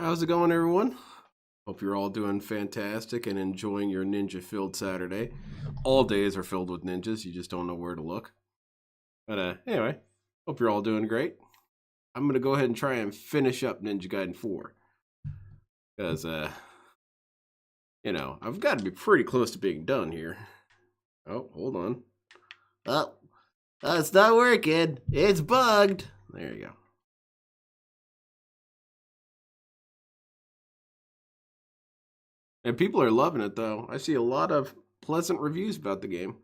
How's it going, everyone? Hope you're all doing fantastic and enjoying your ninja-filled Saturday. All days are filled with ninjas, you just don't know where to look. But anyway, hope you're all doing great. I'm going to go ahead and try and finish up Ninja Gaiden 4. Because, you know, I've got to be pretty close to being done here. Oh, hold on. Oh, it's not working. It's bugged. There you go. And people are loving it, though. I see a lot of pleasant reviews about the game.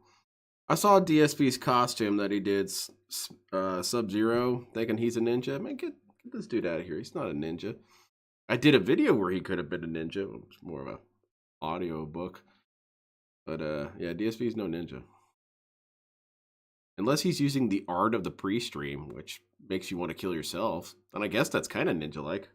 I saw DSP's costume that he did, Sub-Zero, thinking he's a ninja. Man, get this dude out of here. He's not a ninja. I did a video where he could have been a ninja. It was more of a audio book. But, yeah, DSP's no ninja. Unless he's using the art of the pre-stream, which makes you want to kill yourself. And I guess that's kind of ninja-like.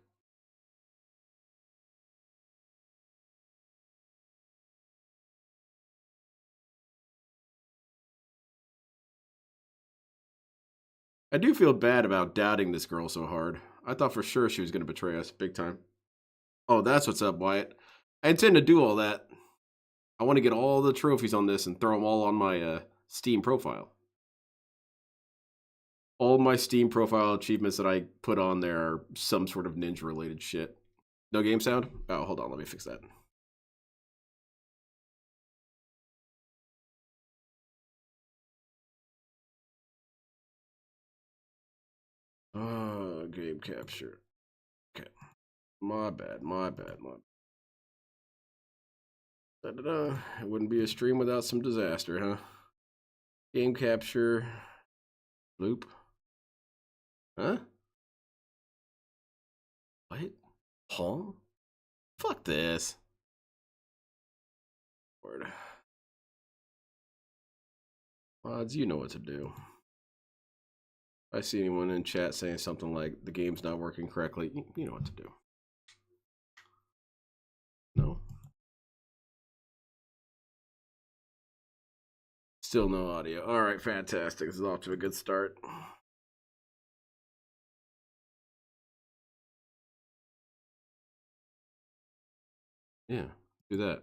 I do feel bad about doubting this girl so hard. I thought for sure she was going to betray us big time. Oh, that's what's up, Wyatt. I intend to do all that. I want to get all the trophies on this and throw them all on my Steam profile. All my Steam profile achievements that I put on there are some sort of ninja-related shit. No game sound? Oh, hold on. Let me fix that. Game capture. Okay. My bad. Da-da-da. It wouldn't be a stream without some disaster, huh? Game capture. Loop. Huh? What? Huh? Fuck this. Lord. Mods, you know what to do. If I see anyone in chat saying something like the game's not working correctly, you know what to do. No? Still no audio. All right, fantastic. This is off to a good start. Yeah, do that.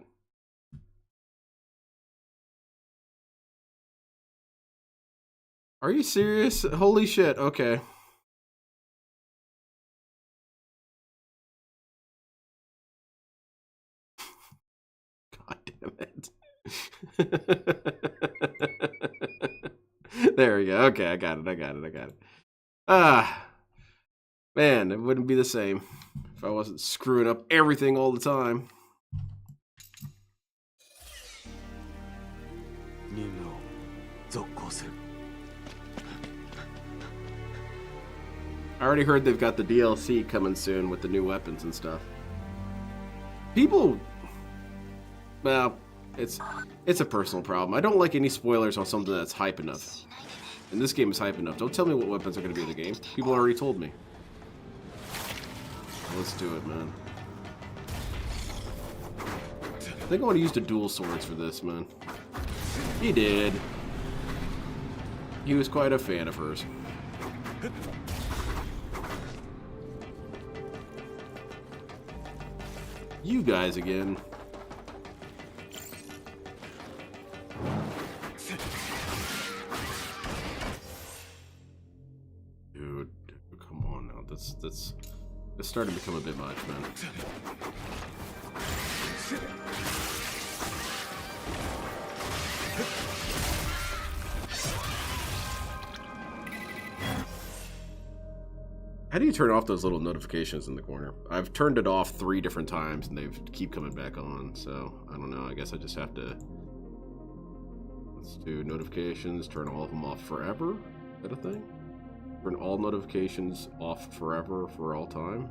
Are you serious? Holy shit. Okay. God damn it. There we go. Okay, I got it. Ah, man, it wouldn't be the same if I wasn't screwing up everything all the time. I already heard they've got the DLC coming soon with the new weapons and stuff. People, well, it's a personal problem. I don't like any spoilers on something that's hype enough. And this game is hype enough. Don't tell me what weapons are going to be in the game. People already told me. Let's do it, man. I think I want to use the dual swords for this, man. He did. He was quite a fan of hers. You guys again. Dude, come on now. That's starting to become a bit much, man. How do you turn off those little notifications in the corner? I've turned it off 3 different times and they keep coming back on, so I don't know. I guess I just have to... Let's do notifications, turn all of them off forever? Is that a thing? Turn all notifications off forever for all time?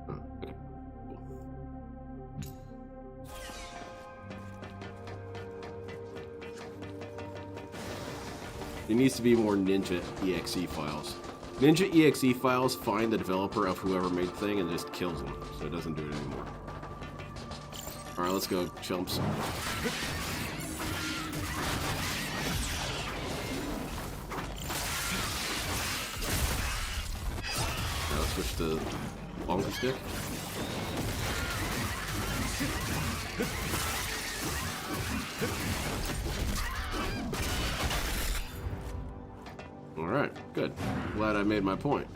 Huh, okay. There needs to be more Ninja EXE files. Ninja EXE files find the developer of whoever made the thing and just kills them, so it doesn't do it anymore. Alright, let's go, chumps. Now let's switch to bonker stick. Alright, good. Glad I made my point.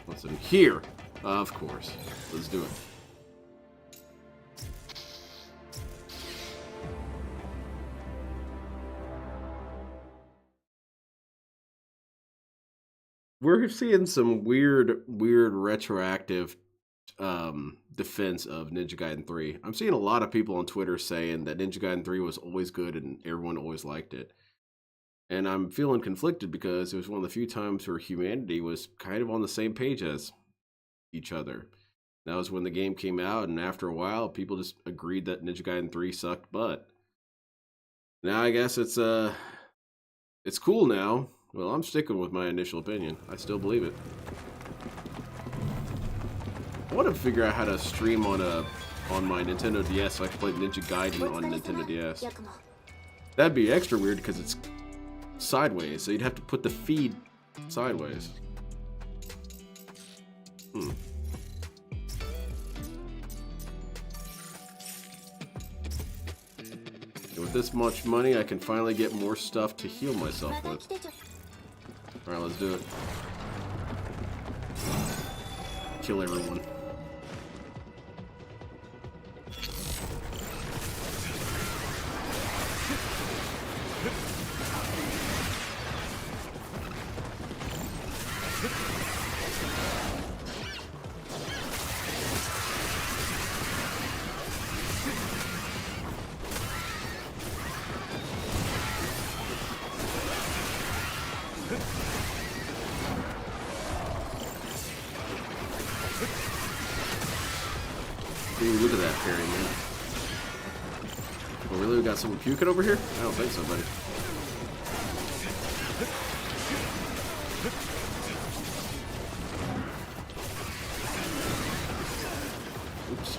What's in here? Of course. Let's do it. We're seeing some weird retroactive defense of Ninja Gaiden 3. I'm seeing a lot of people on Twitter saying that Ninja Gaiden 3 was always good and everyone always liked it. And I'm feeling conflicted because it was one of the few times where humanity was kind of on the same page as each other. That was when the game came out, and after a while, people just agreed that Ninja Gaiden 3 sucked butt. Now I guess it's cool now. Well, I'm sticking with my initial opinion. I still believe it. I want to figure out how to stream on my Nintendo DS so I can play Ninja Gaiden on Nintendo DS. That'd be extra weird because it's sideways, so you'd have to put the feed sideways. And with this much money, I can finally get more stuff to heal myself with. Alright, let's do it. Kill everyone. Ooh, look at that parry, man. Oh, really? We got someone puking over here? I don't think so, buddy. Oops.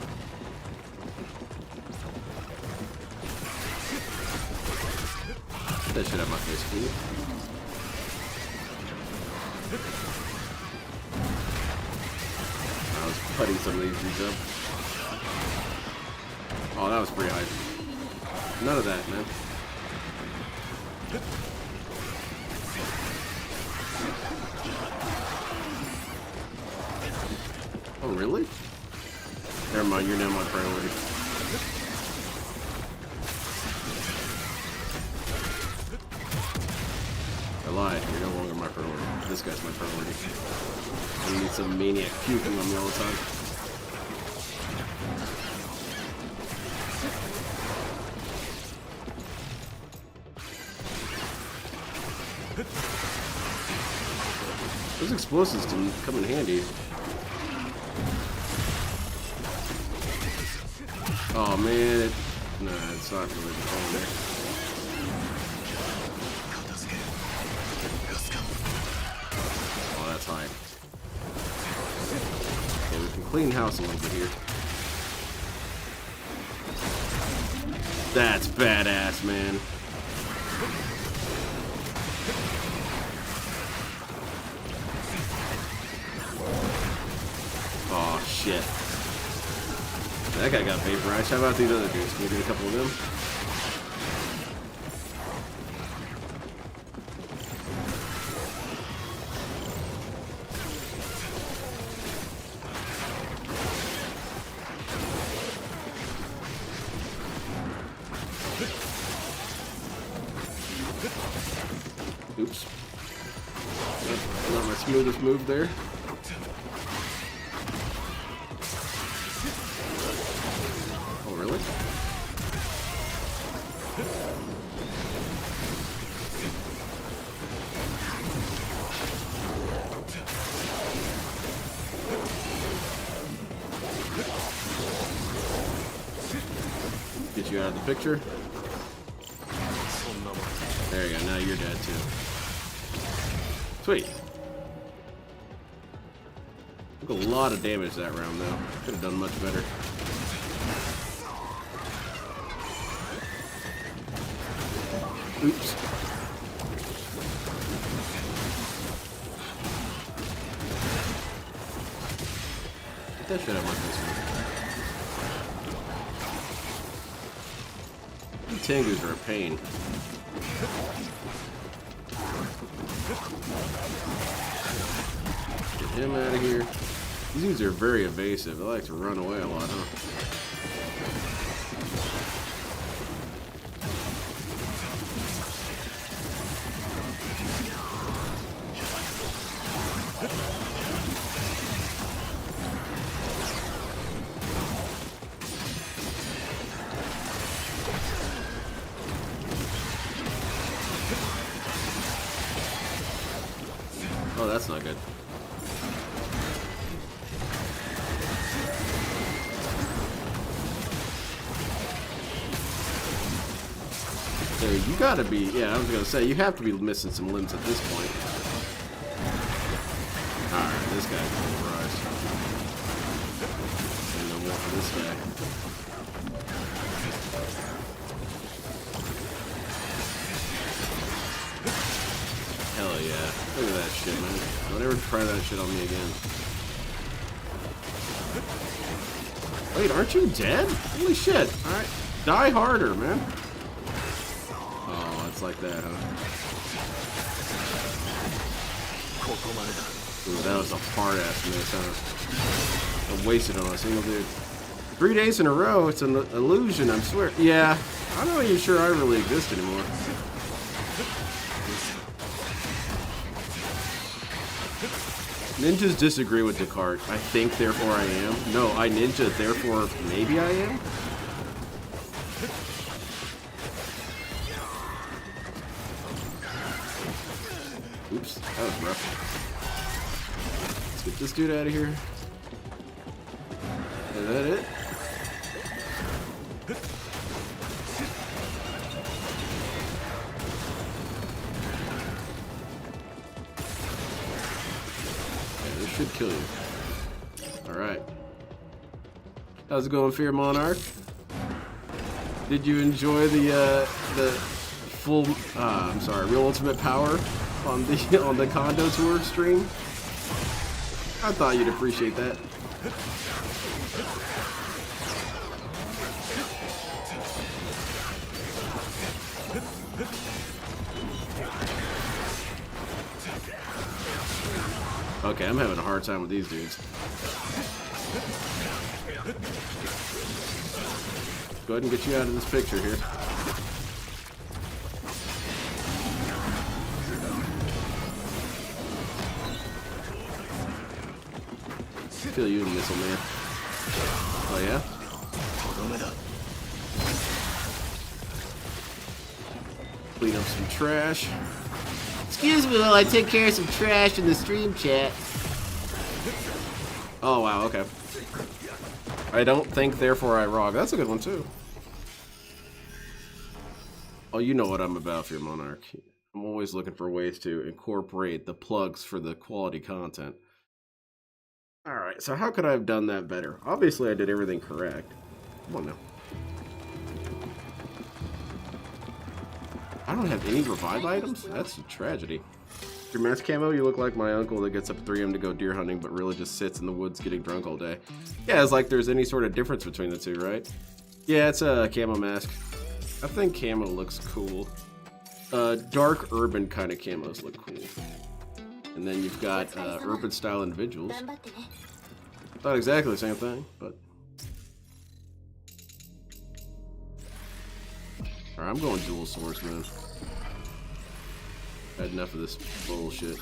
Get that shit out of my face, please. I was putting some of these dudes up. Oh, that was pretty high. None of that, man. Oh, really? Never mind, you're now my priority. I lied, you're no longer my priority. This guy's my priority. I need some maniac puking on me all the time. Those explosives can come in handy. Oh man, nah, it's not really the phone there. Oh, that's high. Okay, we can clean house a little bit here. That's badass, man. Oh shit. That guy got vaporized. How about these other dudes? Can we get a couple of them? Oops. Not my smoothest move there. Oh, really? Get you out of the picture. There you go, now you're dead too. Sweet. Took a lot of damage that round though. Could have done much better. Oops. Get that shit out of my face. These Tengus are a pain. Get him out of here. These dudes are very evasive. They like to run away a lot, huh? Oh, that's not good. So you gotta be, yeah, I was gonna say, you have to be missing some limbs at this point. Alright, this guy's polarized. And no more for this guy. Hell yeah. Look at that shit, man. Don't ever try that shit on me again. Wait, aren't you dead? Holy shit. Alright. Die harder, man. Oh, it's like that, huh? Ooh, that was a hard-ass miss, huh? I wasted on a single dude. 3 days in a row, it's an illusion, I swear. Yeah, I'm not even sure I really exist anymore. Ninjas disagree with Descartes. I think, therefore I am. No, I ninja, therefore maybe I am? Oops, that was rough. Let's get this dude out of here. Is that it? would kill you. Alright. How's it going, Fear Monarch? Did you enjoy the full, I'm sorry, Real Ultimate Power on the Condo Tour stream? I thought you'd appreciate that. Okay, I'm having a hard time with these dudes. Go ahead and get you out of this picture here. Kill you, missile man. Oh yeah? Clean up some trash. Excuse me while I take care of some trash in the stream chat. Oh wow, okay. I don't think, therefore I rob. That's a good one too. Oh, you know what I'm about, Fear Monarch. I'm always looking for ways to incorporate the plugs for the quality content. Alright, so how could I have done that better? Obviously I did everything correct. Come on now. I don't have any revive items? That's a tragedy. Your mask camo, you look like my uncle that gets up at 3 a.m. to go deer hunting, but really just sits in the woods getting drunk all day. Yeah, it's like there's any sort of difference between the two, right? Yeah, it's a camo mask. I think camo looks cool. Dark urban kind of camos look cool. And then you've got urban style individuals. Not exactly the same thing, but... Alright, I'm going dual source, man. I had enough of this bullshit.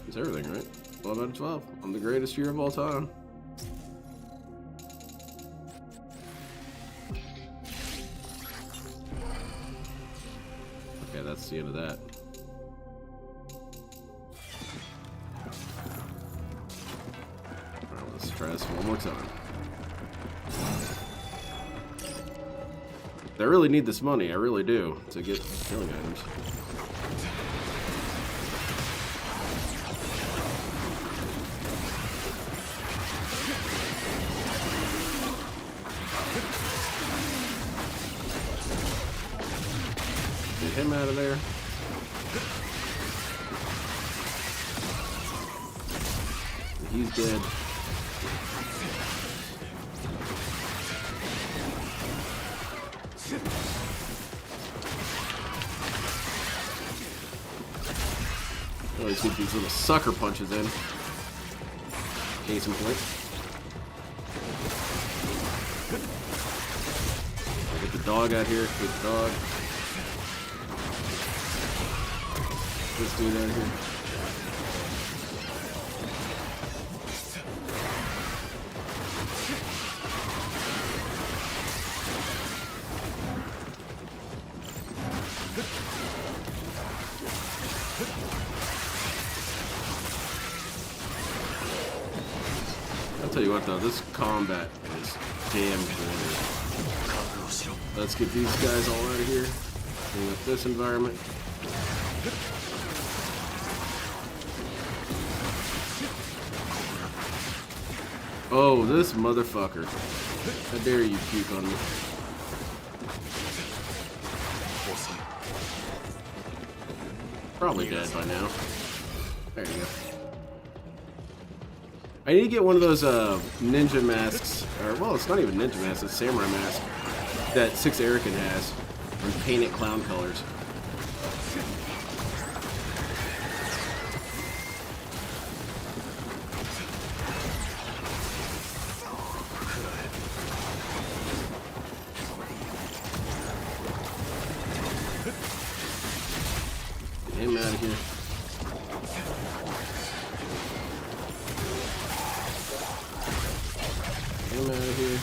It's everything, right? 12 out of 12. I'm the greatest year of all time. Okay, that's the end of that. Alright, let's try this one more time. I really need this money, I really do, to get killing items. Get him out of there. He's dead. Always get these little sucker punches in. Case in point. Get the dog out here. Get the dog. This dude out here. I'll tell you what though, this combat is damn good. Let's get these guys all out of here. Clean up this environment. Oh, this motherfucker. How dare you puke on me. Probably dead by now. There you go. I need to get one of those ninja masks, or well, it's not even ninja mask, it's samurai mask that Six Erican has, and paint it clown colors. Get him out of here. Him out of here.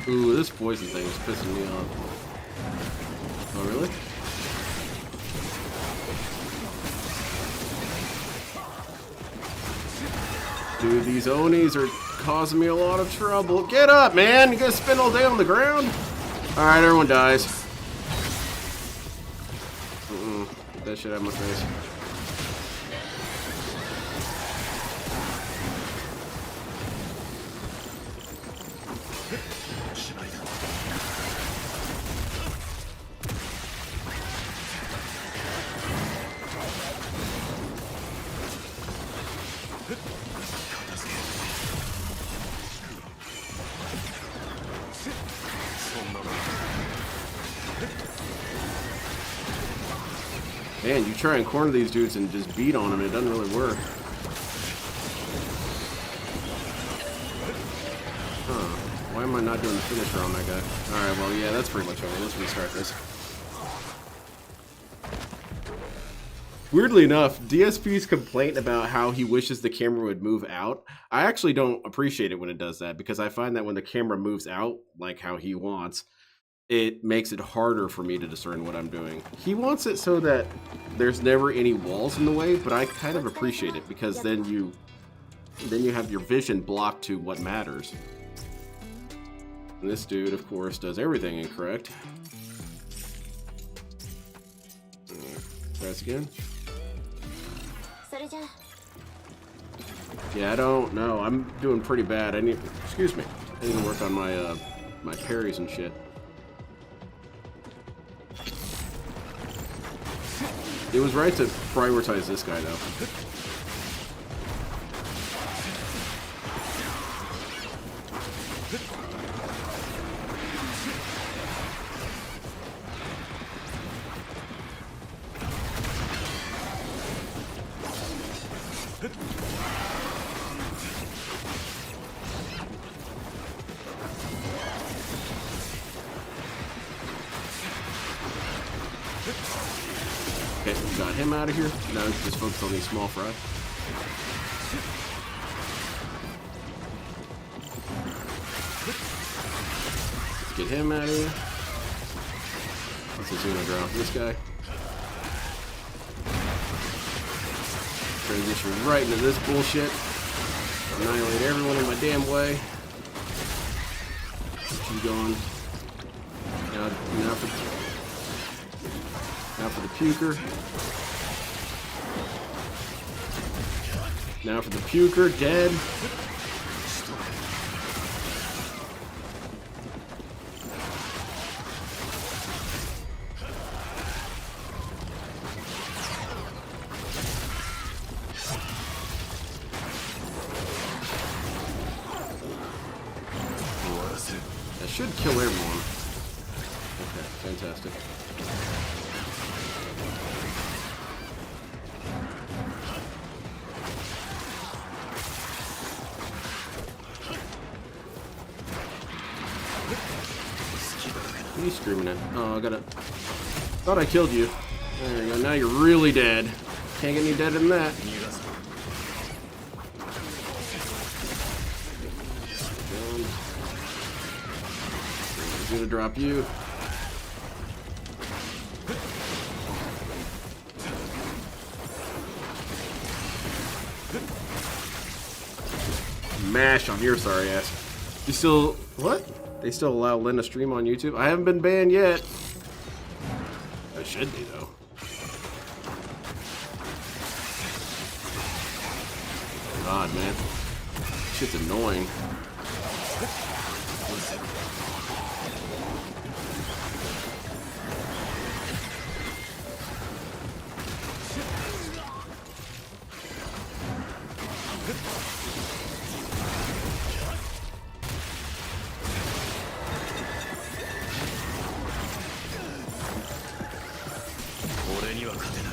Ooh, this poison thing is pissing me off. Oh, really? Dude, these Onis are causing me a lot of trouble. Get up, man! You gonna spend all day on the ground? Alright, everyone dies. Get that shit out of my face. Man, you try and corner these dudes and just beat on them, it doesn't really work. Huh. Why am I not doing the finisher on that guy? Alright, well, yeah, that's pretty much over. Let's restart this. Weirdly enough, DSP's complaint about how he wishes the camera would move out, I actually don't appreciate it when it does that, because I find that when the camera moves out, like how he wants, it makes it harder for me to discern what I'm doing. He wants it so that there's never any walls in the way, but I kind of appreciate it because then you have your vision blocked to what matters. And this dude, of course, does everything incorrect. Try this again. Yeah, I don't know. I'm doing pretty bad. Excuse me. I need to work on my my parries and shit. It was right to prioritize this guy, though. Okay, we got him out of here. Now let's just focus on these small fry. Let's get him out of here. Let's just gonna drop this guy. Transition right into this bullshit. Annihilate everyone in my damn way. Keep going. Now for the puker. Now for the puker, dead. That should kill everyone. Okay, fantastic. What are you screaming at? Oh, I gotta... Thought I killed you. There you go. Now you're really dead. Can't get any deader than that. I'm gonna drop you. Mash on your sorry ass. You still... What? They still allow Lynn to stream on YouTube? I haven't been banned yet. I should be, though. God, man. Shit's annoying.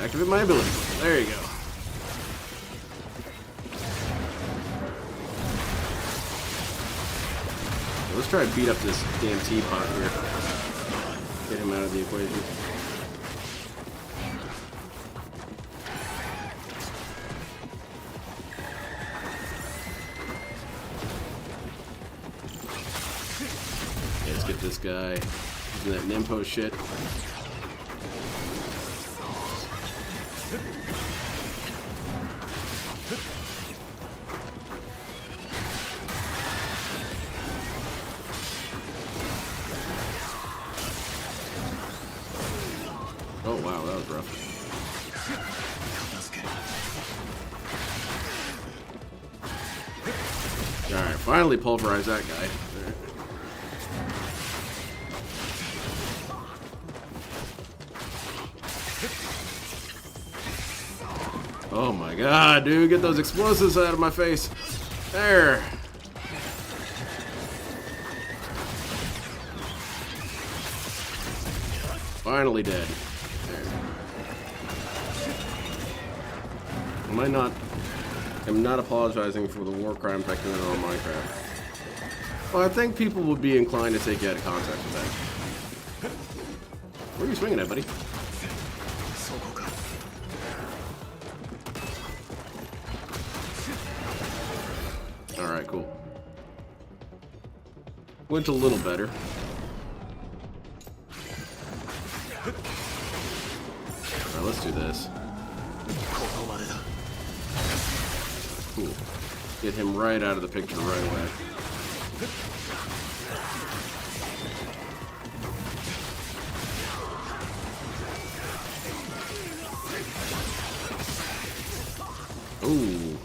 Activate my ability. There you go. Let's try to beat up this damn teapot here. Get him out of the equation. Okay, let's get this guy using that Nimpo shit. was rough. Alright, finally pulverize that guy. Oh my god, dude, get those explosives out of my face. There. Finally dead. There. I'm not apologizing for the war crimes I committed on Minecraft. Well, I think people would be inclined to take you out of context with that. Where are you swinging at, buddy? Alright, cool. Went a little better. Alright, let's do this. Cool. Get him right out of the picture right away. Ooh.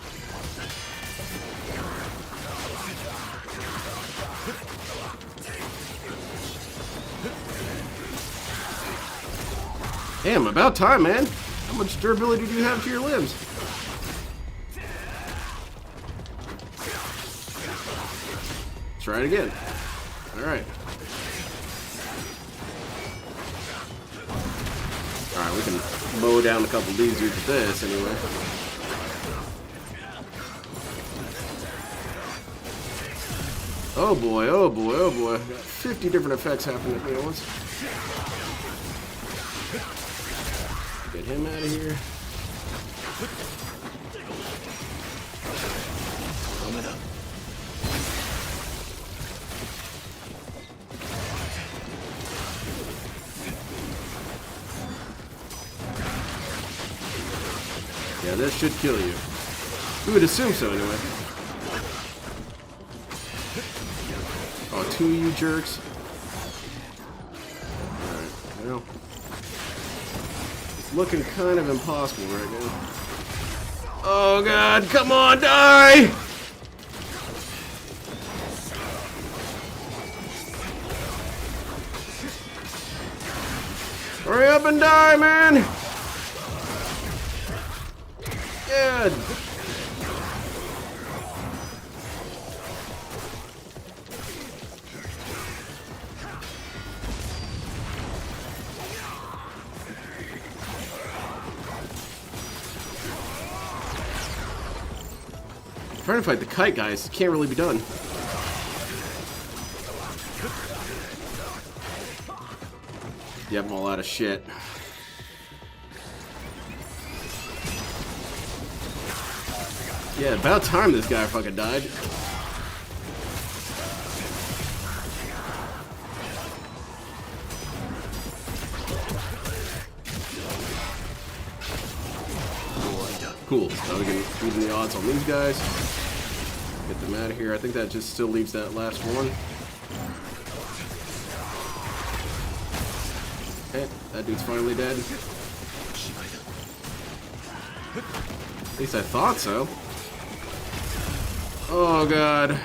Damn, about time, man. How much durability do you have to your limbs? Try it again. Alright. Alright, we can mow down a couple of these dudes with this anyway. Oh boy, oh boy, oh boy. Got 50 different effects happening at me at once. Get him out of here. Yeah, this should kill you. We would assume so anyway. Oh, two of you jerks. Alright, well. It's looking kind of impossible right now. Oh god, come on, die! Hurry up and die, man! Good. Trying to fight the kite guys can't really be done. Yep, I'm all out of shit. Yeah, about time this guy fucking died. Cool. Now we can even the odds on these guys. Get them out of here. I think that just still leaves that last one. Okay, that dude's finally dead. At least I thought so. Oh god.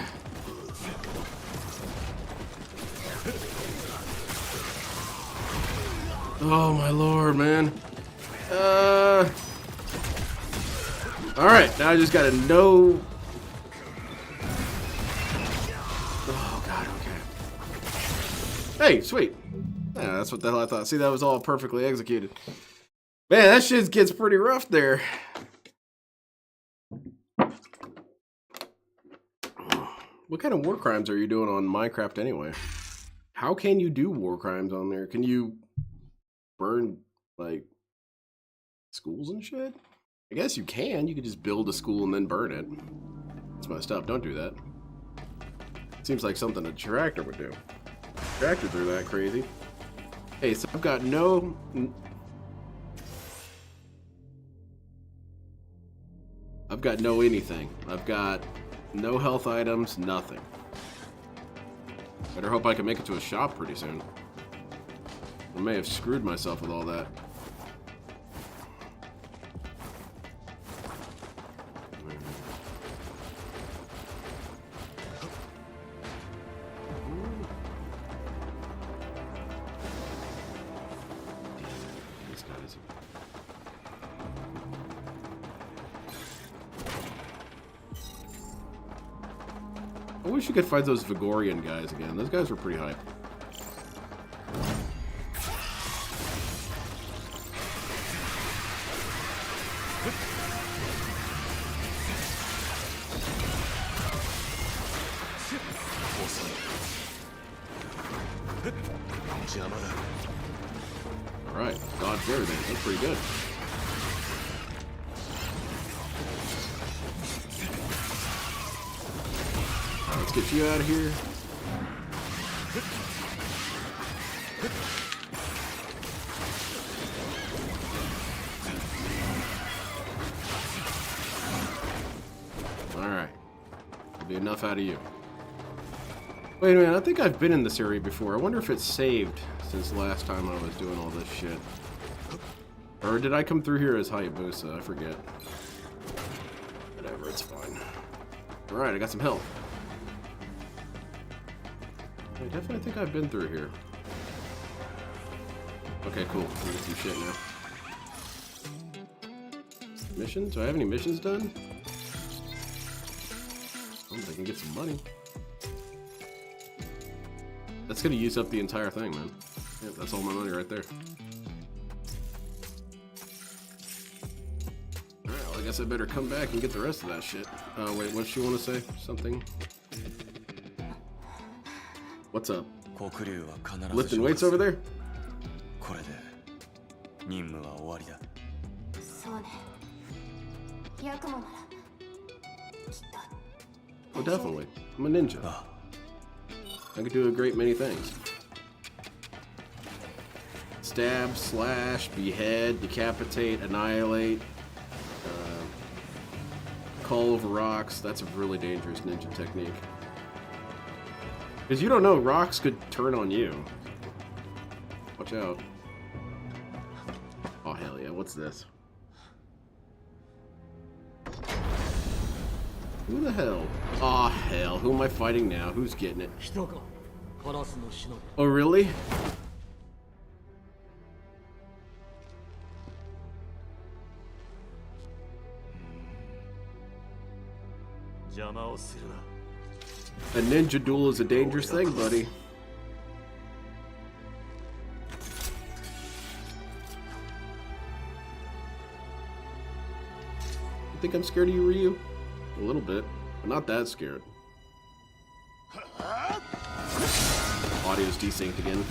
Oh my lord, man. Alright, now I just gotta know. Oh god, okay. Hey, sweet. Yeah, that's what the hell I thought. See, that was all perfectly executed. Man, that shit gets pretty rough there. What kind of war crimes are you doing on Minecraft anyway? How can you do war crimes on there? Can you burn, like, schools and shit? I guess you can. You could just build a school and then burn it. It's messed up. Don't do that. Seems like something a tractor would do. Tractors are that crazy. Hey, so I've got no... I've got no anything. I've got no health items, nothing. Better hope I can make it to a shop pretty soon. I may have screwed myself with all that. I wish you could fight those Vigorian guys again. Those guys were pretty hype. Alright, dodged everything. That's pretty good. Alright, let's get you out of here. Alright. That'll be enough out of you. Wait a minute, I think I've been in this area before. I wonder if it's saved since last time I was doing all this shit. Or did I come through here as Hayabusa? I forget. Whatever, it's fine. Alright, I got some health. I definitely think I've been through here. Okay, cool. We get some shit now. Missions? Do I have any missions done? Oh, I can get some money. That's gonna use up the entire thing, man. Yep, that's all my money right there. Alright, well, I guess I better come back and get the rest of that shit. Wait, what she want to say? Something? What's up? Lifting weights over there? Oh, definitely. I'm a ninja. I can do a great many things. Stab, slash, behead, decapitate, annihilate, call over rocks. That's a really dangerous ninja technique. Because you don't know, rocks could turn on you. Watch out. Oh, hell yeah. What's this? Who the hell? Oh, hell. Who am I fighting now? Who's getting it? Oh, really? A ninja duel is a dangerous thing, buddy. You think I'm scared of you, Ryu? A little bit, but not that scared. Audio's desynced again.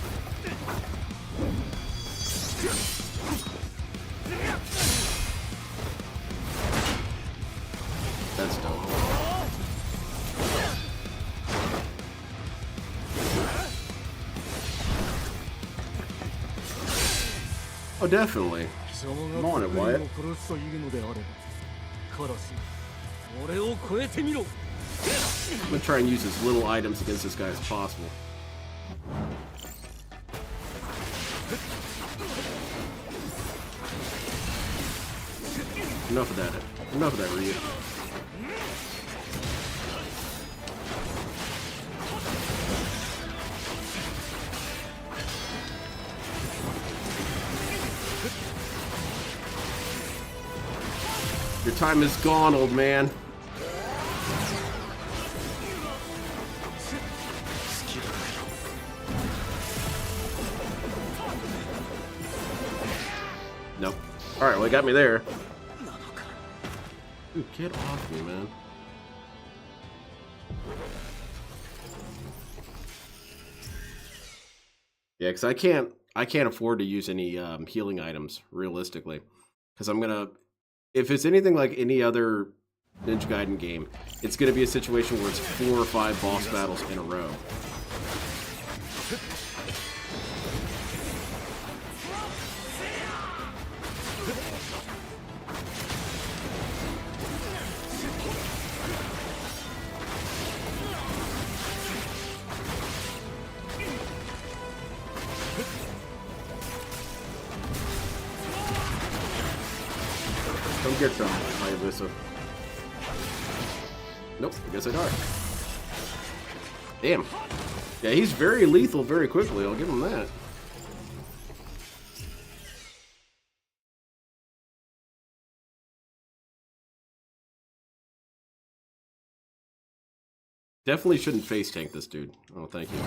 That's dope. Oh, definitely. I'm on it, Wyatt. I'm gonna try and use as little items against this guy as possible. Enough of that. Enough of that, Ryu. Your time is gone, old man. Nope. Alright, well, he got me there. Dude, get off me, man. Yeah, because I can't afford to use any healing items, realistically. Because I'm gonna... If it's anything like any other Ninja Gaiden game, it's gonna be a situation where it's 4 or 5 boss battles in a row. Come get some, Hayabusa. Nope, I guess I died. Damn. Yeah, he's very lethal very quickly, I'll give him that. Definitely shouldn't face tank this dude. Oh, thank you.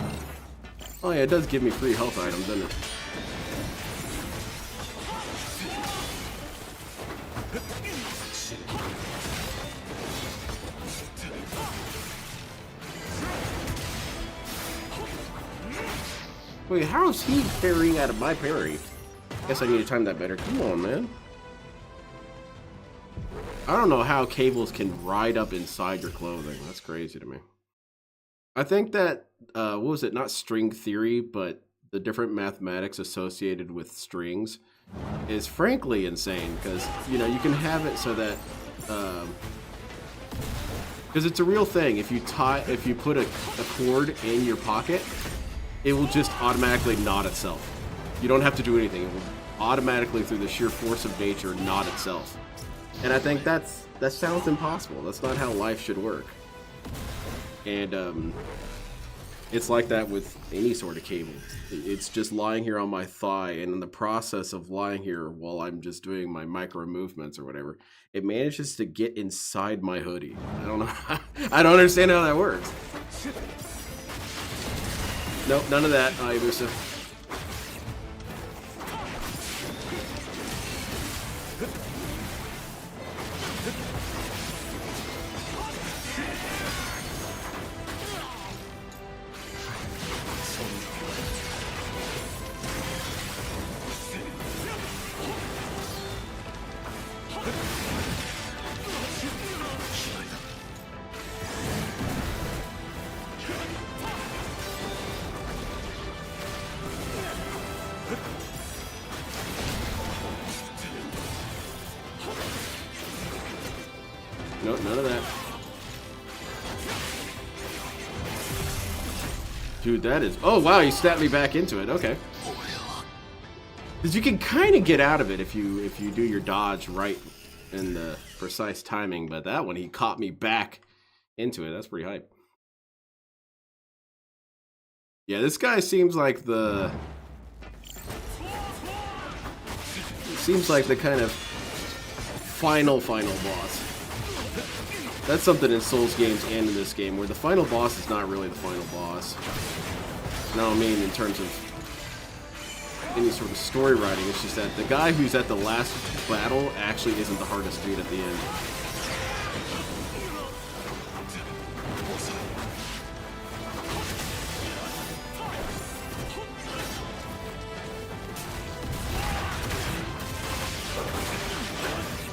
Oh yeah, it does give me free health items, doesn't it? Wait, how is he parrying out of my parry? Guess I need to time that better. Come on, man. I don't know how cables can ride up inside your clothing. That's crazy to me. I think that, what was it? Not string theory, but the different mathematics associated with strings is frankly insane. Because, you know, you can have it so that, because it's a real thing. If you put a cord in your pocket, it will just automatically knot itself. You don't have to do anything. It will automatically, through the sheer force of nature, knot itself. And I think that sounds impossible. That's not how life should work. And it's like that with any sort of cable. It's just lying here on my thigh, and in the process of lying here while I'm just doing my micro movements or whatever, it manages to get inside my hoodie. I don't know. I don't understand how that works. Nope, none of that, Ibusa. Nope, none of that. Dude, that is... Oh, wow, you snapped me back into it. Okay. Because you can kind of get out of it if you do your dodge right in the precise timing, but that one, he caught me back into it. That's pretty hype. Yeah, this guy seems like the... Seems like the kind of final boss. That's something in Souls games and in this game, where the final boss is not really the final boss. No, I mean in terms of any sort of story writing, it's just that the guy who's at the last battle actually isn't the hardest dude at the end.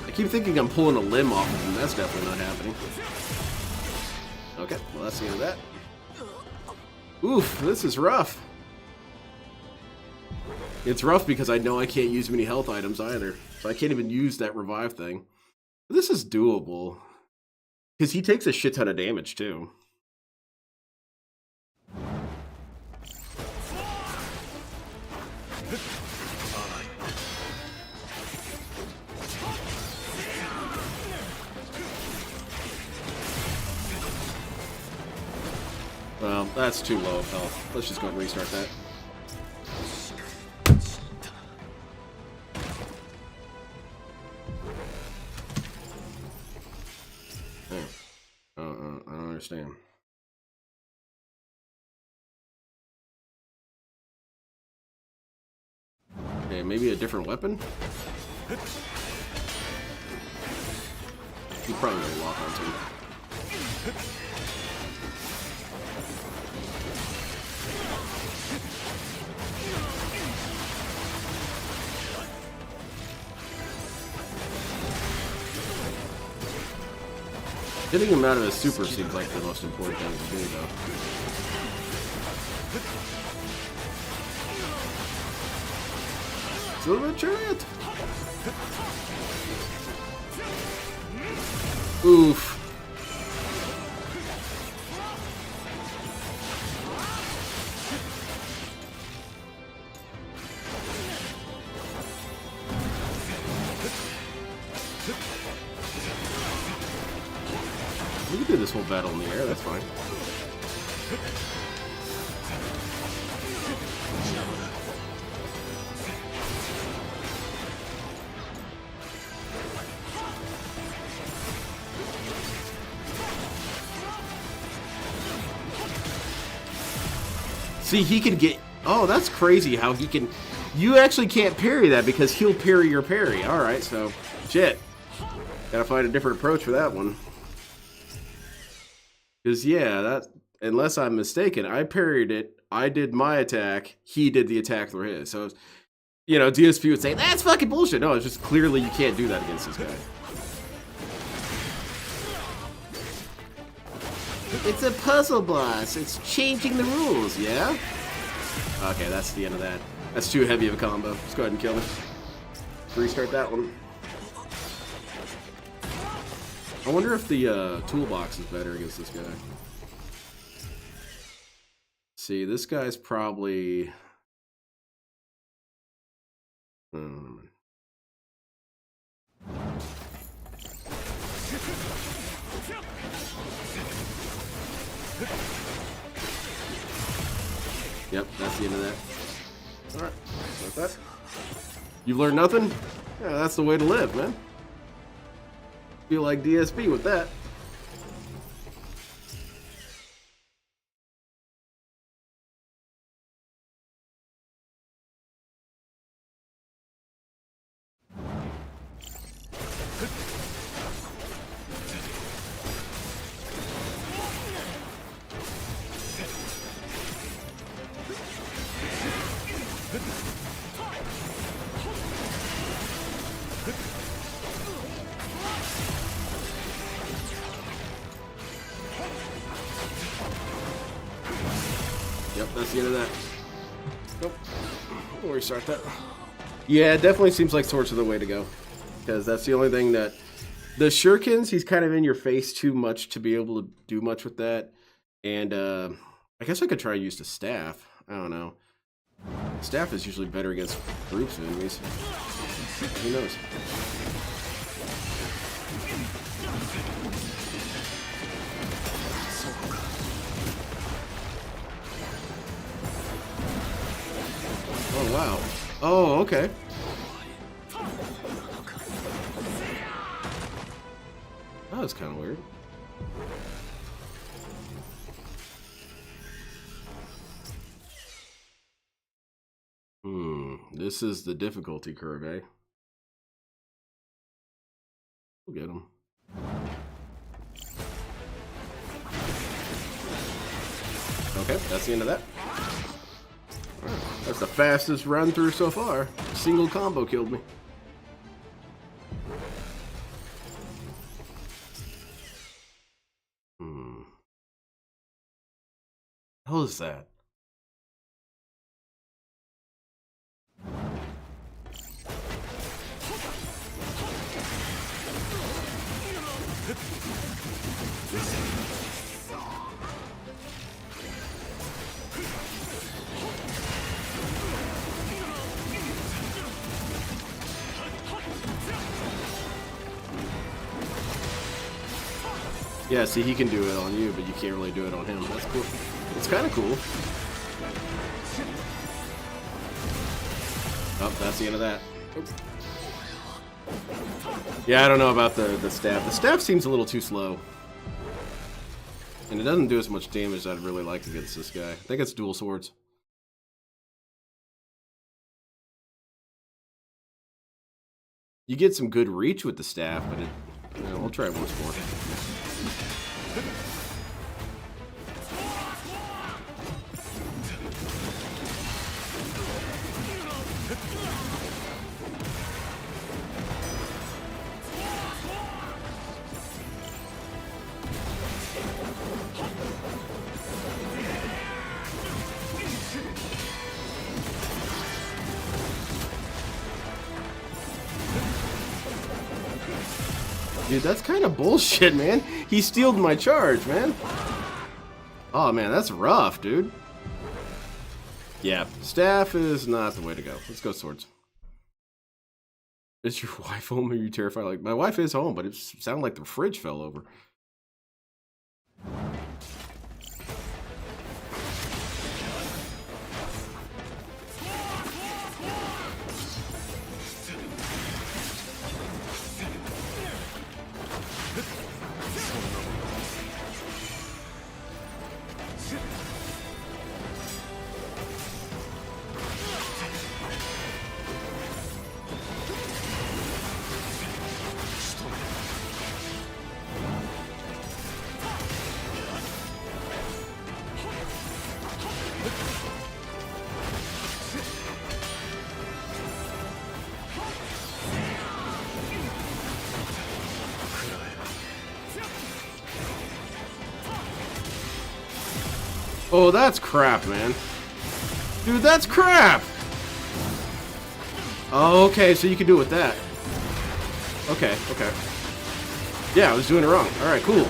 I keep thinking I'm pulling a limb off of him. That's definitely not happening. Okay, well that's the end of that. Oof, this is rough. It's rough because I know I can't use many health items either. So I can't even use that revive thing. But this is doable. Because he takes a shit ton of damage too. Well, that's too low of health. Let's just go ahead and restart that. I don't understand. Okay, maybe a different weapon? You probably will lock onto it. Getting him out of his super seems like the most important thing to do, though. Silver Chariot! Oof. We can do this whole battle in the air, that's fine. See, he can get... Oh, that's crazy how he can... You actually can't parry that because he'll parry your parry. Alright, so... Shit. Gotta find a different approach for that one. Because, yeah, that... Unless I'm mistaken, I parried it, I did my attack, he did the attack for his. So, you know, DSP would say, that's fucking bullshit. No, it's just clearly you can't do that against this guy. It's a puzzle boss. It's changing the rules, yeah? Okay, that's the end of that. That's too heavy of a combo. Let's go ahead and kill him. Restart that one. I wonder if the toolbox is better against this guy. See, this guy's probably... Yep, that's the end of that. Alright, like that. You've learned nothing? Yeah, that's the way to live, man. Feel like DSP with that. Yep, that's the end of that. Nope. We'll restart that. Yeah, it definitely seems like swords are the way to go. Because that's the only thing that... The shurikens, he's kind of in your face too much to be able to do much with that. And I guess I could try to use the staff. I don't know. Staff is usually better against groups of enemies. Who knows? Oh, wow. Oh, okay. That was kind of weird. This is the difficulty curve, eh? We'll get him. Okay, that's the end of that. Right, that's the fastest run through so far. Single combo killed me. How is that? Yeah, see, he can do it on you, but you can't really do it on him. That's cool. It's kind of cool. Oh, that's the end of that. Oops. Yeah, I don't know about the staff. The staff seems a little too slow. And it doesn't do as much damage as I'd really like against this guy. I think it's dual swords. You get some good reach with the staff, but it... You know, we'll try it once more. Dude, that's kind of bullshit, man. He stealed my charge, man. Oh, man, that's rough, dude. Yeah, staff is not the way to go. Let's go swords. Is your wife home? Are you terrified? Like, my wife is home, but it sounded like the fridge fell over. Oh, that's crap, man. Dude, that's crap! Oh, okay, so you can do it with that. Okay, okay. Yeah, I was doing it wrong. Alright, cool.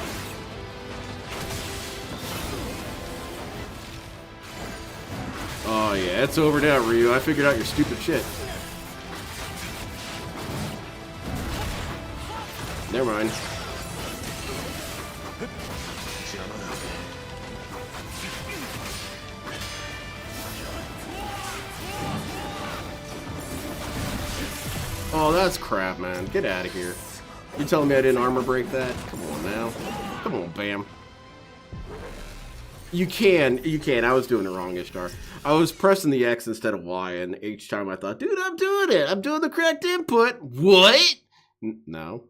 Oh, yeah, it's over now, Ryu. I figured out your stupid shit. Never mind. Oh, that's crap, man. Get out of here. You telling me I didn't armor break that? Come on now. Come on, Bam. You can. I was doing it wrong, Ishtar. I was pressing the X instead of Y, and each time I thought, dude, I'm doing it. I'm doing the correct input. What? No.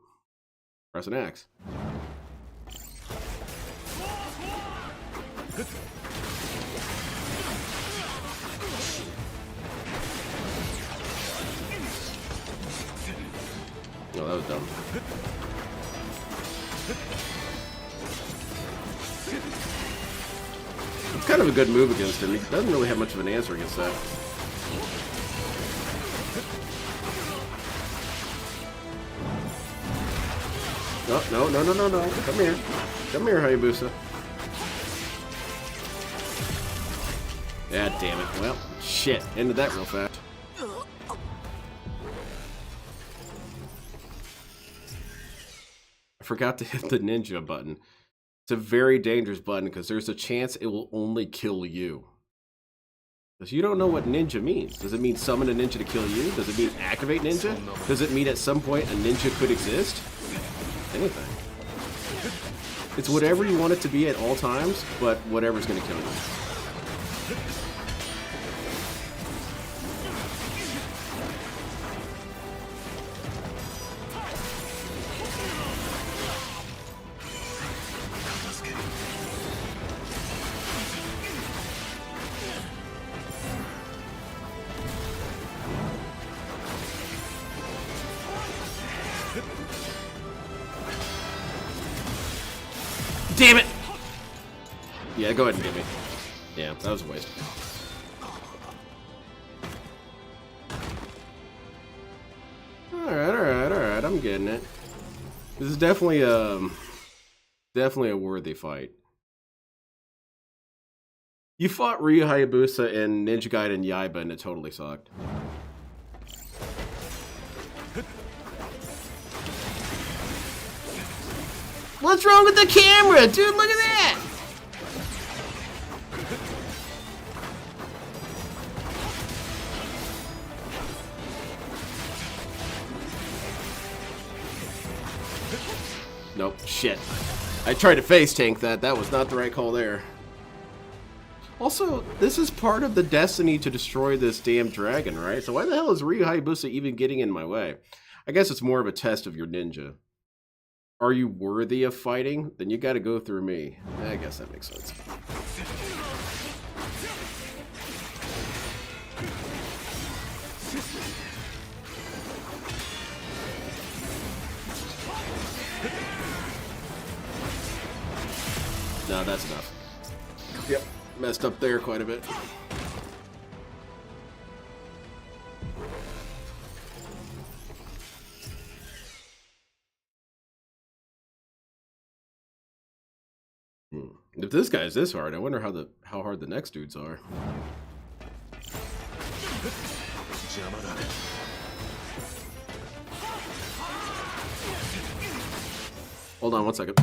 Press an X. Oh, that was dumb. It's kind of a good move against him. He doesn't really have much of an answer against that. Oh, no, no, no, no, no. Come here. Come here, Hayabusa. Yeah, damn it. Well, shit. Ended that real fast. I forgot to hit the ninja button. It's a very dangerous button because there's a chance it will only kill you. Because you don't know what ninja means. Does it mean summon a ninja to kill you? Does it mean activate ninja? Does it mean at some point a ninja could exist? Anything. It's whatever you want it to be at all times, but whatever's going to kill you. Damn it! Yeah, go ahead and get me. Yeah, that was a waste. Alright, I'm getting it. This is definitely a worthy fight. You fought Ryu Hayabusa and Ninja Gaiden Yaiba and it totally sucked. What's wrong with the camera? Dude, look at that! Nope, shit. I tried to face tank that. That was not the right call there. Also, this is part of the destiny to destroy this damn dragon, right? So why the hell is Ryu Hayabusa even getting in my way? I guess it's more of a test of your ninja. Are you worthy of fighting? Then you gotta go through me. I guess that makes sense. No, that's enough. Yep, messed up there quite a bit. If this guy's this hard, I wonder how hard the next dudes are. Hold on one second.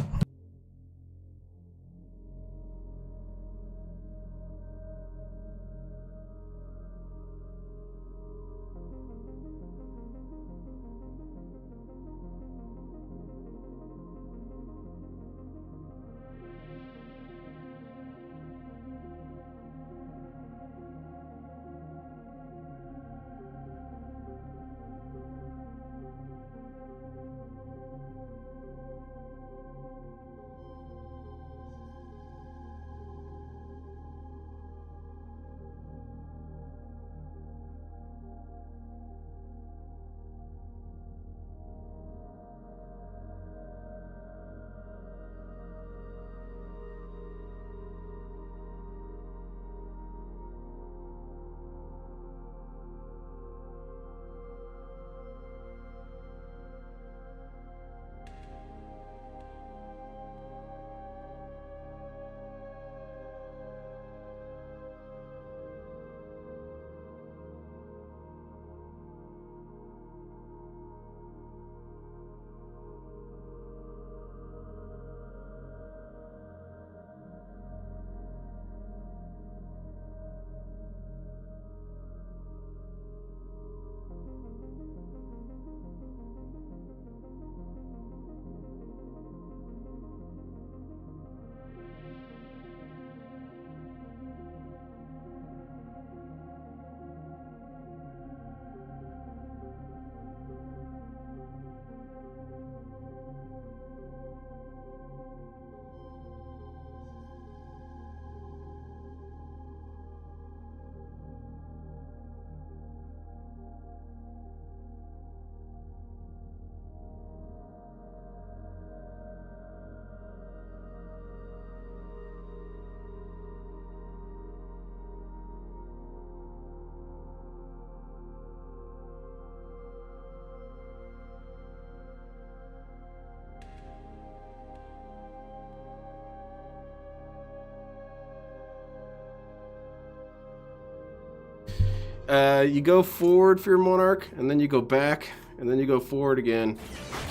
You go forward for your Monarch, and then you go back, and then you go forward again,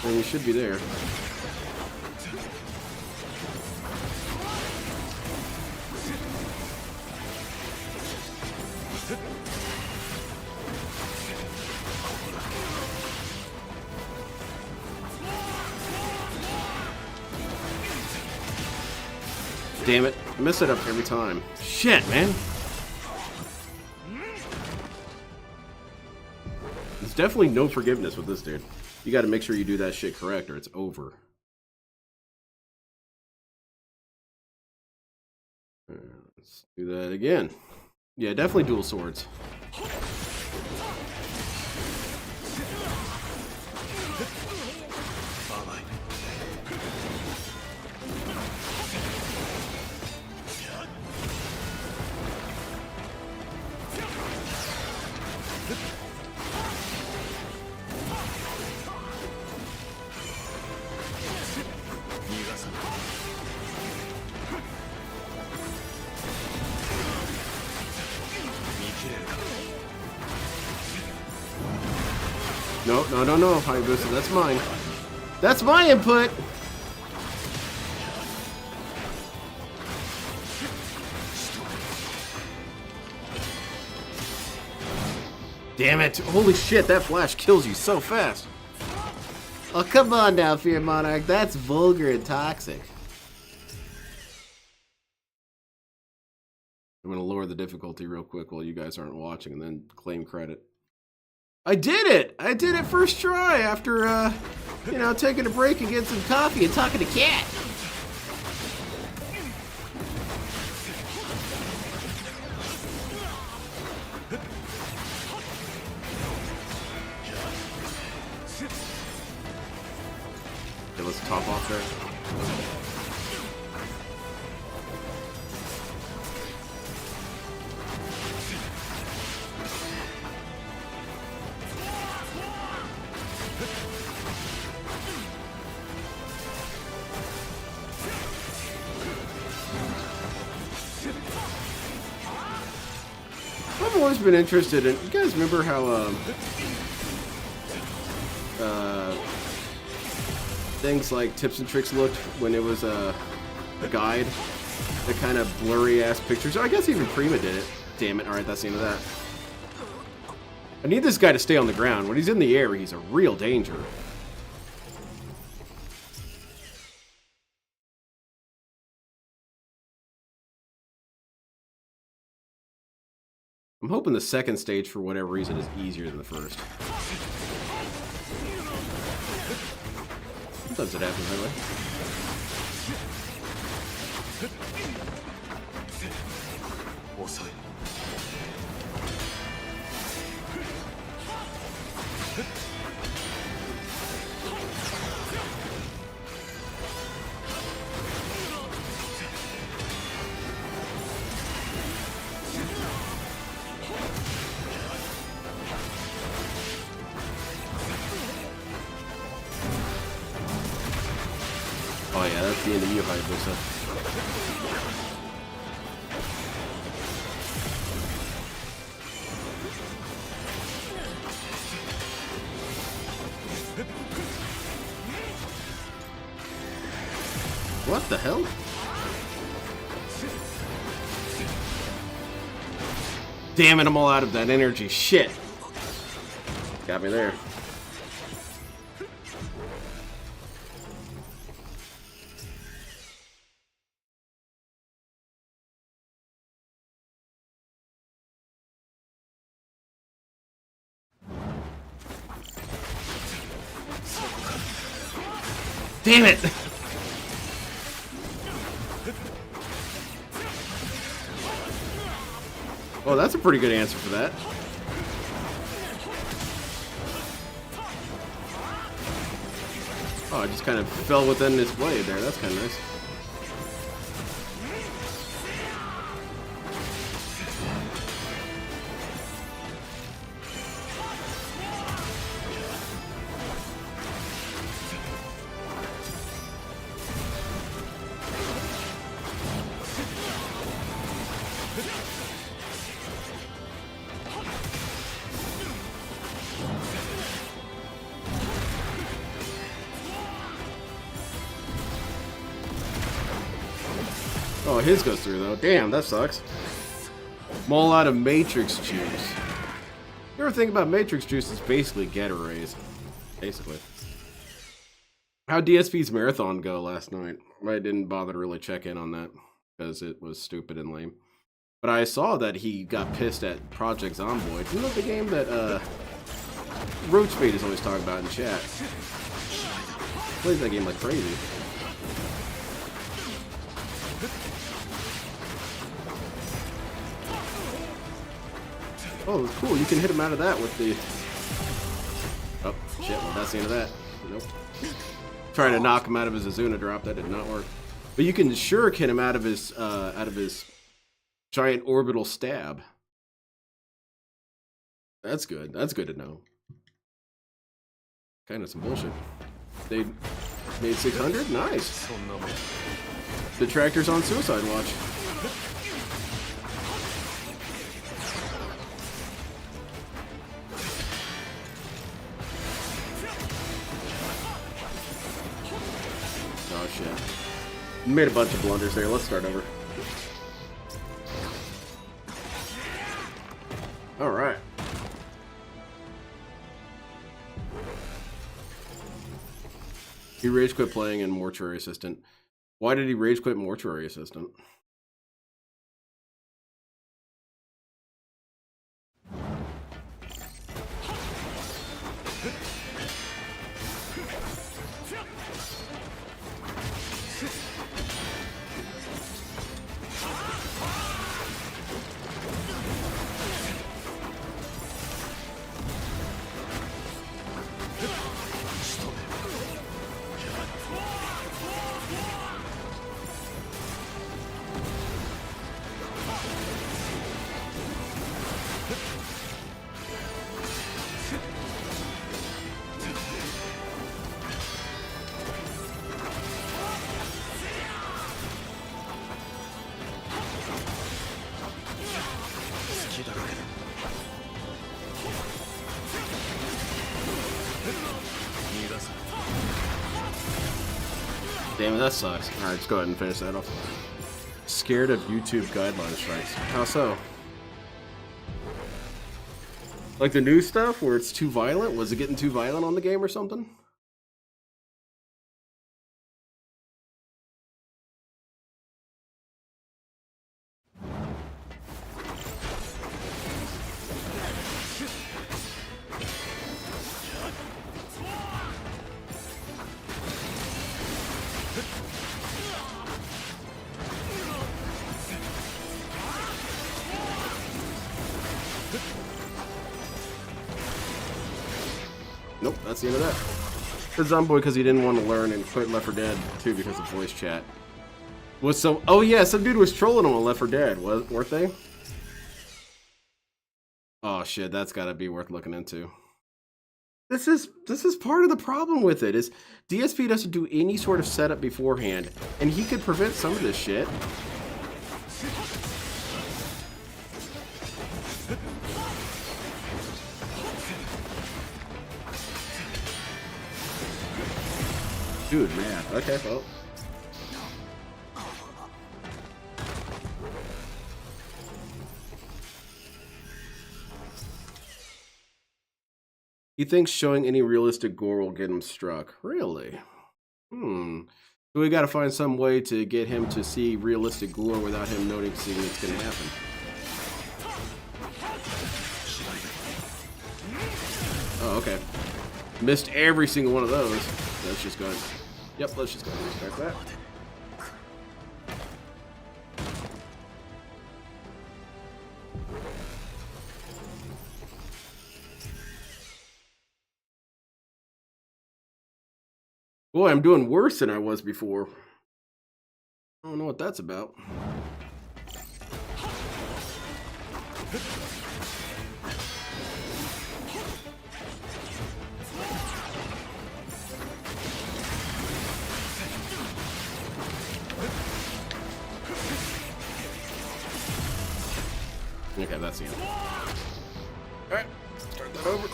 and you should be there. Damn it. I mess it up every time. Shit, man. There's definitely no forgiveness with this dude. You gotta make sure you do that shit correct or it's over. Let's do that again. Yeah, definitely dual swords. No, no, no, no, Hayabusa, that's mine. That's my input! Damn it! Holy shit, that flash kills you so fast! Oh, come on now, Fear Monarch. That's vulgar and toxic. I'm gonna lower the difficulty real quick while you guys aren't watching and then claim credit. I did it! I did it first try after, you know, taking a break and getting some coffee and talking to Cat. Okay, let's top off there. I've always been interested in. You guys remember how things like Tips and Tricks looked when it was a guide? The kind of blurry ass pictures. I guess even Prima did it. Damn it! All right, that's the end of that. I need this guy to stay on the ground. When he's in the air, he's a real danger. I'm hoping the second stage, for whatever reason, is easier than the first. Sometimes it happens that way. Oh yeah, that's the end of you, Hayabusa. What the hell? Damn it, I'm all out of that energy. Shit. Got me there. Damn it! Oh, that's a pretty good answer for that. Oh, I just kind of fell within his blade there. That's kind of nice. Oh, his goes through though. Damn, that sucks. I'm all out of Matrix juice. You ever think about Matrix juice is basically Getaраys. Basically. How'd DSP's marathon go last night? I didn't bother to really check in on that because it was stupid and lame. But I saw that he got pissed at Project Zomboid. Isn't that the game that Roachbait is always talking about in chat? Plays that game like crazy. Oh, cool. You can hit him out of that with the... Oh, shit. Well, that's the end of that. Nope. Trying to knock him out of his Azuna drop. That did not work. But you can shuriken him out of his giant orbital stab. That's good. That's good to know. Kind of some bullshit. They made 600? Nice. The tractor's on suicide watch. Oh shit. Made a bunch of blunders there. Let's start over. Alright. He rage quit playing in Mortuary Assistant. Why did he rage quit Mortuary Assistant? Damn it, that sucks. Alright, let's go ahead and finish that off. Scared of YouTube guideline strikes. How so? Like the new stuff where it's too violent? Was it getting too violent on the game or something? Nope, that's the end of that. The Zomboy because he didn't want to learn and quit Left 4 Dead 2 because of voice chat. Was some? Oh yeah, some dude was trolling him on Left 4 Dead, weren't they? Oh shit, that's got to be worth looking into. This is part of the problem with it. Is DSP doesn't do any sort of setup beforehand, and he could prevent some of this shit. Dude, man. Okay, well. He thinks showing any realistic gore will get him struck. Really? So we gotta find some way to get him to see realistic gore without him noticing it's gonna happen. Oh, okay. Missed every single one of those. Let's just go ahead. Yep, let's just go ahead and restart that. Boy, I'm doing worse than I was before. I don't know what that's about. Okay, that's the end. Alright, start that over.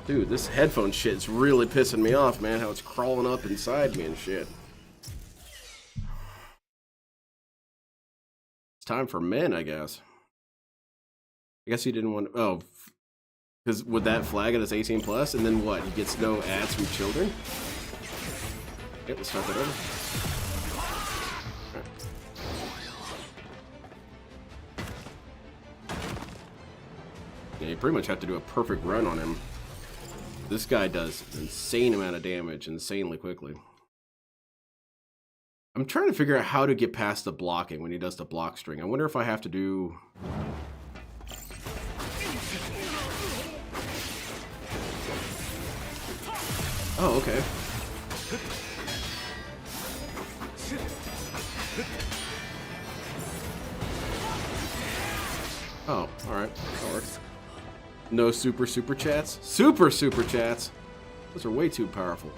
Dude, this headphone shit's really pissing me off, man. How it's crawling up inside me and shit. It's time for men, I guess. I guess he didn't want. Oh, because would that flag it as 18 plus, and then what? He gets no ads from children. Okay, let's start that over. Right. Yeah, you pretty much have to do a perfect run on him. This guy does an insane amount of damage insanely quickly. I'm trying to figure out how to get past the blocking when he does the block string. I wonder if I have to do... Oh, okay. Oh, alright. That works. No super chats? Super chats! Those are way too powerful.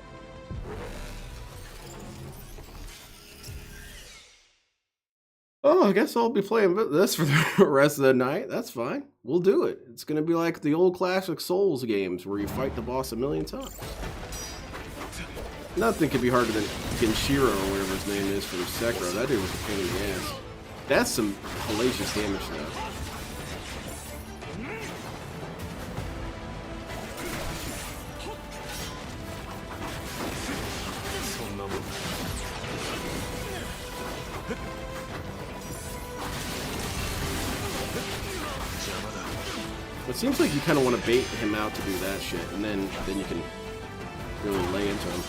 Oh, I guess I'll be playing this for the rest of the night. That's fine. We'll do it. It's going to be like the old classic Souls games where you fight the boss a million times. Nothing could be harder than Genshiro or whatever his name is for Sekiro. That dude was a pain in the ass. That's some hellacious damage though. It seems like you kind of want to bait him out to do that shit, and then you can really lay into him.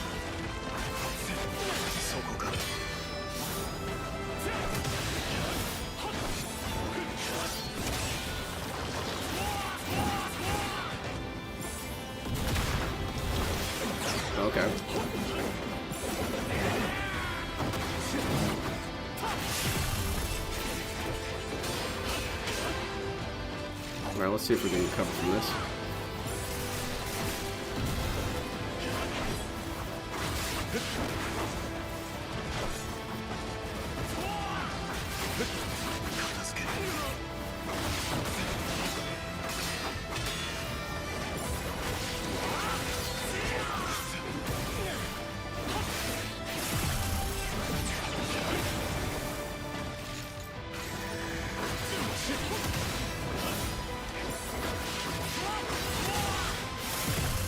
Okay. Alright, let's see if we can recover from this.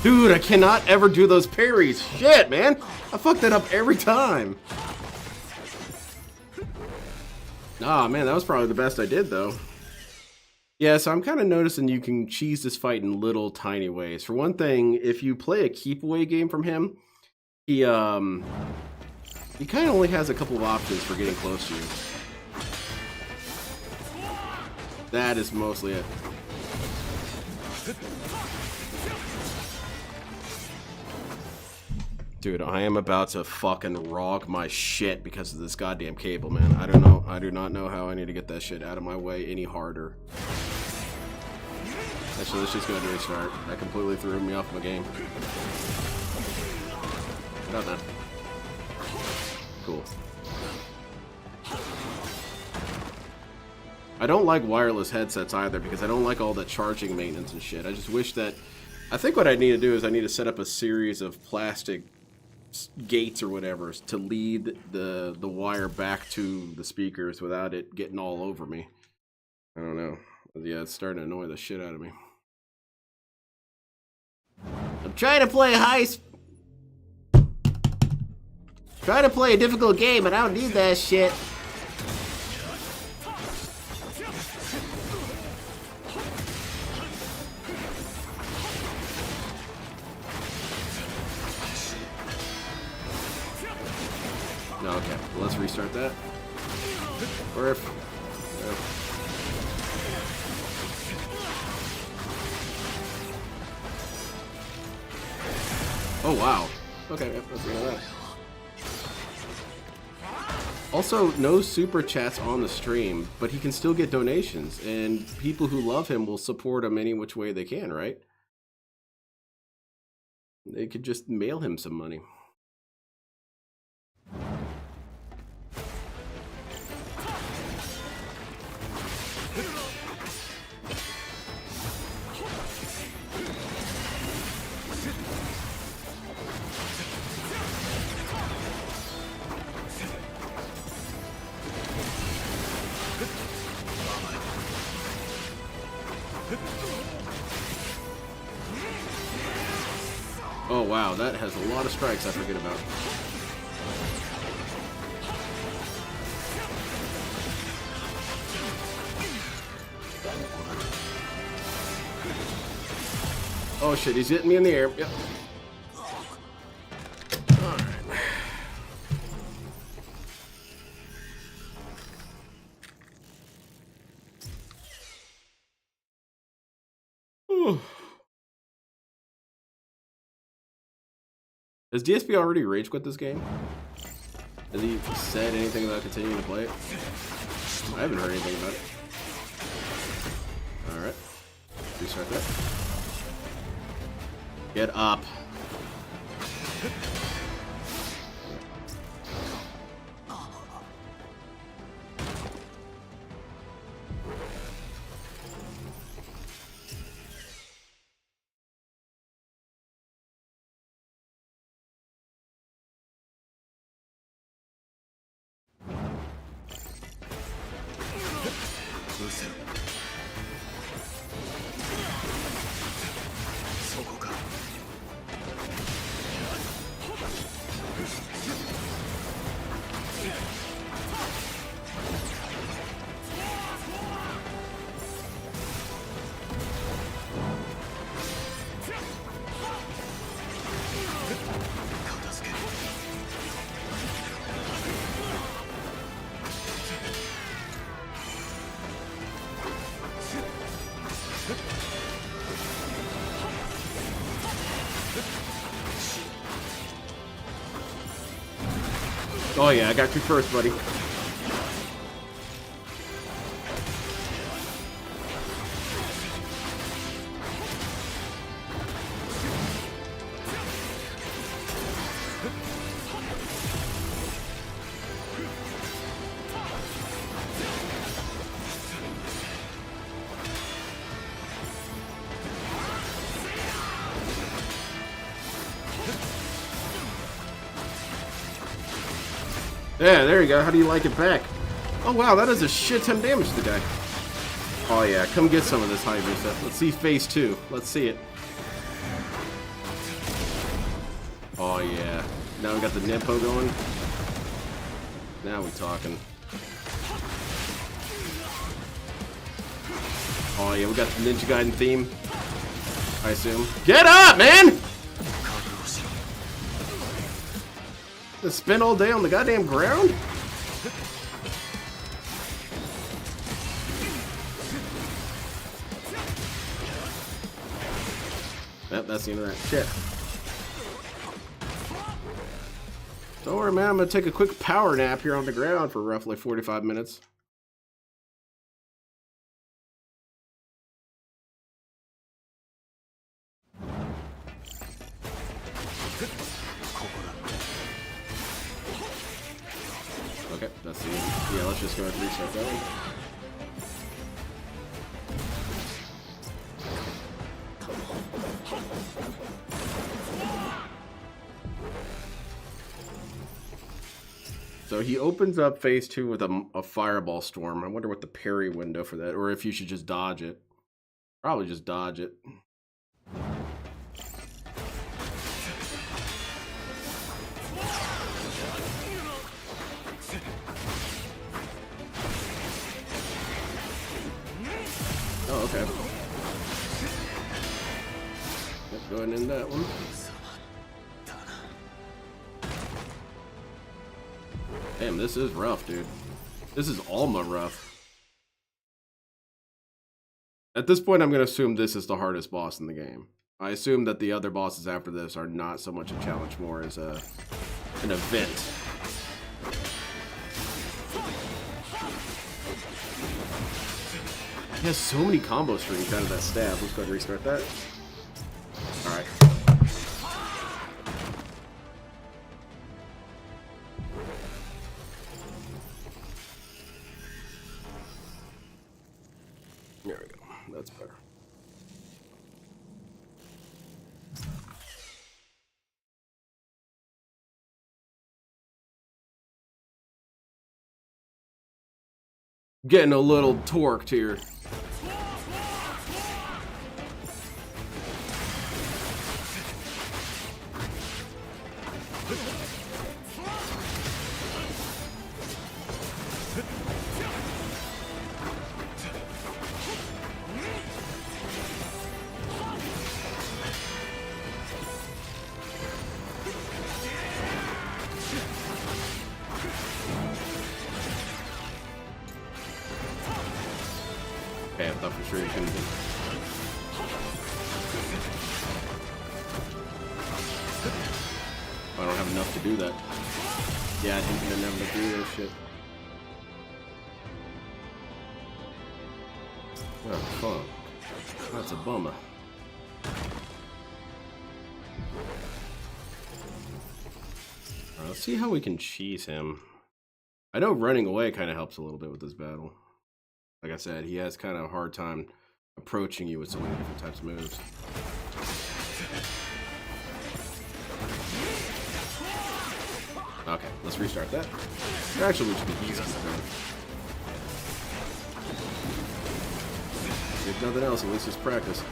Dude, I cannot ever do those parries. Shit, man. I fuck that up every time. Ah, man, that was probably the best I did, though. Yeah, so I'm kind of noticing you can cheese this fight in little tiny ways. For one thing, if you play a keep away game from him, he kind of only has a couple of options for getting close to you. That is mostly it. Dude, I am about to fucking rog my shit because of this goddamn cable, man. I don't know. I do not know how I need to get that shit out of my way any harder. Actually, let's just go ahead and restart. That completely threw me off my game. Not that. Cool. I don't like wireless headsets either because I don't like all that charging maintenance and shit. I just wish that... I think what I need to do is I need to set up a series of plastic gates or whatever to lead the wire back to the speakers without it getting all over me. I don't know. Yeah, it's starting to annoy the shit out of me. I'm trying to play trying to play a difficult game, and I don't need that shit. Okay, well, let's restart that. Or if... Oh, wow. Okay, let's do that. Also, no super chats on the stream, but he can still get donations, and people who love him will support him any which way they can, right? They could just mail him some money. wow, that has a lot of strikes I forget about. Oh shit, he's hitting me in the air. Yep. Alright. Has DSP already rage quit this game? Has he said anything about continuing to play it? I haven't heard anything about it. Alright. Restart that. Get up. Oh yeah, I got you first, buddy. Yeah, there you go. How do you like it back? Oh wow, that does a shit ton damage to the guy. Oh yeah, come get some of this hybrid stuff. Let's see phase 2. Let's see it. Oh yeah. Now we got the Nimpo going. Now we talking. Oh yeah, we got the Ninja Gaiden theme. I assume. Get up, man! To spend all day on the goddamn ground? Yep, that's the end of that shit. Don't worry, man. I'm gonna take a quick power nap here on the ground for roughly 45 minutes. Okay, that's the end. Yeah, let's just go ahead and restart that one. So he opens up phase 2 with a fireball storm. I wonder what the parry window for that, or if you should just dodge it. Probably just dodge it. Oh, okay. Yep, go ahead and end that one. Damn, this is rough, dude. This is Alma rough. At this point, I'm going to assume this is the hardest boss in the game. I assume that the other bosses after this are not so much a challenge, more as an event. He has so many combo strings out of that stab. Let's go ahead and restart that. Alright. There we go. That's better. Getting a little torqued here. thought for sure you couldn't do. I don't have enough to do that. Yeah, I think I didn't have enough to do this shit. Oh, fuck. That's a bummer. Let's see how we can cheese him. I know running away kind of helps a little bit with this battle. Like I said, he has kind of a hard time approaching you with so many different types of moves. Okay, let's restart that. Actually, we should be easy. If nothing else, at least just practice.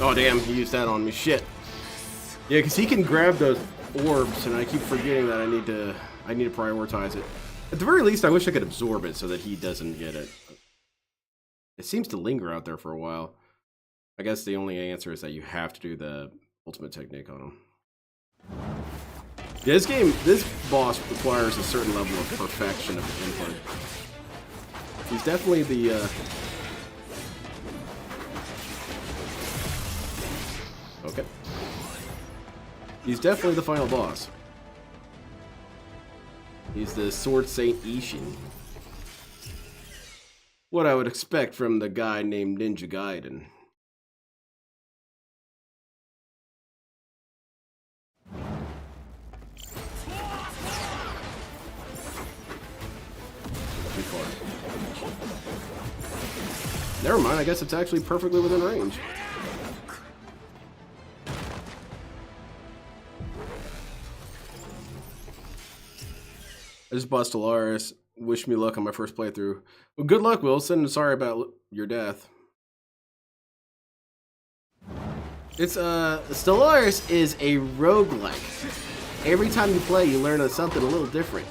Oh damn, he used that on me. Shit. Yeah, because he can grab those orbs, and I keep forgetting that I need to prioritize it. At the very least, I wish I could absorb it so that he doesn't get it. It seems to linger out there for a while. I guess the only answer is that you have to do the ultimate technique on him. Yeah, this boss requires a certain level of perfection of input. He's definitely the okay. He's definitely the final boss. He's the Sword Saint Ishin. What I would expect from the guy named Ninja Gaiden. Too far. Never mind, I guess it's actually perfectly within range. I just bust Stellaris. Wish me luck on my first playthrough. Well, good luck, Wilson. Sorry about your death. It's Stellaris is a roguelike. Every time you play, you learn something a little different.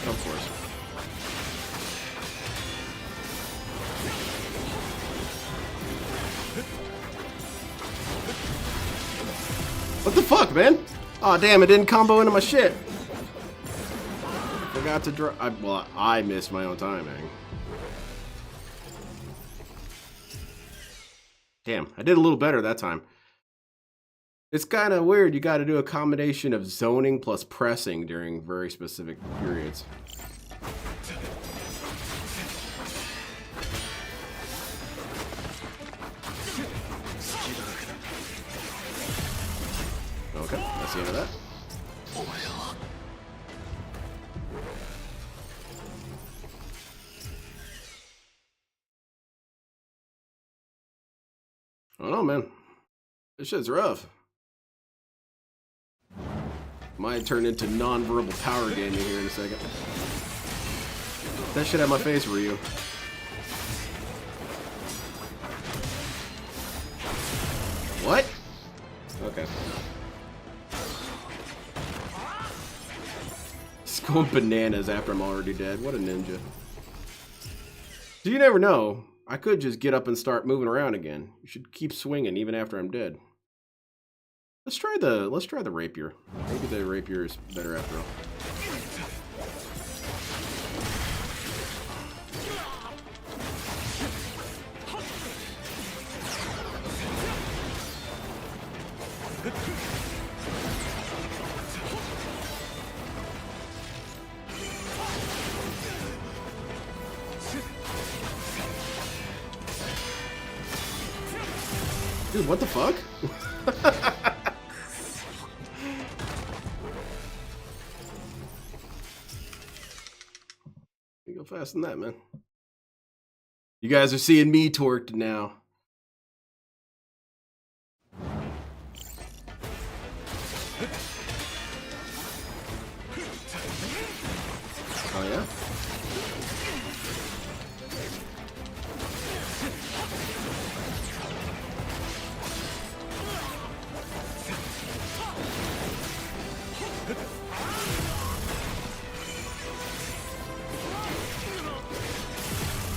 Of course. What the fuck, man? Oh damn, it didn't combo into my shit. Forgot to draw. Well, I missed my own timing. Damn, I did a little better that time. It's kind of weird. You got to do a combination of zoning plus pressing during very specific periods. Okay, that's the end of that. I don't know, man. This shit's rough. Might turn into non-verbal power gaming here in a second. That shit out my face, Ryu. What? Okay. Just going bananas after I'm already dead. What a ninja. So you never know. I could just get up and start moving around again. You should keep swinging even after I'm dead. let's try the rapier. Maybe the rapier is better after all. Dude, what the fuck? You go faster than that, man. You guys are seeing me torqued now. Oh yeah?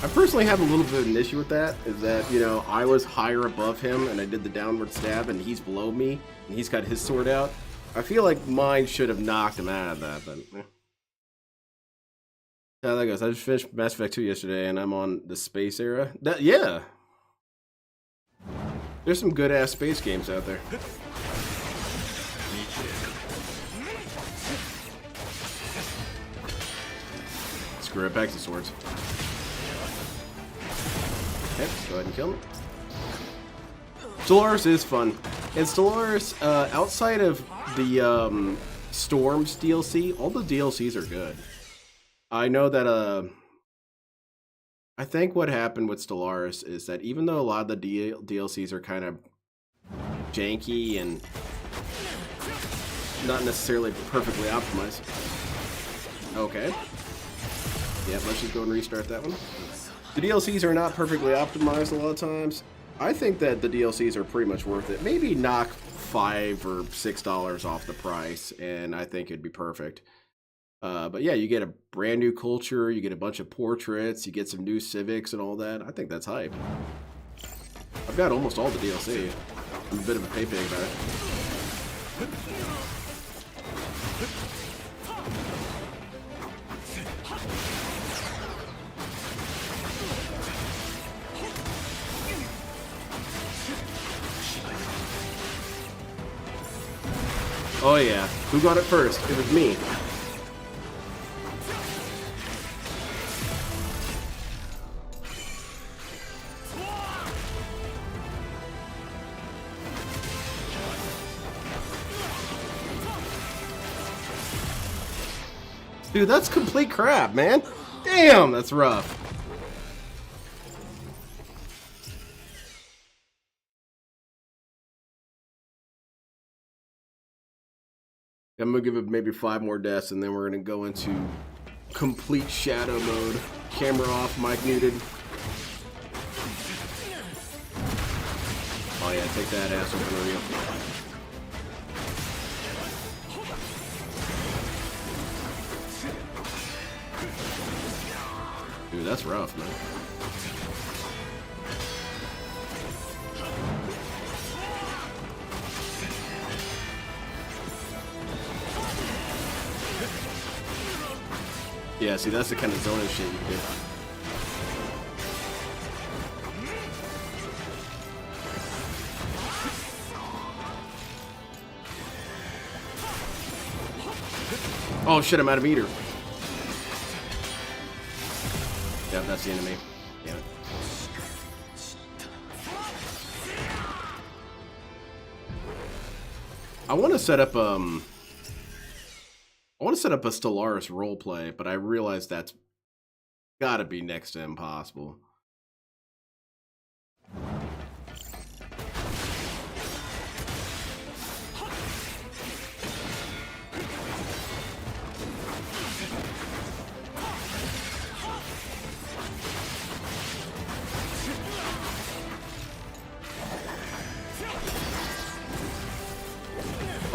I personally have a little bit of an issue with that, is that, you know, I was higher above him and I did the downward stab and he's below me and he's got his sword out. I feel like mine should have knocked him out of that, but how that goes. I just finished Mass Effect 2 yesterday and I'm on the space era. Yeah. There's some good ass space games out there. Screw it, back to swords. Okay, go ahead and kill him. Stellaris is fun. And Stellaris, outside of the Storms DLC, all the DLCs are good. I know that, I think what happened with Stellaris is that even though a lot of the DLCs are kind of janky and not necessarily perfectly optimized. Okay. Yeah, let's just go and restart that one. The DLCs are not perfectly optimized a lot of times. I think that the DLCs are pretty much worth it. Maybe knock $5 or $6 off the price, and I think it'd be perfect. But yeah, you get a brand new culture, you get a bunch of portraits, you get some new civics and all that. I think that's hype. I've got almost all the DLC. I'm a bit of a pay pig about it. Oh yeah, who got it first? It was me. Dude, that's complete crap, man. Damn, that's rough. I'm gonna give it maybe 5 more deaths, and then we're gonna go into complete shadow mode. Camera off, mic muted. Oh yeah, take that ass over the real. Dude, that's rough, man. Yeah, see, that's the kind of zoning shit you do. Oh shit, I'm out of meter. Yeah, that's the enemy. Damn it. I want to set up a Stellaris roleplay, but I realize that's gotta be next to impossible.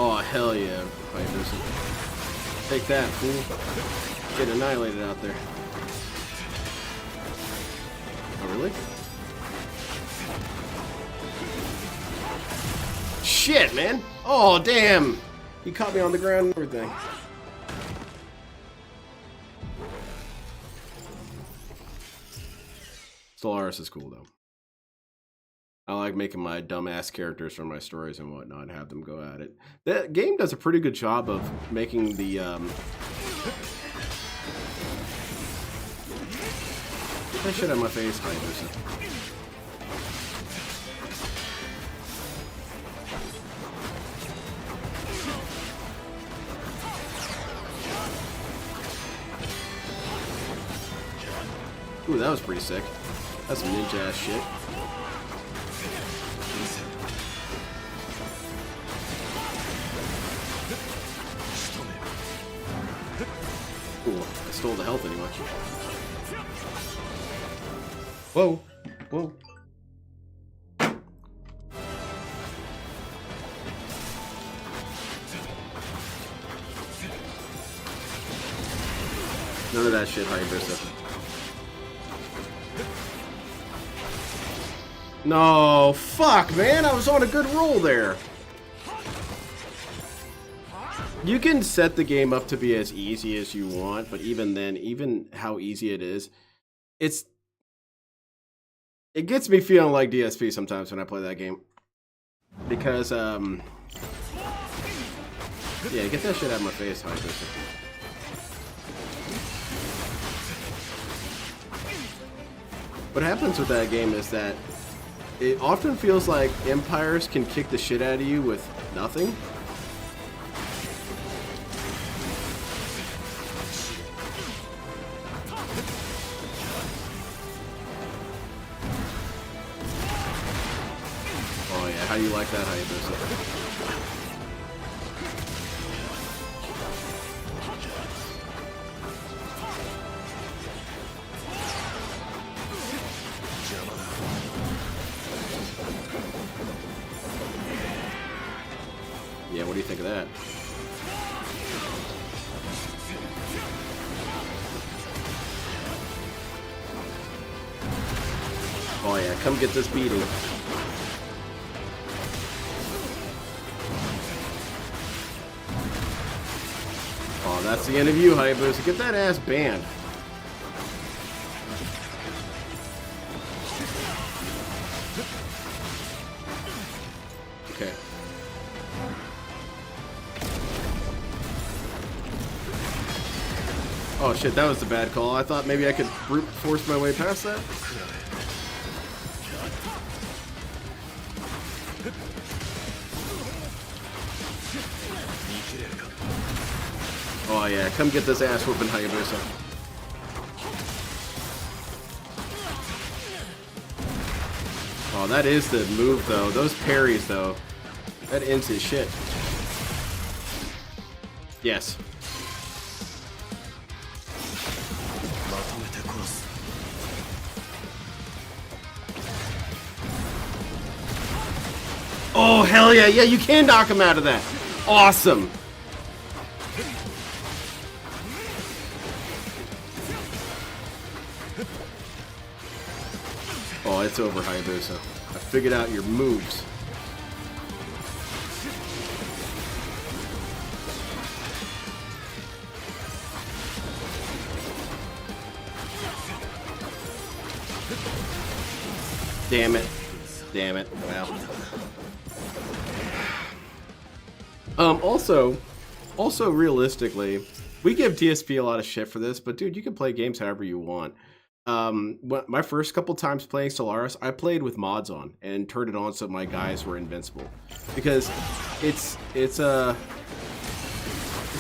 Oh, hell yeah. Take that, fool. Get annihilated out there. Oh, really? shit, man! Oh, damn! He caught me on the ground and everything. Stellaris is cool, though. I like making my dumbass characters from my stories and whatnot and have them go at it. That game does a pretty good job of making the, Get that shit out of my face, Hayabusa. Ooh, that was pretty sick. That's some ninja ass shit. Cool. I stole the health anyway. Whoa. Whoa. None of that shit, Hayabusa. No, fuck, man. I was on a good roll there. You can set the game up to be as easy as you want, but even then, even how easy it is, it gets me feeling like DSP sometimes when I play that game. Because, yeah, get that shit out of my face, Hayabusa. What happens with that game is that it often feels like empires can kick the shit out of you with nothing. Oh yeah, how you like that, Hayabusa? Yeah, what do you think of that? Oh yeah, come get this beating. Oh, that's the end of you, Hayabusa. Get that ass banned. Okay. Oh shit, that was the bad call. I thought maybe I could brute force my way past that. Oh yeah, come get this ass whooping, Hayabusa. Oh, that is the move though. Those parries though. That ends his shit. Yes. Oh, hell yeah. Yeah, you can knock him out of that. Awesome. Oh, it's over, Hayabusa. I figured out your moves. Damn it. Damn it. Wow. Also realistically, we give TSP a lot of shit for this, but dude, you can play games however you want. My first couple times playing Stellaris, I played with mods on and turned it on so my guys were invincible. Because it's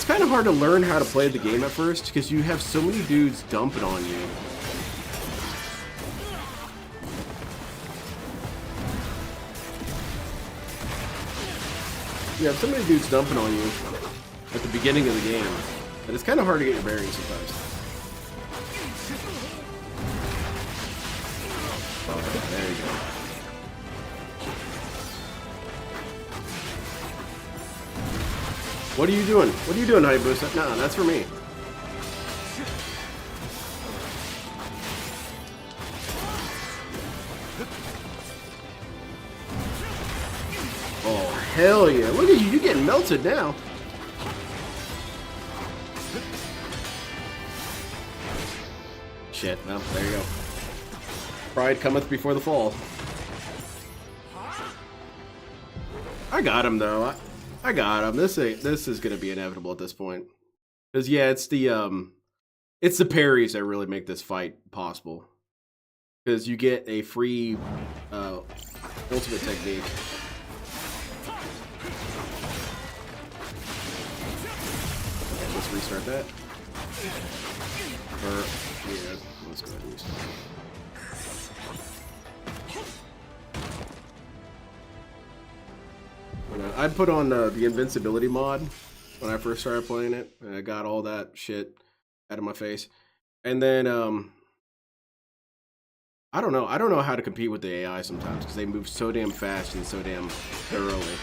kind of hard to learn how to play the game at first because you have so many dudes dumping on you. You have so many dudes dumping on you at the beginning of the game that it's kind of hard to get your bearings sometimes. Oh, there you go. What are you doing? What are you doing, Hayabusa? No, that's for me. Oh, Hell yeah. Look at you. You're getting melted now. Shit. Well, there you go. Pride cometh before the fall. I got him, though. I got him. This is going to be inevitable at this point. Because, yeah, it's the parries that really make this fight possible. Because you get a free ultimate technique. Okay, let's restart that. Or, yeah, let's go ahead and restart. I put on the invincibility mod when I first started playing it, and I got all that shit out of my face. And then, I don't know how to compete with the AI sometimes, because they move so damn fast and so damn thoroughly.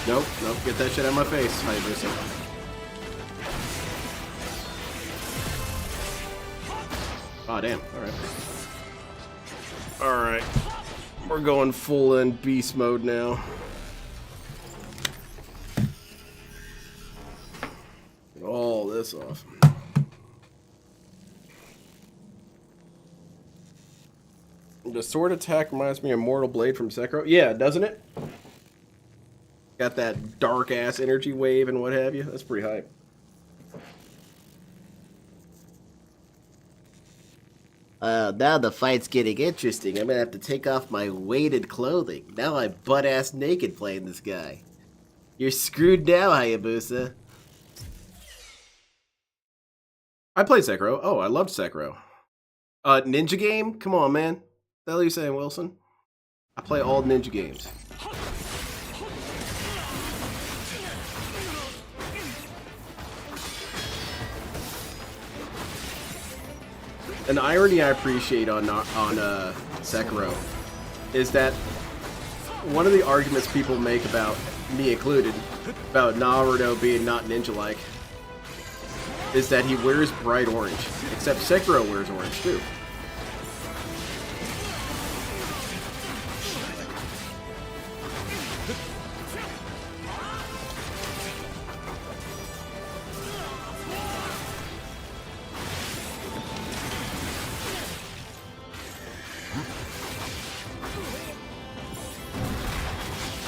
Nope, get that shit out of my face, Hayabusa. Oh, damn, alright. We're going full in beast mode now. Get all this off. The sword attack reminds me of Mortal Blade from Sekiro. Yeah, doesn't it? Got that dark ass energy wave and what have you. That's pretty hype. Now the fight's getting interesting. I'm gonna have to take off my weighted clothing. Now I'm butt-ass naked playing this guy. You're screwed now, Hayabusa. I played Sekiro. Oh, I loved Sekiro. Ninja game? Come on, man. What the hell are you saying, Wilson? I play all ninja games. An irony I appreciate on Sekiro is that one of the arguments people make about, me included, about Naruto being not ninja-like is that he wears bright orange, except Sekiro wears orange too.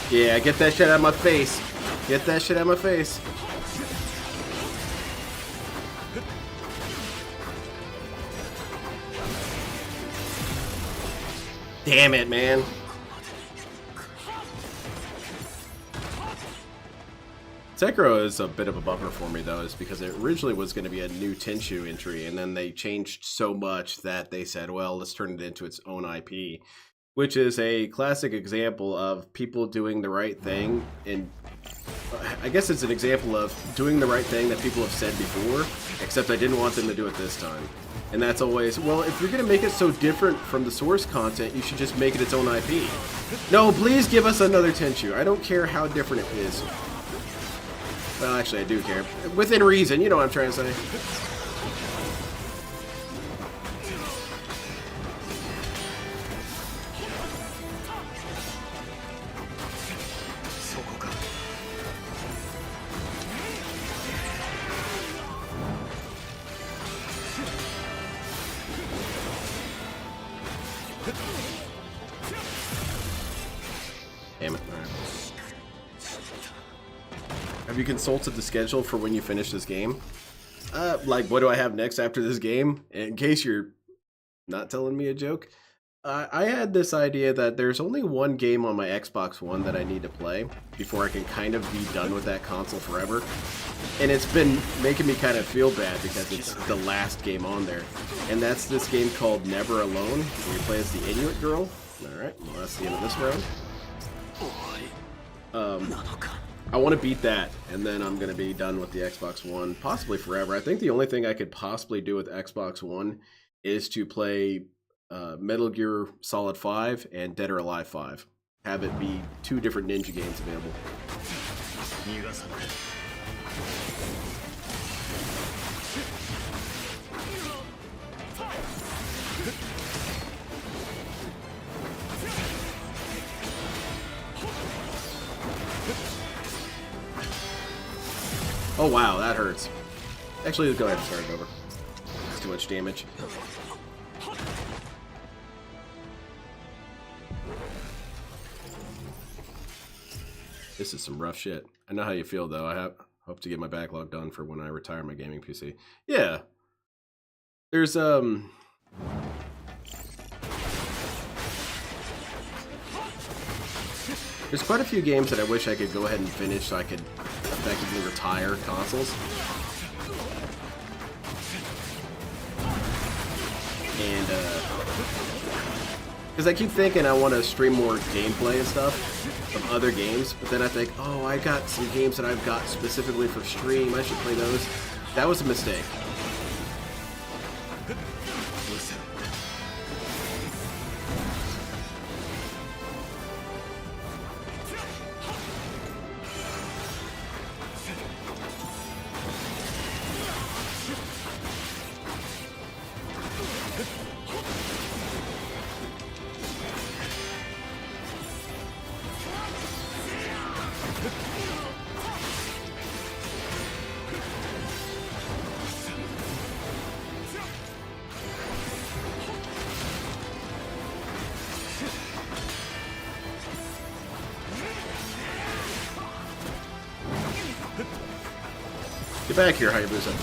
Yeah, get that shit out of my face. Get that shit out of my face. Damn it, man. Sekiro is a bit of a bummer for me, though, is because it originally was going to be a new Tenchu entry, and then they changed so much that they said, well, let's turn it into its own IP. Which is a classic example of people doing the right thing, and I guess it's an example of doing the right thing that people have said before, except I didn't want them to do it this time. And that's always, well, if you're going to make it so different from the source content, you should just make it its own IP. No, please give us another Tenchu. I don't care how different it is. Well, actually, I do care. Within reason, you know what I'm trying to say. Damn it. All right. Have you consulted the schedule for when you finish this game? Like, what do I have next after this game? In case you're not telling me a joke. I had this idea that there's only one game on my Xbox One that I need to play before I can kind of be done with that console forever. And it's been making me kind of feel bad because it's the last game on there. And that's this game called Never Alone, where you play as the Inuit girl. Alright, well that's the end of this round. I want to beat that, and then I'm going to be done with the Xbox One, possibly forever. I think the only thing I could possibly do with Xbox One is to play Metal Gear Solid 5 and Dead or Alive 5. Have it be 2 different ninja games available. Oh wow, that hurts. Actually, let's go ahead and start it over. That's too much damage. This is some rough shit. I know how you feel though. I hope to get my backlog done for when I retire my gaming PC. Yeah. There's quite a few games that I wish I could go ahead and finish so I could effectively retire consoles. And because I keep thinking I want to stream more gameplay and stuff of other games, but then I think, oh, I got some games that I've got specifically for stream. I should play those. That was a mistake. Get back here, Hayabusa.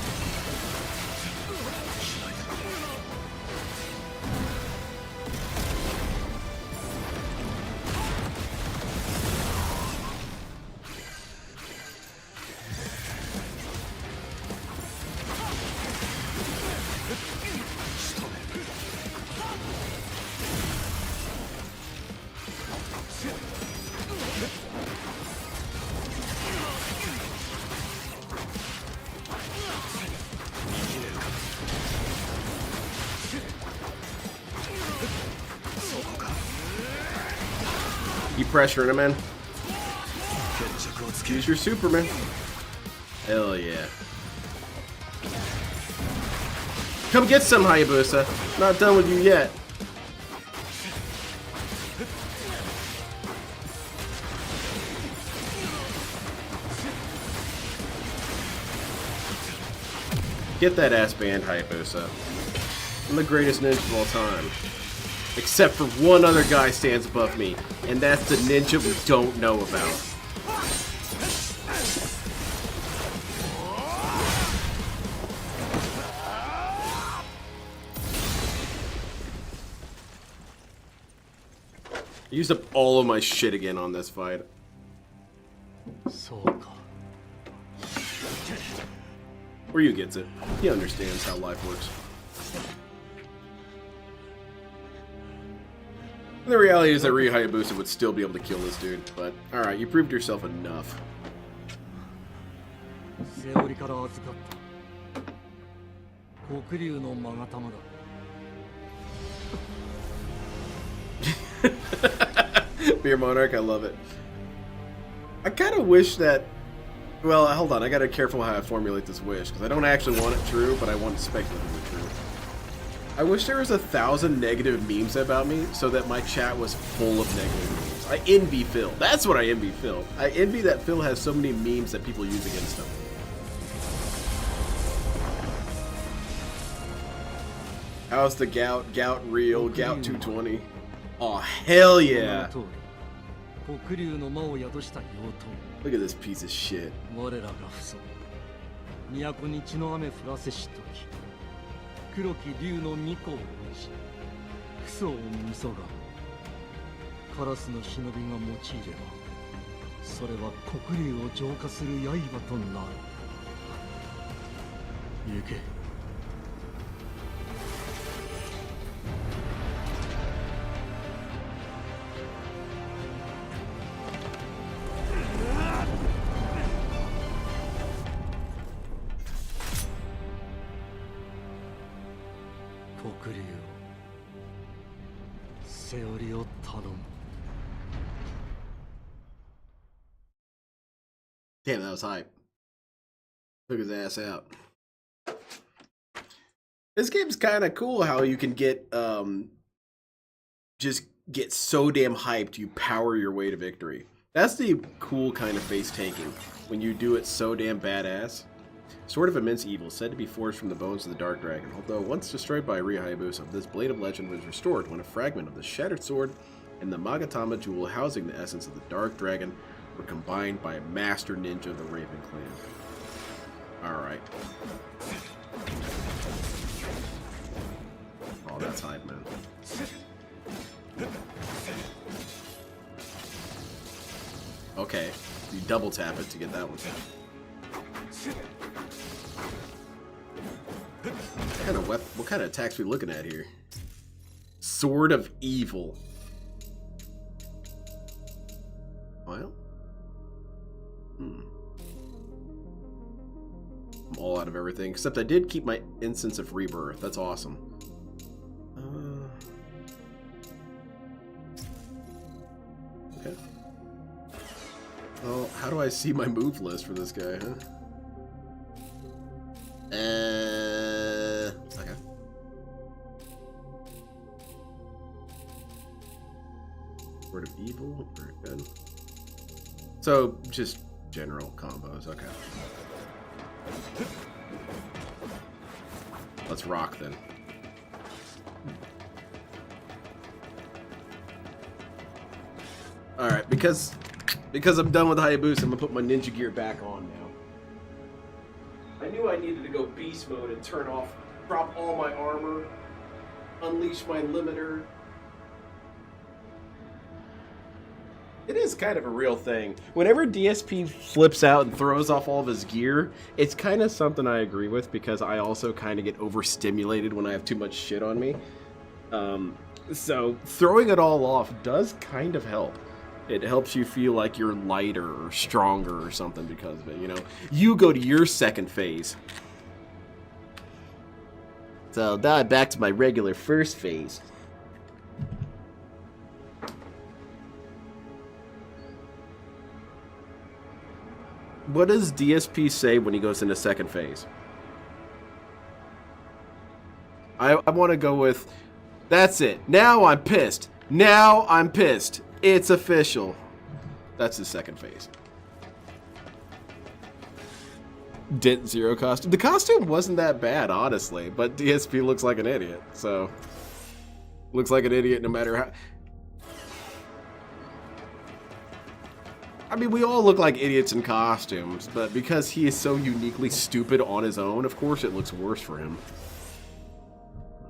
Keep pressuring him, man. Use your Superman. Hell yeah. Come get some, Hayabusa. Not done with you yet. Get that ass band, Hayabusa. I'm the greatest ninja of all time. Except for one other guy stands above me, and that's the ninja we don't know about. I used up all of my shit again on this fight. Ryu gets it. He understands how life works. The reality is that Ryu Hayabusa would still be able to kill this dude, but alright, you proved yourself enough. Beer Monarch, I love it. I kind of wish that... Well, hold on, I gotta be careful how I formulate this wish, because I don't actually want it true, but I want it speculatively true. I wish there was 1,000 negative memes about me, so that my chat was full of negative memes. I envy Phil. That's what I envy Phil. I envy that Phil has so many memes that people use against him. How's the gout? Gout real? Gout 220? Oh, hell yeah! Look at this piece of shit. 黒竜セオリを頼む Damn, that was hype. Took his ass out. This game's kind of cool how you can get, just get so damn hyped you power your way to victory. That's the cool kind of face tanking, when you do it so damn badass. Sword of Immense Evil, said to be forged from the bones of the Dark Dragon. Although once destroyed by Ri Hayabusa, this blade of legend was restored when a fragment of the Shattered Sword and the Magatama jewel housing the essence of the Dark Dragon were combined by a master ninja of the Raven Clan. Alright. Oh, that's hype, man. Okay, you double tap it to get that one. What kind of attacks are we looking at here? Sword of Evil. Well, I'm all out of everything, except I did keep my Instance of Rebirth. That's awesome. Okay. Well, how do I see my move list for this guy, huh? Okay. Sword of Evil, very good. So, just general combos, okay. Let's rock then. Alright, because I'm done with Hayabusa, I'm gonna put my ninja gear back on now. I knew I needed to go beast mode and turn off, drop all my armor, unleash my limiter. It is kind of a real thing. Whenever DSP flips out and throws off all of his gear, it's kind of something I agree with because I also kind of get overstimulated when I have too much shit on me. So throwing it all off does kind of help. It helps you feel like you're lighter or stronger or something because of it, you know? You go to your second phase. So now I'm back to my regular first phase. What does DSP say when he goes into second phase? I want to go with, that's it. Now I'm pissed. Now I'm pissed. It's official. That's his second phase. Dent Zero costume. The costume wasn't that bad, honestly, but DSP looks like an idiot, so... Looks like an idiot no matter how... I mean, we all look like idiots in costumes, but because he is so uniquely stupid on his own, of course it looks worse for him.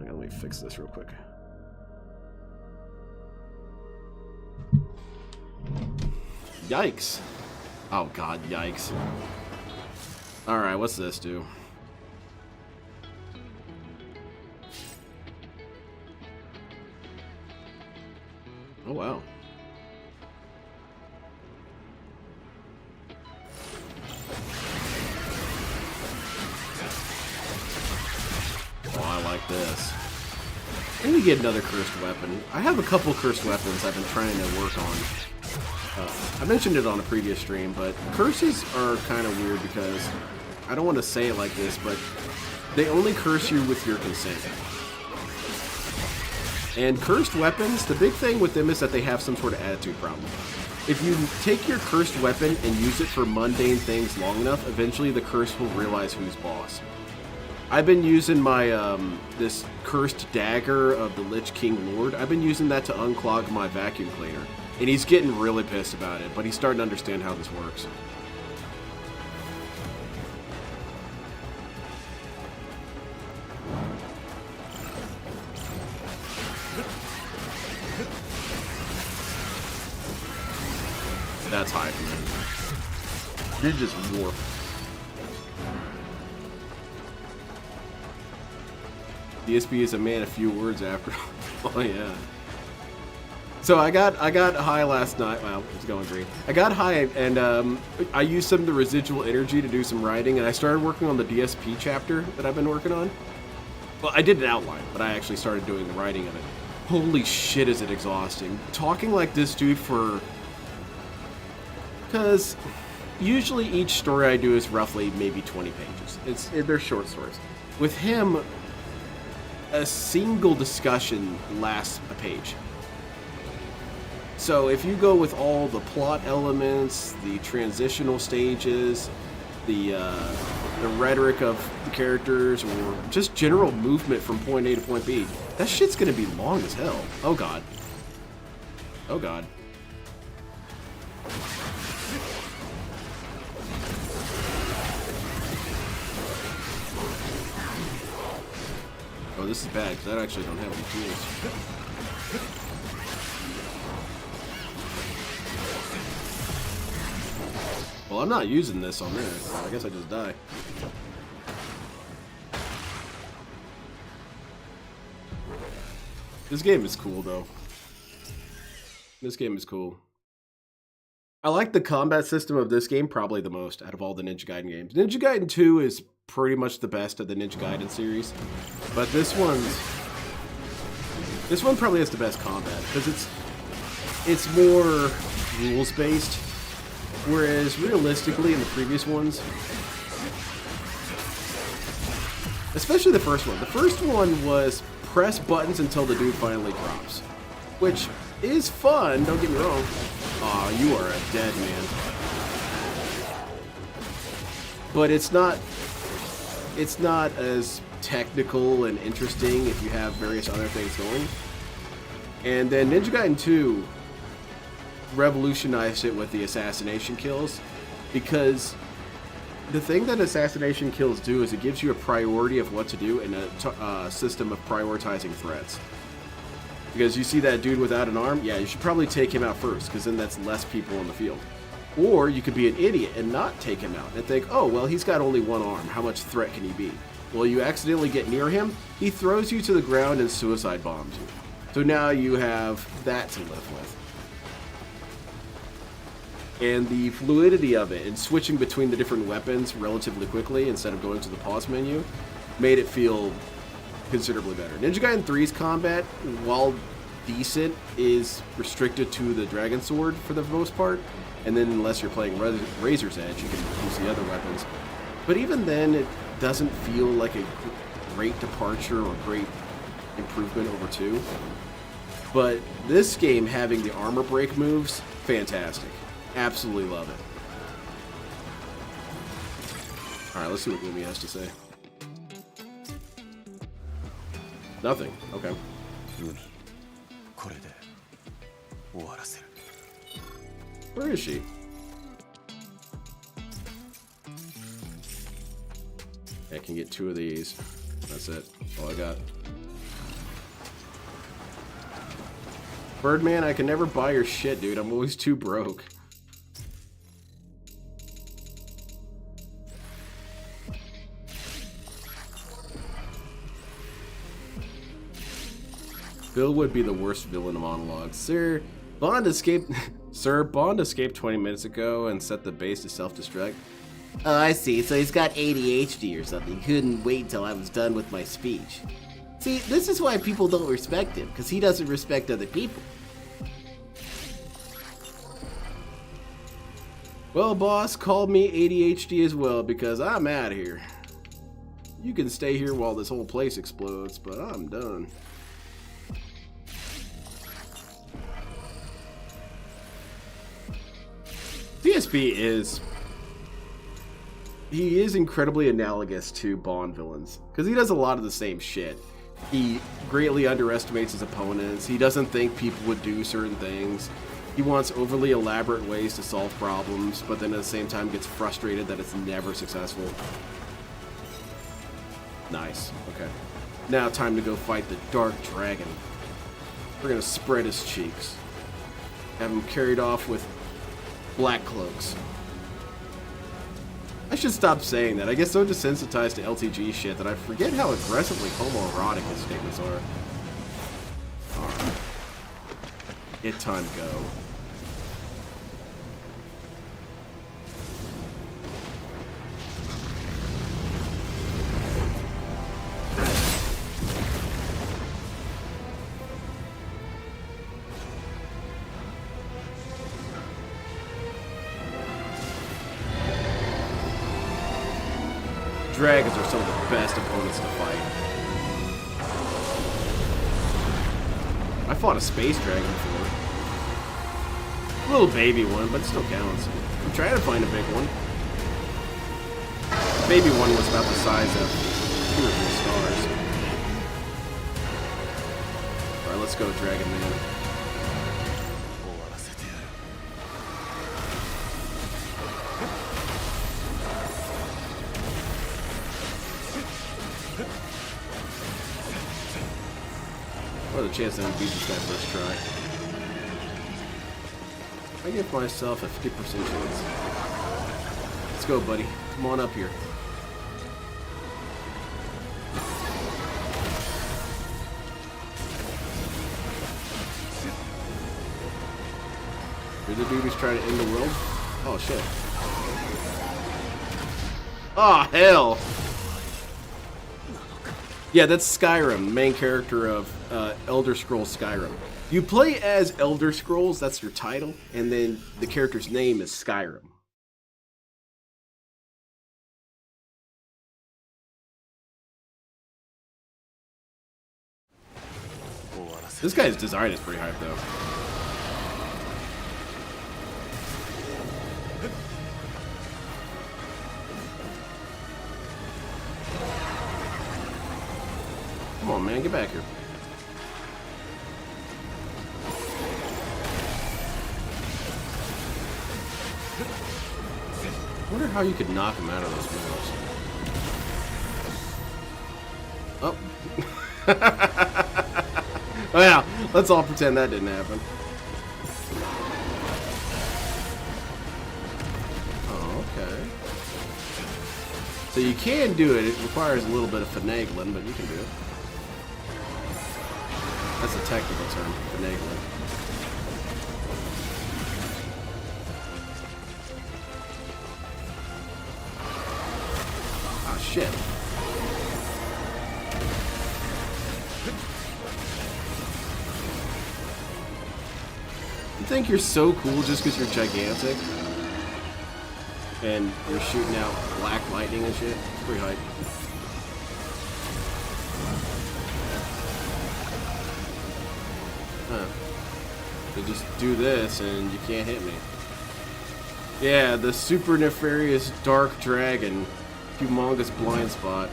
Okay, let me fix this real quick. Yikes. Oh god, yikes. Alright, what's this do? Oh wow. Oh, I like this. I need to get another cursed weapon. I have a couple cursed weapons I've been trying to work on. I mentioned it on a previous stream, but curses are kind of weird because, I don't want to say it like this, but they only curse you with your consent. And cursed weapons, the big thing with them is that they have some sort of attitude problem. If you take your cursed weapon and use it for mundane things long enough, eventually the curse will realize who's boss. I've been using my, this cursed dagger of the Lich King Lord. I've been using that to unclog my vacuum cleaner. And he's getting really pissed about it, but he's starting to understand how this works. That's hype, man. You're just warped. DSP is a man of few words after all. Oh yeah. So I got high last night. Well, it's going green. I got high and I used some of the residual energy to do some writing, and I started working on the DSP chapter that I've been working on. Well, I did an outline, but I actually started doing the writing of it. Holy shit, is it exhausting. Talking like this dude for... Because usually each story I do is roughly maybe 20 pages. They're short stories. With him, a single discussion lasts a page. So if you go with all the plot elements, the transitional stages, the rhetoric of the characters, or just general movement from point A to point B, that shit's gonna be long as hell. Oh god. Oh god. Oh, this is bad, because I actually don't have any tools. Well, I'm not using this on there, so I guess I just die. This game is cool, though. This game is cool. I like the combat system of this game probably the most out of all the Ninja Gaiden games. Ninja Gaiden 2 is pretty much the best of the Ninja Gaiden series, but this one probably has the best combat because it's more rules based, whereas realistically in the previous ones, especially the first one was press buttons until the dude finally drops, which is fun, don't get me wrong. Aw, you are a dead man. But it's not as technical and interesting if you have various other things going. And then Ninja Gaiden 2 revolutionized it with the assassination kills, because the thing that assassination kills do is it gives you a priority of what to do and a system of prioritizing threats. Because you see that dude without an arm, yeah, you should probably take him out first, because then that's less people in the field. Or you could be an idiot and not take him out and think, oh, well, he's got only one arm. How much threat can he be? Well, you accidentally get near him, he throws you to the ground and suicide bombs you. So now you have that to live with. And the fluidity of it and switching between the different weapons relatively quickly instead of going to the pause menu made it feel considerably better. Ninja Gaiden 3's combat, while decent, is restricted to the Dragon Sword for the most part, and then unless you're playing Razor's Edge, you can use the other weapons. But even then, it doesn't feel like a great departure or great improvement over 2. But this game having the armor break moves, fantastic. Absolutely love it. Alright, let's see what Gloomy has to say. Nothing. Okay. Where is she? I can get 2 of these. That's it. That's all I got. Birdman, I can never buy your shit, dude. I'm always too broke. Bill would be the worst villain of monologues. Sir, Bond escaped 20 minutes ago and set the base to self-destruct. Oh, I see. So he's got ADHD or something. He couldn't wait until I was done with my speech. See, this is why people don't respect him, because he doesn't respect other people. Well, boss, called me ADHD as well, because I'm out of here. You can stay here while this whole place explodes, but I'm done. DSP is incredibly analogous to Bond villains, because he does a lot of the same shit. He greatly underestimates his opponents. He doesn't think people would do certain things. He wants overly elaborate ways to solve problems, but then at the same time gets frustrated that it's never successful. Nice. Okay. Now time to go fight the Dark Dragon. We're gonna spread his cheeks. Have him carried off with black cloaks. I should stop saying that. I get so desensitized to LTG shit that I forget how aggressively homoerotic his statements are. Alright. It's time to go. dragons are some of the best opponents to fight. I fought a space dragon before. A little baby one, but it still counts. I'm trying to find a big one. The baby one was about the size of 2 or 3 stars. Alright, let's go, Dragon Man. What are the chances I'm gonna beat this guy first try? I give myself a 50% chance. Let's go, buddy. Come on up here. You're the dude who's trying to end the world? Oh, shit. Oh, hell! Yeah, that's Skyrim, main character of Elder Scrolls Skyrim. You play as Elder Scrolls, that's your title, and then the character's name is Skyrim. This guy's design is pretty hype, though. Come on, man, get back here. I wonder how you could knock him out of those moves. Oh. Oh yeah, let's all pretend that didn't happen. Oh, okay. So you can do it. It requires a little bit of finagling, but you can do it. That's a technical term, finagling. Ah, shit. You think you're so cool just because you're gigantic? And you're shooting out black lightning and shit? It's pretty hype. Huh. So just do this and you can't hit me. Yeah, the super nefarious dark dragon. Humongous blind spot.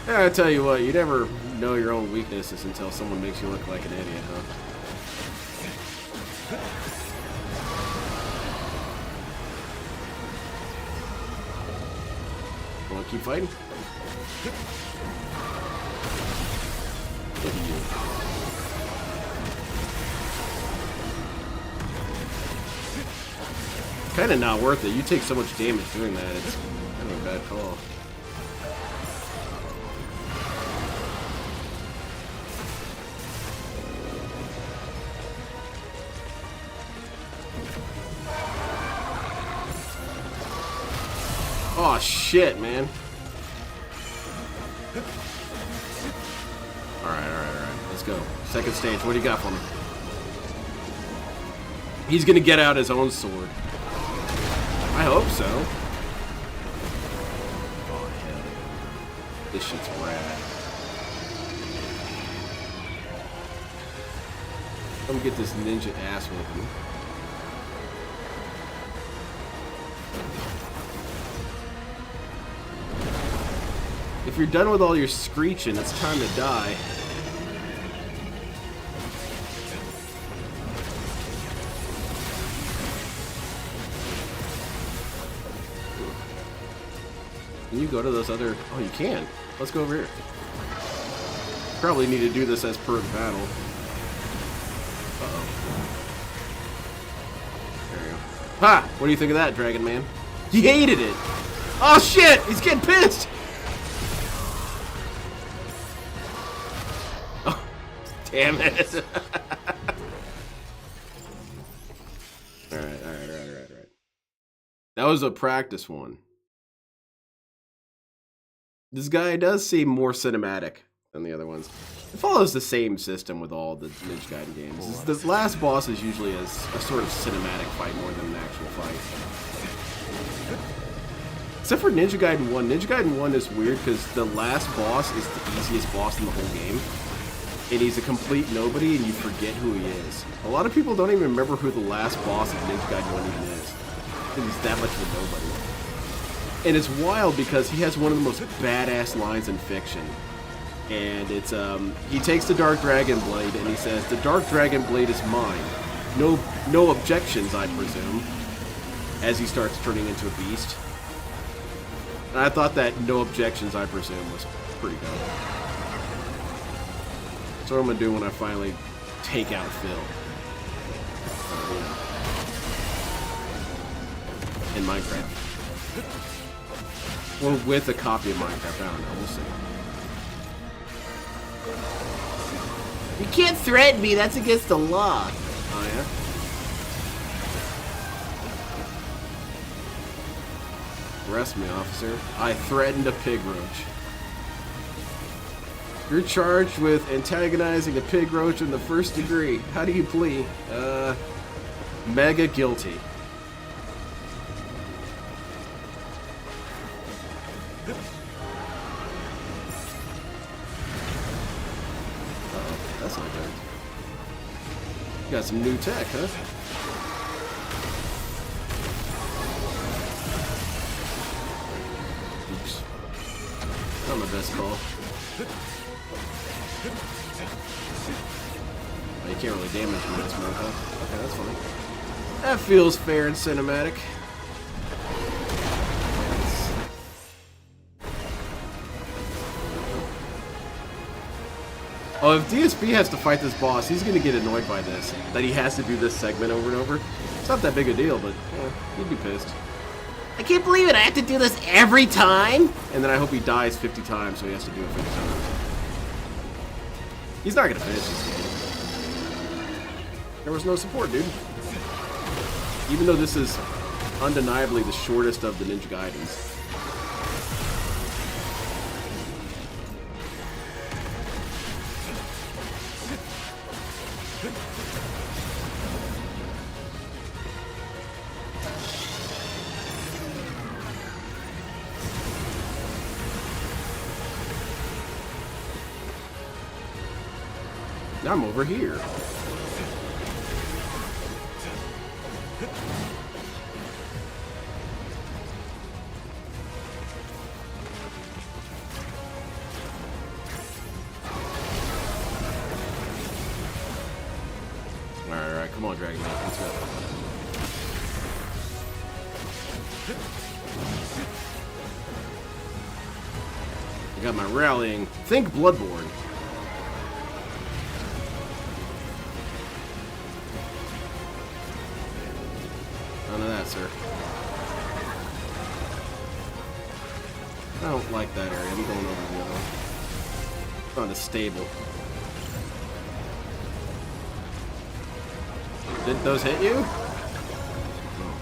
Yeah, I tell you what, you never know your own weaknesses until someone makes you look like an idiot, huh? Wanna keep fighting? Look at you. Kinda not worth it. You take so much damage doing that, it's kind of a bad call. Oh shit, man. Alright. Let's go. Second stage. What do you got for me? He's gonna get out his own sword. I hope so. Oh hell. This shit's rad. Come get this ninja ass whooping. If you're done with all your screeching, it's time to die. Can you go to those other... Oh, you can. Let's go over here. Probably need to do this as per the battle. Uh-oh. There you go. Ha! What do you think of that, Dragon Man? He hated it! Oh, shit! He's getting pissed! Damn it. Alright. That was a practice one. This guy does seem more cinematic than the other ones. It follows the same system with all the Ninja Gaiden games. The last boss is usually a sort of cinematic fight more than an actual fight. Except for Ninja Gaiden 1. Ninja Gaiden 1 is weird because the last boss is the easiest boss in the whole game. And he's a complete nobody and you forget who he is. A lot of people don't even remember who the last boss of Ninja Gaiden 1 even is. Because he's that much of a nobody. And it's wild because he has one of the most badass lines in fiction. And it's, he takes the Dark Dragon Blade and he says, "The Dark Dragon Blade is mine. No objections, I presume." As he starts turning into a beast. And I thought that "no objections, I presume" was pretty dope. So what I'm gonna do when I finally take out Phil. In Minecraft. Or with a copy of Minecraft, I don't know, we'll see. You can't threaten me, that's against the law. Oh yeah? Arrest me, officer. I threatened a pig roach. You're charged with antagonizing a pig roach in the first degree. How do you plead? Mega guilty. Uh-oh, that's not good. You got some new tech, huh? Oops. Not my best call. Oh, you can't really damage me this month, huh? Okay, that's fine. That feels fair and cinematic. Oh, if DSP has to fight this boss, he's gonna get annoyed by this. That he has to do this segment over and over. It's not that big a deal, but he'd be pissed. I can't believe it, I have to do this every time? And then I hope he dies 50 times, so he has to do it 50 times. He's not gonna finish this game. There was no support, dude. Even though this is undeniably the shortest of the Ninja Gaidens. Now I'm over here. Alright, come on, Dragon Man. Let's go. I got my rallying. Think Bloodborne. None of that, sir. I don't like that area. I'm going over the other one. It's not as stable. Did those hit you? No.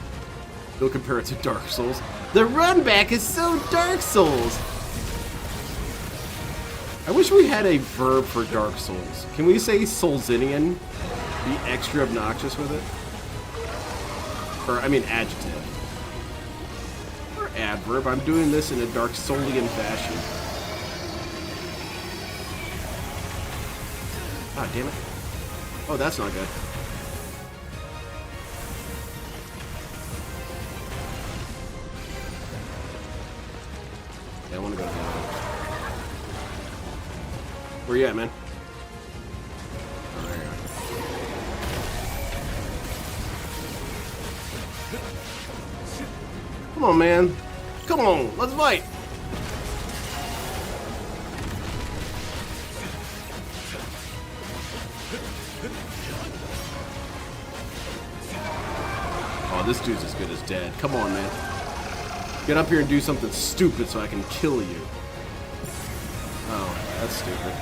Don't compare it to Dark Souls. The run back is so Dark Souls! I wish we had a verb for Dark Souls. Can we say Soulsinian? Be extra obnoxious with it? Or, I mean, adjective. Or adverb. I'm doing this in a Dark Soulian fashion. Ah, damn it. Oh, that's not good. Yeah, I want to go to the other. Where you at, man? Oh, there you are. Come on, man. Come on, let's fight. Oh, this dude's as good as dead. Come on, man. Get up here and do something stupid so I can kill you. Oh, that's stupid.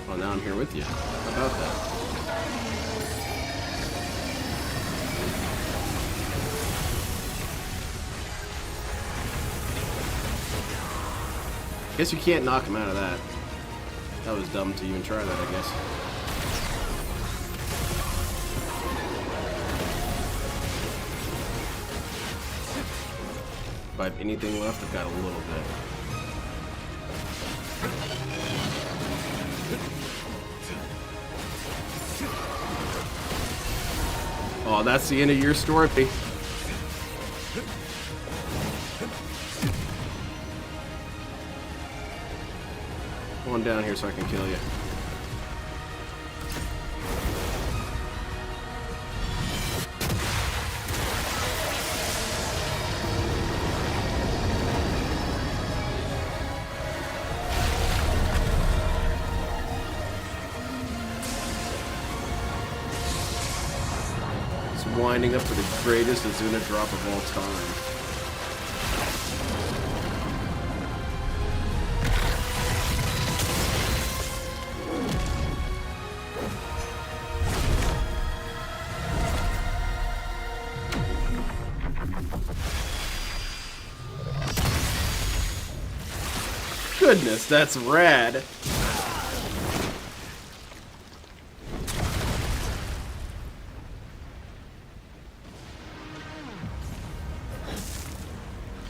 Well, now I'm here with you. How about that? Guess you can't knock him out of that. That was dumb to even try that, I guess. If I have anything left, I've got a little bit. Oh, that's the end of your story. Come on down here so I can kill you. Winding up for the greatest Azuna drop of all time. Goodness, that's rad.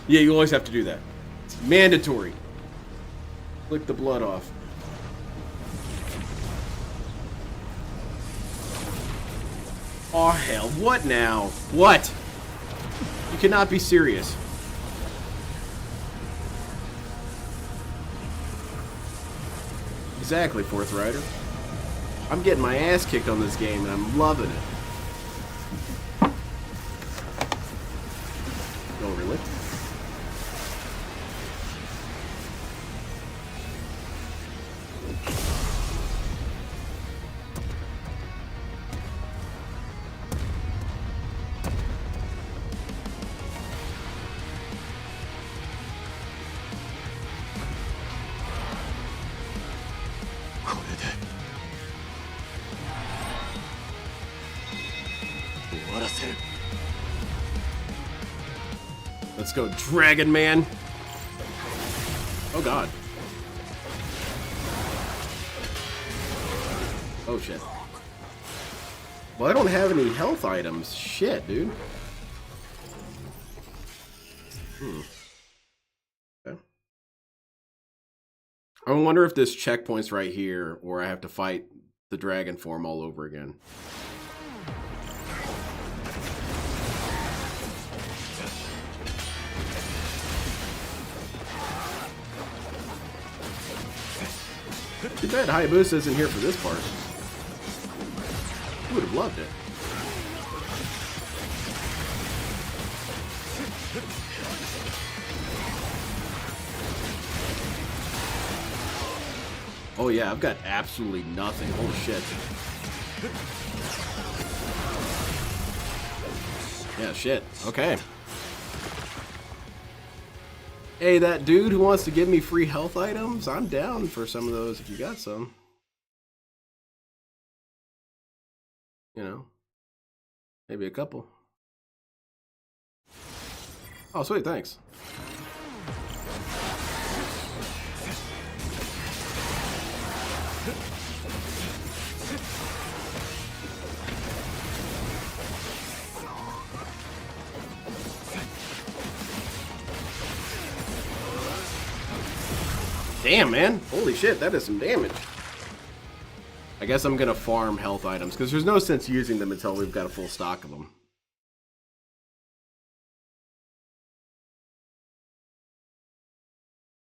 Yeah, you always have to do that. It's mandatory. Lick the blood off. Oh hell, what now? What? You cannot be serious. Exactly, Fourth Rider. I'm getting my ass kicked on this game and I'm loving it. Oh, really? Let's go, Dragon Man. Oh god. Oh shit. Well, I don't have any health items. Shit, dude. Okay. I wonder if this checkpoint's right here, or I have to fight the dragon form all over again. Too bad Hayabusa isn't here for this part. Would have loved it. Oh yeah, I've got absolutely nothing. Holy shit. Yeah, shit. Okay. Hey, that dude who wants to give me free health items, I'm down for some of those if you got some. You know, maybe a couple. Oh, sweet, thanks. Damn, man. Holy shit, that is some damage. I guess I'm gonna farm health items, because there's no sense using them until we've got a full stock of them.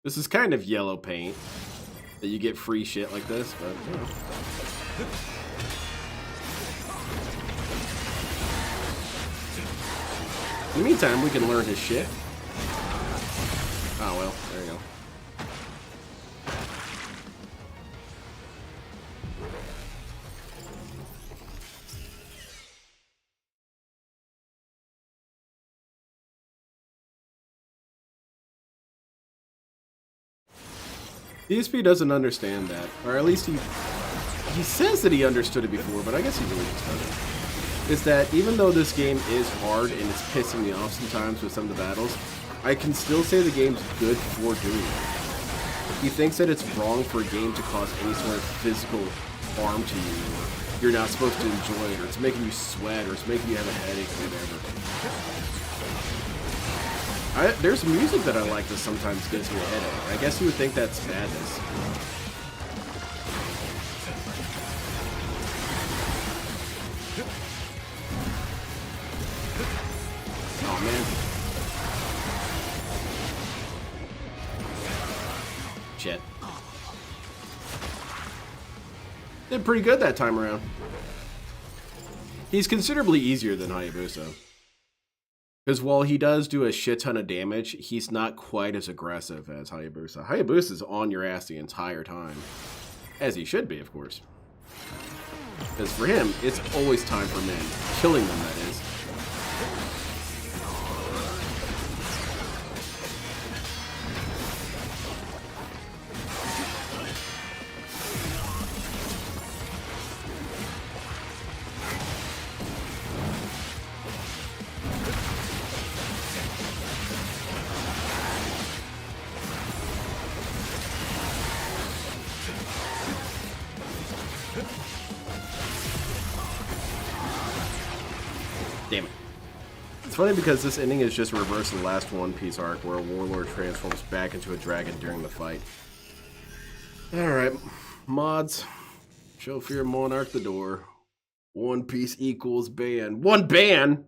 This is kind of yellow paint, that you get free shit like this, but, you know. In the meantime, we can learn his shit. Oh, well, there you go. DSP doesn't understand that, or at least he says that he understood it before, but I guess he really just doesn't. Is that even though this game is hard and it's pissing me off sometimes with some of the battles, I can still say the game's good for doing it. He thinks that it's wrong for a game to cause any sort of physical harm to you, or you're not supposed to enjoy it, or it's making you sweat, or it's making you have a headache, or whatever. There's music that I like that sometimes gives me a headache. I guess you would think that's madness. Oh man. Shit. Did pretty good that time around. He's considerably easier than Hayabusa. Because while he does do a shit ton of damage, he's not quite as aggressive as Hayabusa. Hayabusa's on your ass the entire time. As he should be, of course. Because for him, it's always time for men. Killing them, that is. Damn it. It's funny because this ending is just reverse of the last One Piece arc where a warlord transforms back into a dragon during the fight. Alright, mods. Show Fear Monarch the door. One Piece equals ban. One ban?!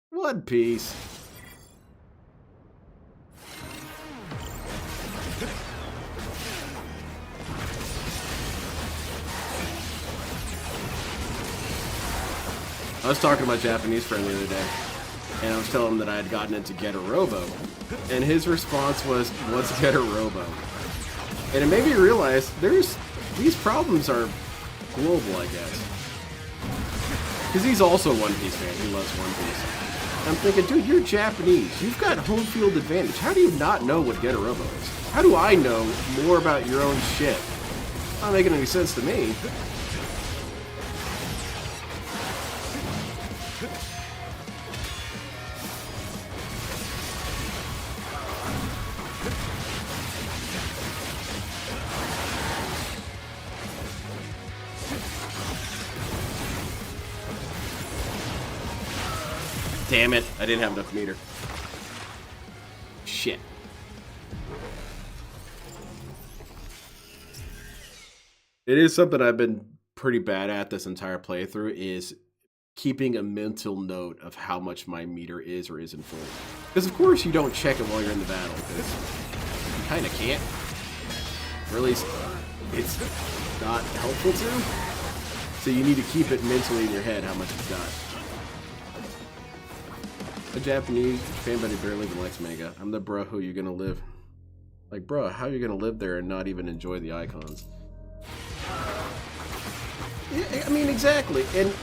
One Piece. I was talking to my Japanese friend the other day, and I was telling him that I had gotten into Getter Robo, and his response was, "What's Getter Robo?" And it made me realize these problems are global, I guess. Because he's also a One Piece fan. He loves One Piece. I'm thinking, dude, you're Japanese. You've got home field advantage. How do you not know what Getter Robo is? How do I know more about your own shit? Not making any sense to me. Damn it, I didn't have enough meter. Shit. It is something I've been pretty bad at this entire playthrough, is keeping a mental note of how much my meter is or isn't full. Because of course you don't check it while you're in the battle, because you kind of can't. Or at least it's not helpful to. So you need to keep it mentally in your head how much you've got. A Japanese fan, but he barely even likes manga. I'm the bro who you're gonna live. Like, bro, how are you gonna live there and not even enjoy the icons? Yeah, I mean, exactly. And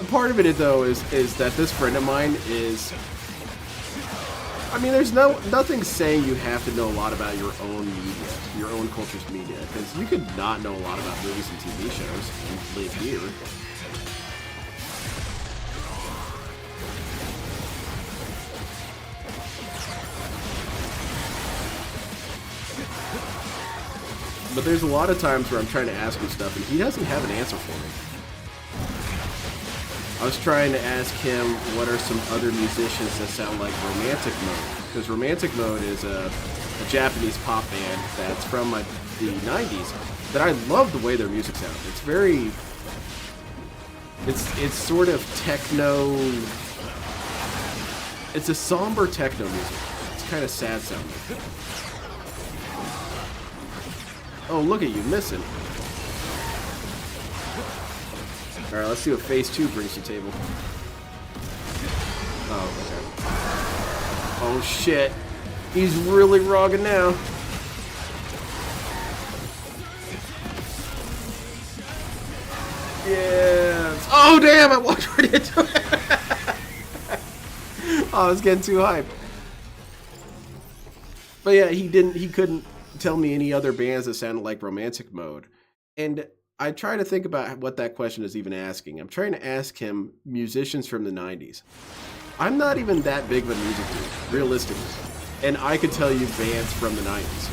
part of it, though, is that this friend of mine is... I mean, there's nothing saying you have to know a lot about your own media, your own culture's media, because you could not know a lot about movies and TV shows and live here. But there's a lot of times where I'm trying to ask him stuff and he doesn't have an answer for me. I was trying to ask him what are some other musicians that sound like Romantic Mode. Because Romantic Mode is a Japanese pop band that's from the 90s. That I love the way their music sounds. It's very... It's sort of techno... It's a somber techno music. It's kind of sad sounding. Oh, look at you, missing. Alright, let's see what phase 2 brings to the table. Oh, okay. Oh, shit. He's really rogging now. Yes. Oh, damn, I walked right into it. Oh, I was getting too hyped. But yeah, he couldn't tell me any other bands that sounded like Romantic Mode. And I try to think about what that question is even asking. I'm trying to ask him musicians from the 90s. I'm not even that big of a music dude, realistically. and I could tell you bands from the 90s.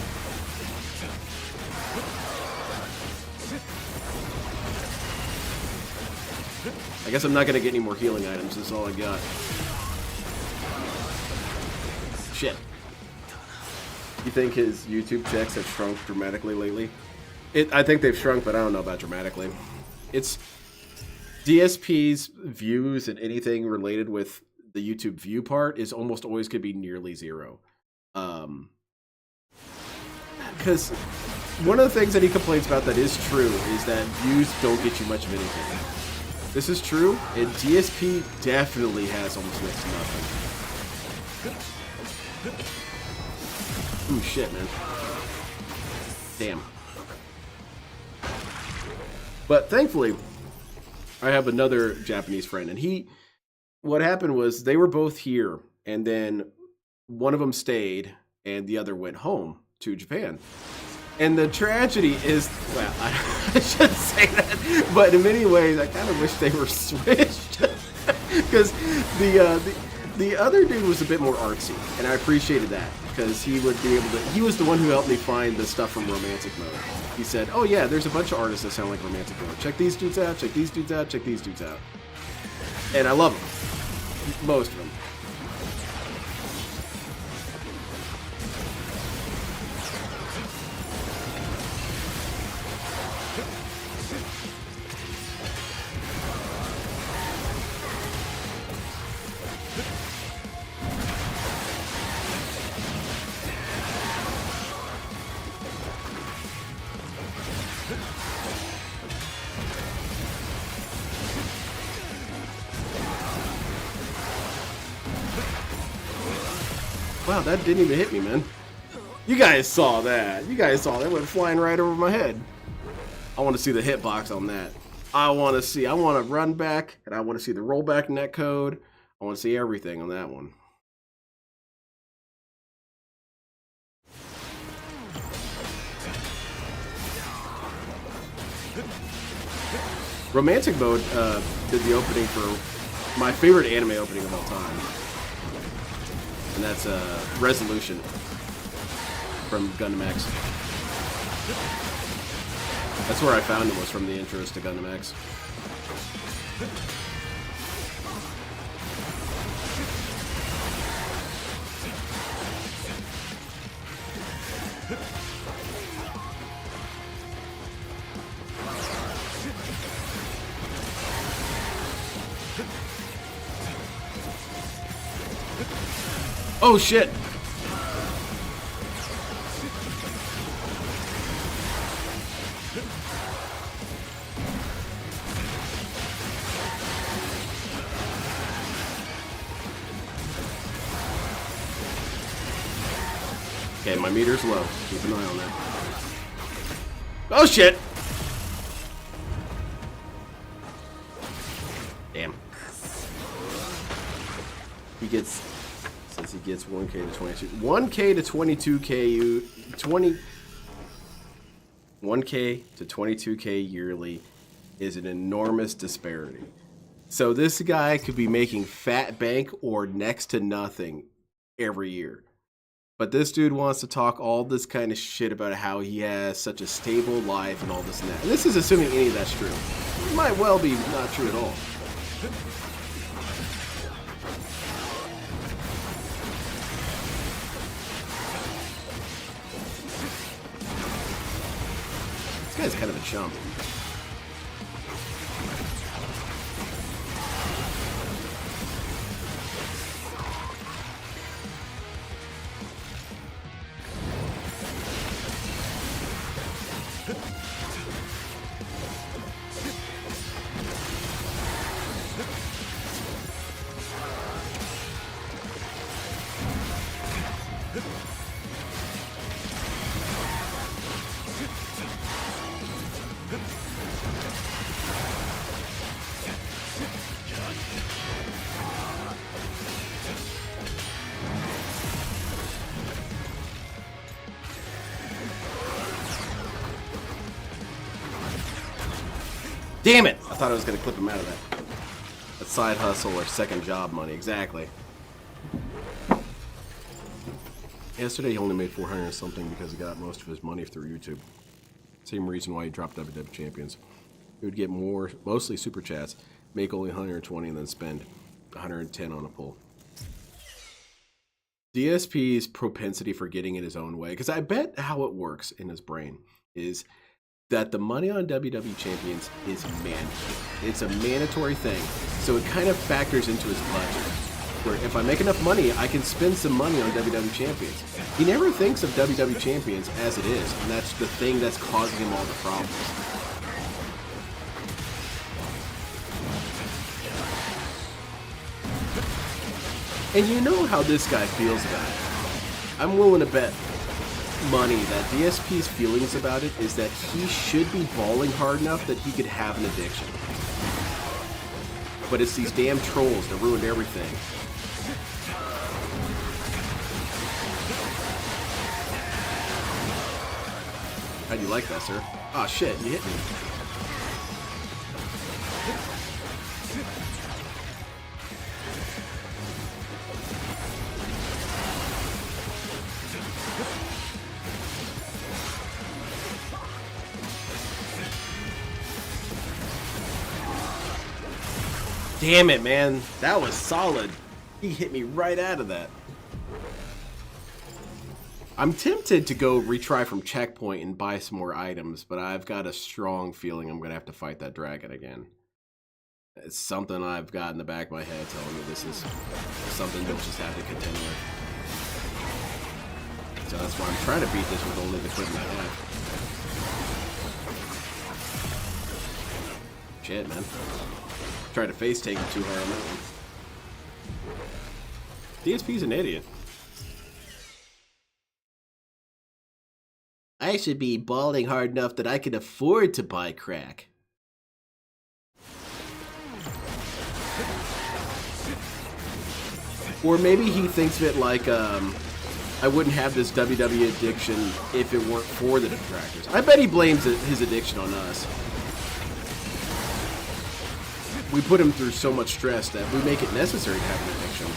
I guess I'm not going to get any more healing items. This is all I got. Shit. You think his YouTube checks have shrunk dramatically lately? I think they've shrunk, but I don't know about dramatically. It's DSP's views and anything related with the YouTube view part is almost always going to be nearly zero. Because one of the things that he complains about that is true is that views don't get you much of anything. This is true, and DSP definitely has almost next to nothing. Ooh, shit, man. Damn. But thankfully, I have another Japanese friend, and what happened was they were both here, and then one of them stayed, and the other went home to Japan. And the tragedy is, well, I shouldn't say that, but in many ways, I kind of wish they were switched. Because the other dude was a bit more artsy, and I appreciated that, because he would be able to, he was the one who helped me find the stuff from Romantic Mode. He said, oh yeah, there's a bunch of artists that sound like Romantic Mode. Check these dudes out, check these dudes out, check these dudes out. And I love them. Most of them. Wow, that didn't even hit me, man. You guys saw that. You guys saw that. It went flying right over my head. I want to see the hitbox on that. I want to run back, and I want to see the rollback netcode. I want to see everything on that one. Romantic Mode did the opening for my favorite anime opening of all time. And that's Resolution from Gundam X. That's where I found it, was from the intros to Gundam X. Oh shit! Okay, my meter's low. Keep an eye on that. Oh shit! Damn. He gets 1k to 22. 1k to 22k 1k to 22k yearly is an enormous disparity. So this guy could be making fat bank or next to nothing every year. But this dude wants to talk all this kind of shit about how he has such a stable life and all this and that. And this is assuming any of that's true. It might well be not true at all. This guy's kind of a chump. Damn it! I thought I was going to clip him out of that. That side hustle or second job money, exactly. Yesterday he only made 400 and something because he got most of his money through YouTube. Same reason why he dropped WWE Champions. He would get mostly super chats, make only 120 and then spend 110 on a pull. DSP's propensity for getting in his own way, because I bet how it works in his brain is that the money on WWE Champions is mandatory. It's a mandatory thing, so it kind of factors into his budget. Where if I make enough money, I can spend some money on WWE Champions. He never thinks of WWE Champions as it is, and that's the thing that's causing him all the problems. And you know how this guy feels about it. I'm willing to bet money that DSP's feelings about it is that he should be balling hard enough that he could have an addiction. But it's these damn trolls that ruined everything. How do you like that, sir? Oh shit, you hit me. Damn it, man. That was solid. He hit me right out of that. I'm tempted to go retry from checkpoint and buy some more items, but I've got a strong feeling I'm going to have to fight that dragon again. It's something I've got in the back of my head telling me this is something you'll just have to contend with. So that's why I'm trying to beat this with only the equipment I have. Shit, man. Tried to face take him too hard on that one. DSP's an idiot. I should be balling hard enough that I can afford to buy crack. Or maybe he thinks of it like, I wouldn't have this WWE addiction if it weren't for the detractors. I bet he blames his addiction on us. We put him through so much stress that we make it necessary to have an addiction.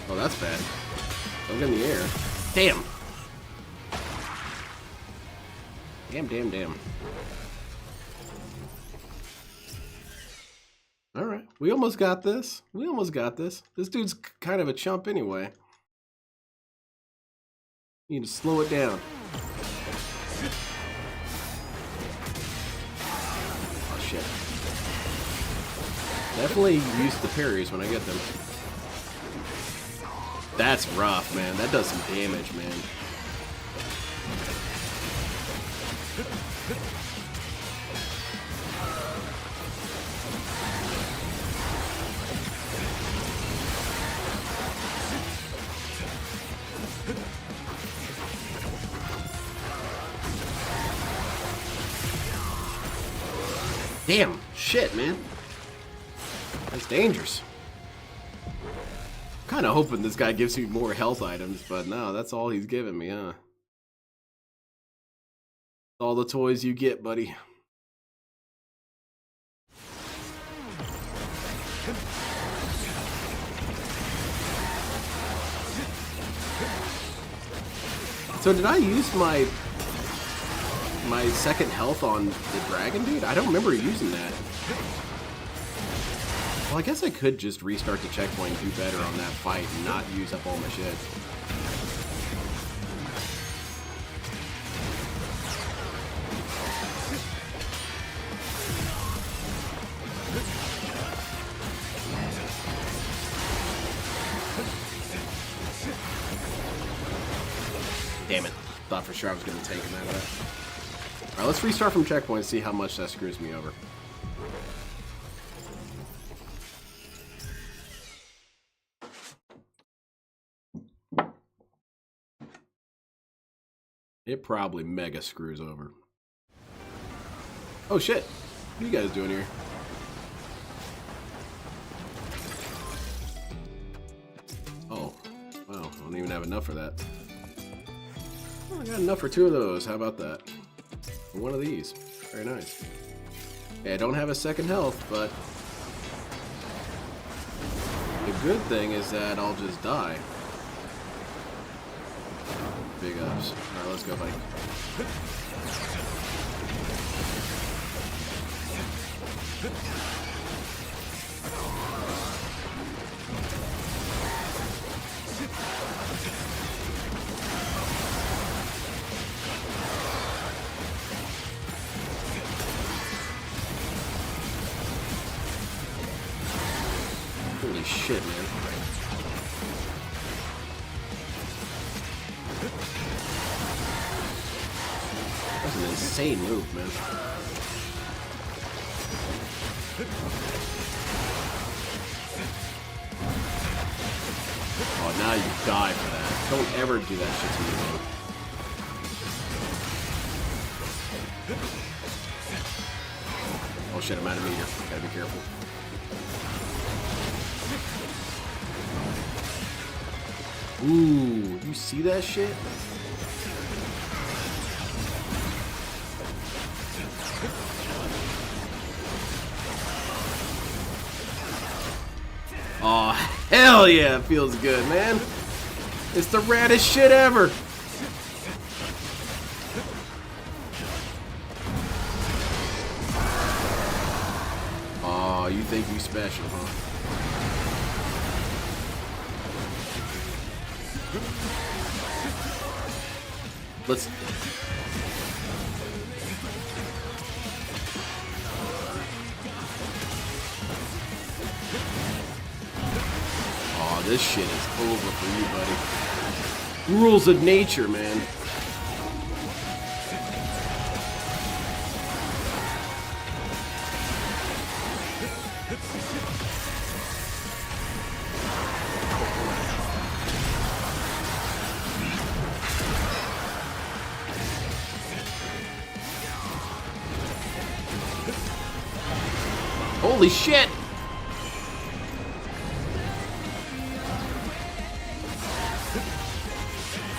Oh, that's bad. Don't get in the air. Damn. Damn. Alright, we almost got this. This dude's kind of a chump anyway. You need to slow it down. Oh shit. Definitely use the parries when I get them. That's rough, man. That does some damage, man. Damn, shit, man. That's dangerous. Kind of hoping this guy gives me more health items, but no, that's all he's giving me, huh? All the toys you get, buddy. So did I use my second health on the dragon, dude? I don't remember using that. Well, I guess I could just restart the checkpoint and do better on that fight and not use up all my shit. Damn it. Thought for sure I was going to take him out of that. Alright, let's restart from checkpoint and see how much that screws me over. It probably mega screws over. Oh shit. What are you guys doing here? Oh, wow, I don't even have enough for that. Oh, I got enough for 2 of those. How about that? And 1 of these. Very nice. Okay, I don't have a second health, but the good thing is that I'll just die. Big ups. Alright, let's go, buddy. Holy shit, man. That's an insane move, man. Oh, now you die for that. Don't ever do that shit to me, man. Oh shit, I'm out of meter. Gotta be careful. Ooh, you see that shit? Oh, hell yeah, it feels good, man. It's the raddest shit ever. Oh, you think you special, huh? Let's... Oh, this shit is over for you, buddy. Rules of nature, man. Holy shit!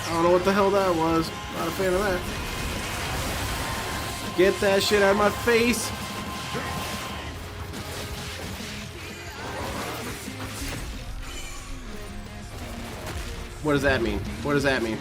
I don't know what the hell that was. Not a fan of that. Get that shit out of my face! What does that mean? What does that mean?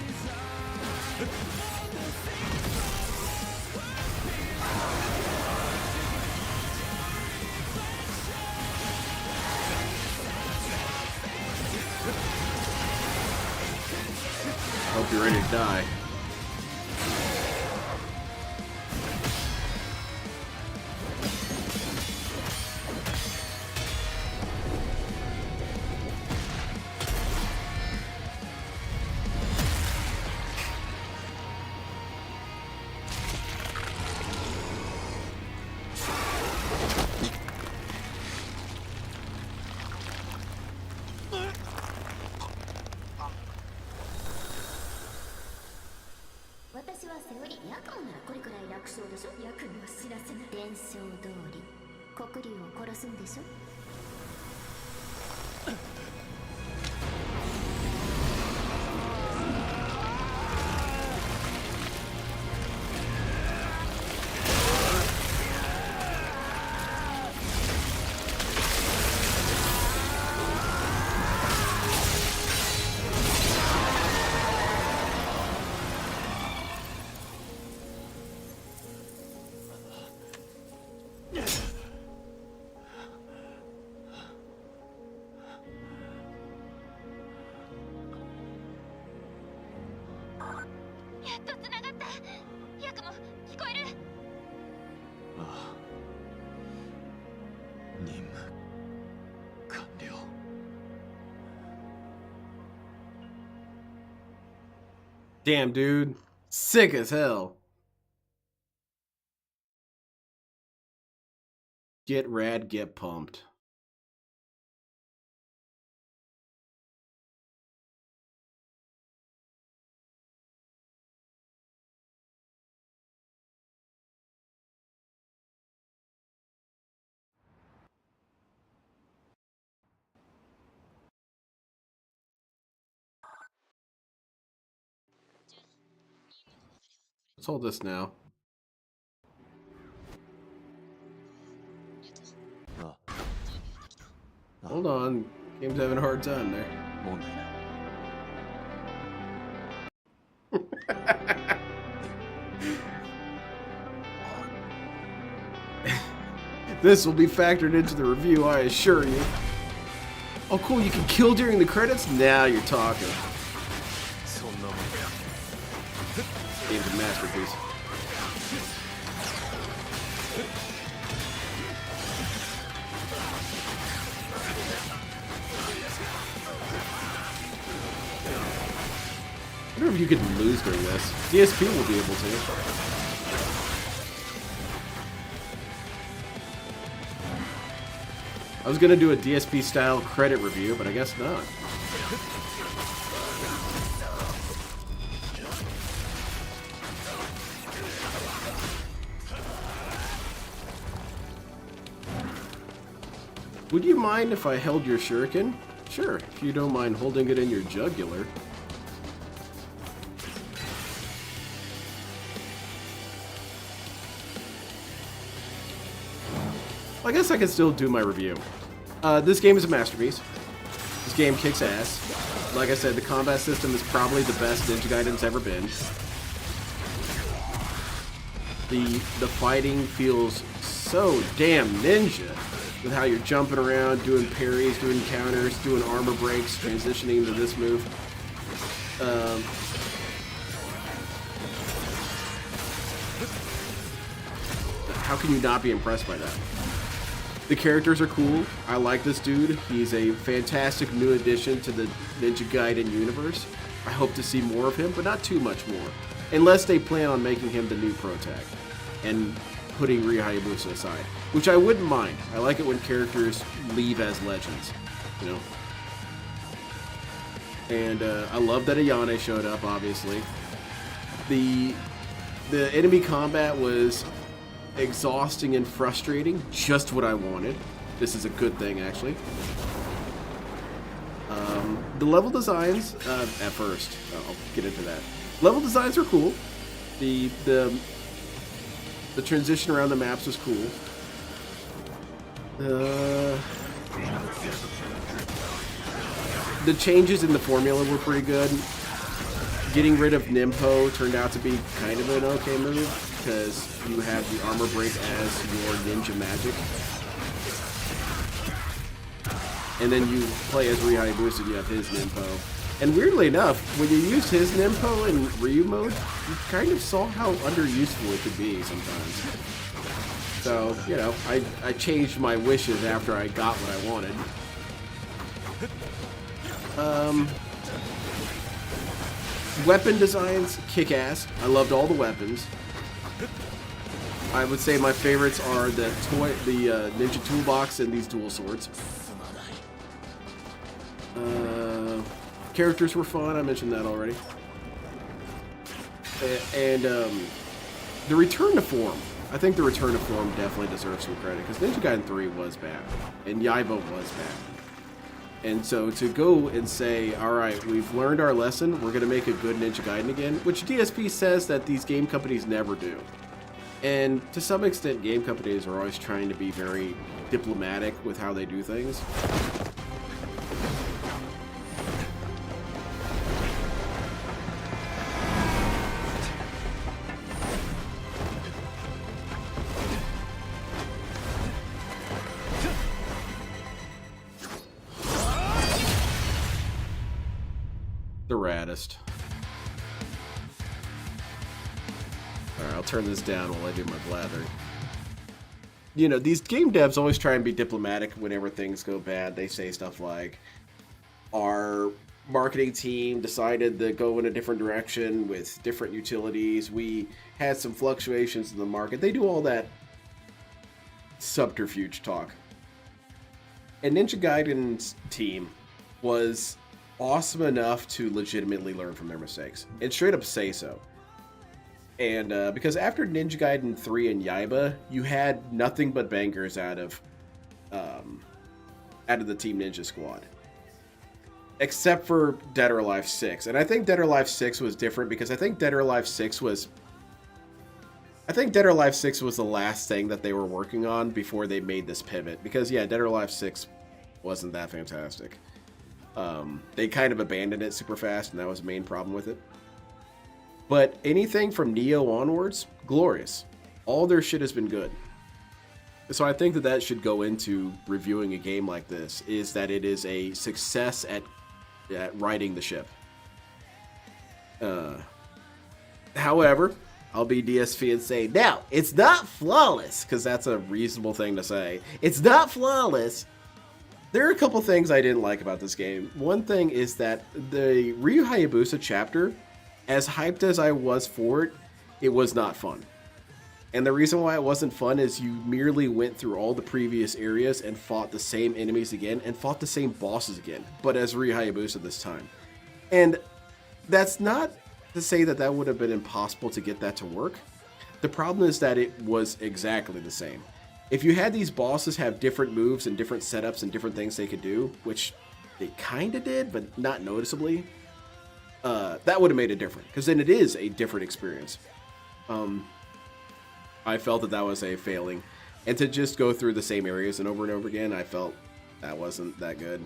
Hope you're ready to die. Damn, dude. Sick as hell. Get rad, get pumped. Let's hold this now. ああ Hold on. Game's having a hard time there. 問題ない This will be factored into the review, I assure you. Oh, cool. You can kill during the credits? Now you're talking. そんなもんか Game's a masterpiece. I wonder if you could lose during this. DSP will be able to. I was gonna do a DSP style credit review, but I guess not. Would you mind if I held your shuriken? Sure, if you don't mind holding it in your jugular. I guess I can still do my review. This game is a masterpiece. This game kicks ass. Like I said, the combat system is probably the best Ninja Gaiden's ever been. The fighting feels so damn ninja with how you're jumping around, doing parries, doing counters, doing armor breaks, transitioning to this move. How can you not be impressed by that? The characters are cool. I like this dude. He's a fantastic new addition to the Ninja Gaiden universe. I hope to see more of him, but not too much more. Unless they plan on making him the new pro tag and putting Ryu Hayabusa aside, which I wouldn't mind. I like it when characters leave as legends, you know. And I love that Ayane showed up, obviously. The enemy combat was exhausting and frustrating, just what I wanted. This is a good thing, actually. The level designs, at first, I'll get into that. Level designs are cool. The transition around the maps was cool. The changes in the formula were pretty good. Getting rid of Nimpo turned out to be kind of an okay move, because you have the armor break as your ninja magic. And then you play as Ryu Hayabusa and you have his Nimpo. And weirdly enough, when you used his Nimpo in Ryu mode, you kind of saw how underuseful it could be sometimes. So, you know, I changed my wishes after I got what I wanted. Weapon designs kick ass. I loved all the weapons. I would say my favorites are the ninja toolbox and these dual swords. Characters were fun. I mentioned that already. And the return to form. I think the return to form definitely deserves some credit, because Ninja Gaiden 3 was bad and Yaiba was bad. And so to go and say, all right, we've learned our lesson, we're going to make a good Ninja Gaiden again, which DSP says that these game companies never do. And to some extent, game companies are always trying to be very diplomatic with how they do things. The raddest. Alright, I'll turn this down while I do my blathering. You know, these game devs always try and be diplomatic whenever things go bad. They say stuff like, our marketing team decided to go in a different direction with different utilities. We had some fluctuations in the market. They do all that subterfuge talk. And Ninja Gaiden's team was awesome enough to legitimately learn from their mistakes and straight up say so. And because after Ninja Gaiden 3 and Yaiba, you had nothing but bangers out of the Team Ninja squad, except for Dead or Alive 6. And I think Dead or Alive 6 was different because I think Dead or Alive 6 was I think Dead or Alive 6 was the last thing that they were working on before they made this pivot. Because, yeah, Dead or Alive 6 wasn't that fantastic. They kind of abandoned it super fast, and that was the main problem with it. But anything from Neo onwards, glorious. All their shit has been good. So I think that that should go into reviewing a game like this, is that it is a success at riding the ship. However, I'll be DSP and say, now, it's not flawless, because that's a reasonable thing to say. It's not flawless. There are a couple things I didn't like about this game. One thing is that the Ryu Hayabusa chapter, as hyped as I was for it, it was not fun. And the reason why it wasn't fun is you merely went through all the previous areas and fought the same enemies again and fought the same bosses again, but as Ryu Hayabusa this time. And that's not to say that that would have been impossible to get that to work. The problem is that it was exactly the same. If you had these bosses have different moves and different setups and different things they could do, which they kind of did, but not noticeably, that would have made it different, because then it is a different experience. I felt that that was a failing. And to just go through the same areas and over again, I felt that wasn't that good.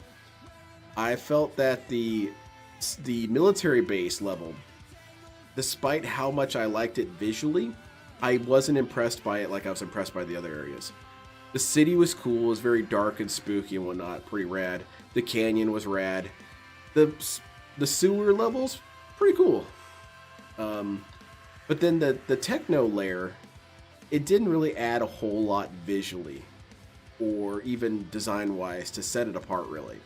I felt that the military base level, despite how much I liked it visually, I wasn't impressed by it like I was impressed by the other areas. The city was cool, it was very dark and spooky and whatnot, pretty rad. The canyon was rad. The sewer levels, pretty cool. But then the techno layer, it didn't really add a whole lot visually or even design-wise to set it apart, really.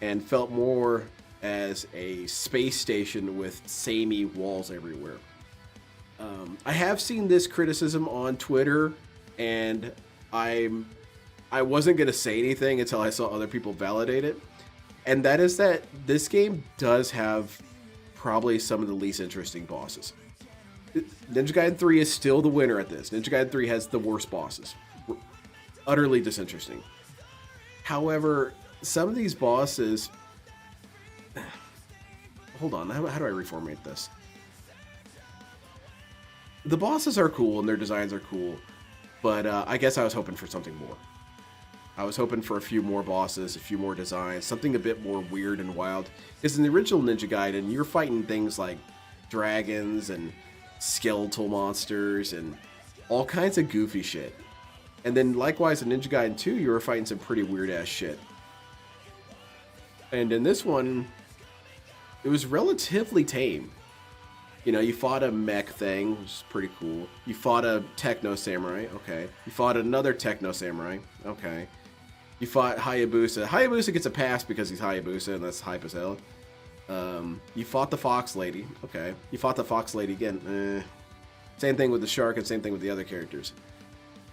And felt more as a space station with samey walls everywhere. I have seen this criticism on Twitter, and I wasn't going to say anything until I saw other people validate it. And that is that this game does have probably some of the least interesting bosses. Ninja Gaiden 3 is still the winner at this. Ninja Gaiden 3 has the worst bosses. Utterly disinteresting. However, some of these bosses... Hold on, how do I reformulate this? The bosses are cool and their designs are cool, but I guess I was hoping for something more. I was hoping for a few more bosses, a few more designs, something a bit more weird and wild. Because in the original Ninja Gaiden, you're fighting things like dragons and skeletal monsters and all kinds of goofy shit. And then likewise in Ninja Gaiden 2, you were fighting some pretty weird ass shit. And in this one, it was relatively tame. You know, you fought a mech thing, which is pretty cool. You fought a techno samurai, okay. You fought another techno samurai, okay. You fought Hayabusa. Hayabusa gets a pass because he's Hayabusa, and that's hype as hell. You fought the Fox Lady, okay. You fought the Fox Lady again, Same thing with the shark and same thing with the other characters.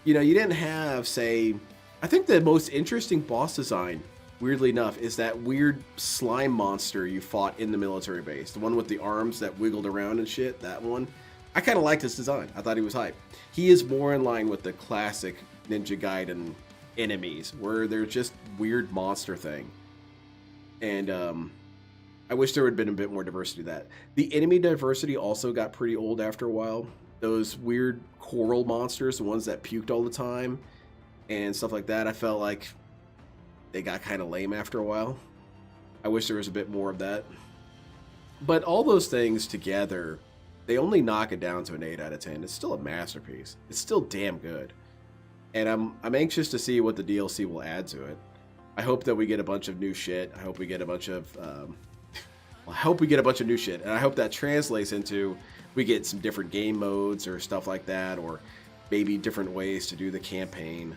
You know, you didn't have, say... I think the most interesting boss design, weirdly enough, is that weird slime monster you fought in the military base. The one with the arms that wiggled around and shit, that one. I kind of liked his design. I thought he was hype. He is more in line with the classic Ninja Gaiden enemies, where they're just weird monster thing. And I wish there would have been a bit more diversity to that. The enemy diversity also got pretty old after a while. Those weird coral monsters, the ones that puked all the time, and stuff like that, I felt like they got kind of lame after a while. I wish there was a bit more of that. But all those things together, they only knock it down to an 8 out of 10. It's still a masterpiece. It's still damn good. And I'm anxious to see what the DLC will add to it. I hope that we get a bunch of new shit. I hope we get a bunch of... I hope we get a bunch of new shit. And I hope that translates into we get some different game modes or stuff like that, or maybe different ways to do the campaign.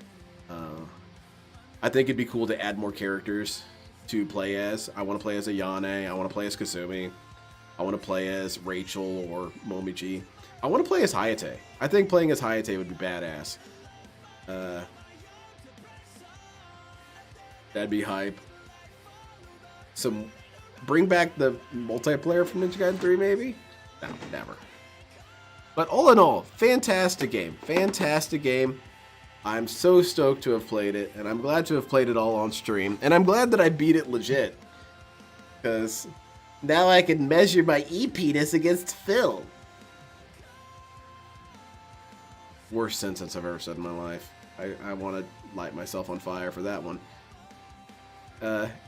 I think it'd be cool to add more characters to play as. I want to play as Ayane. I want to play as Kasumi. I want to play as Rachel or Momiji. I want to play as Hayate. I think playing as Hayate would be badass. That'd be hype. Bring back the multiplayer from Ninja Gaiden 3, maybe? No, never. But all in all, fantastic game. Fantastic game. I'm so stoked to have played it, and I'm glad to have played it all on stream. And I'm glad that I beat it legit. Because now I can measure my E-penis against Phil. Worst sentence I've ever said in my life. I want to light myself on fire for that one.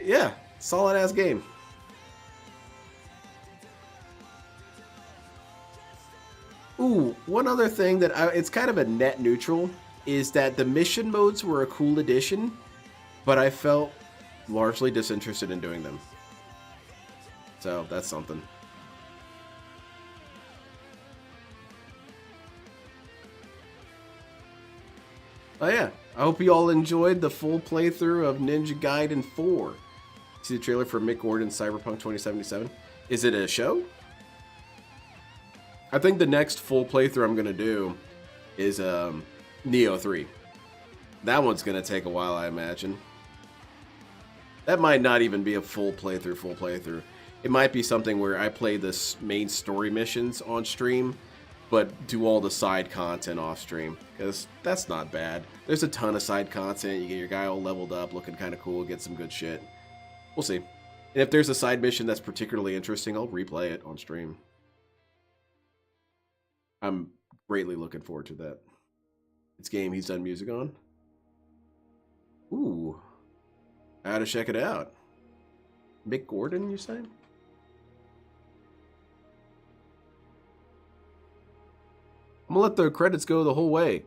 Yeah, solid ass game. Ooh, one other thing that it's kind of a net neutral is that the mission modes were a cool addition, but I felt largely disinterested in doing them. So that's something. Oh yeah, I hope you all enjoyed the full playthrough of Ninja Gaiden 4. See the trailer for Mick Gordon's Cyberpunk 2077? Is it a show? I think the next full playthrough I'm going to do is Neo 3. That one's going to take a while, I imagine. That might not even be a full playthrough. It might be something where I play the main story missions on stream, but do all the side content off stream, because that's not bad. There's a ton of side content. You get your guy all leveled up, looking kind of cool, get some good shit. We'll see. And if there's a side mission that's particularly interesting, I'll replay it on stream. I'm greatly looking forward to that. It's game he's done music on. Ooh. I gotta check it out. Mick Gordon, you say? I'm gonna let the credits go the whole way,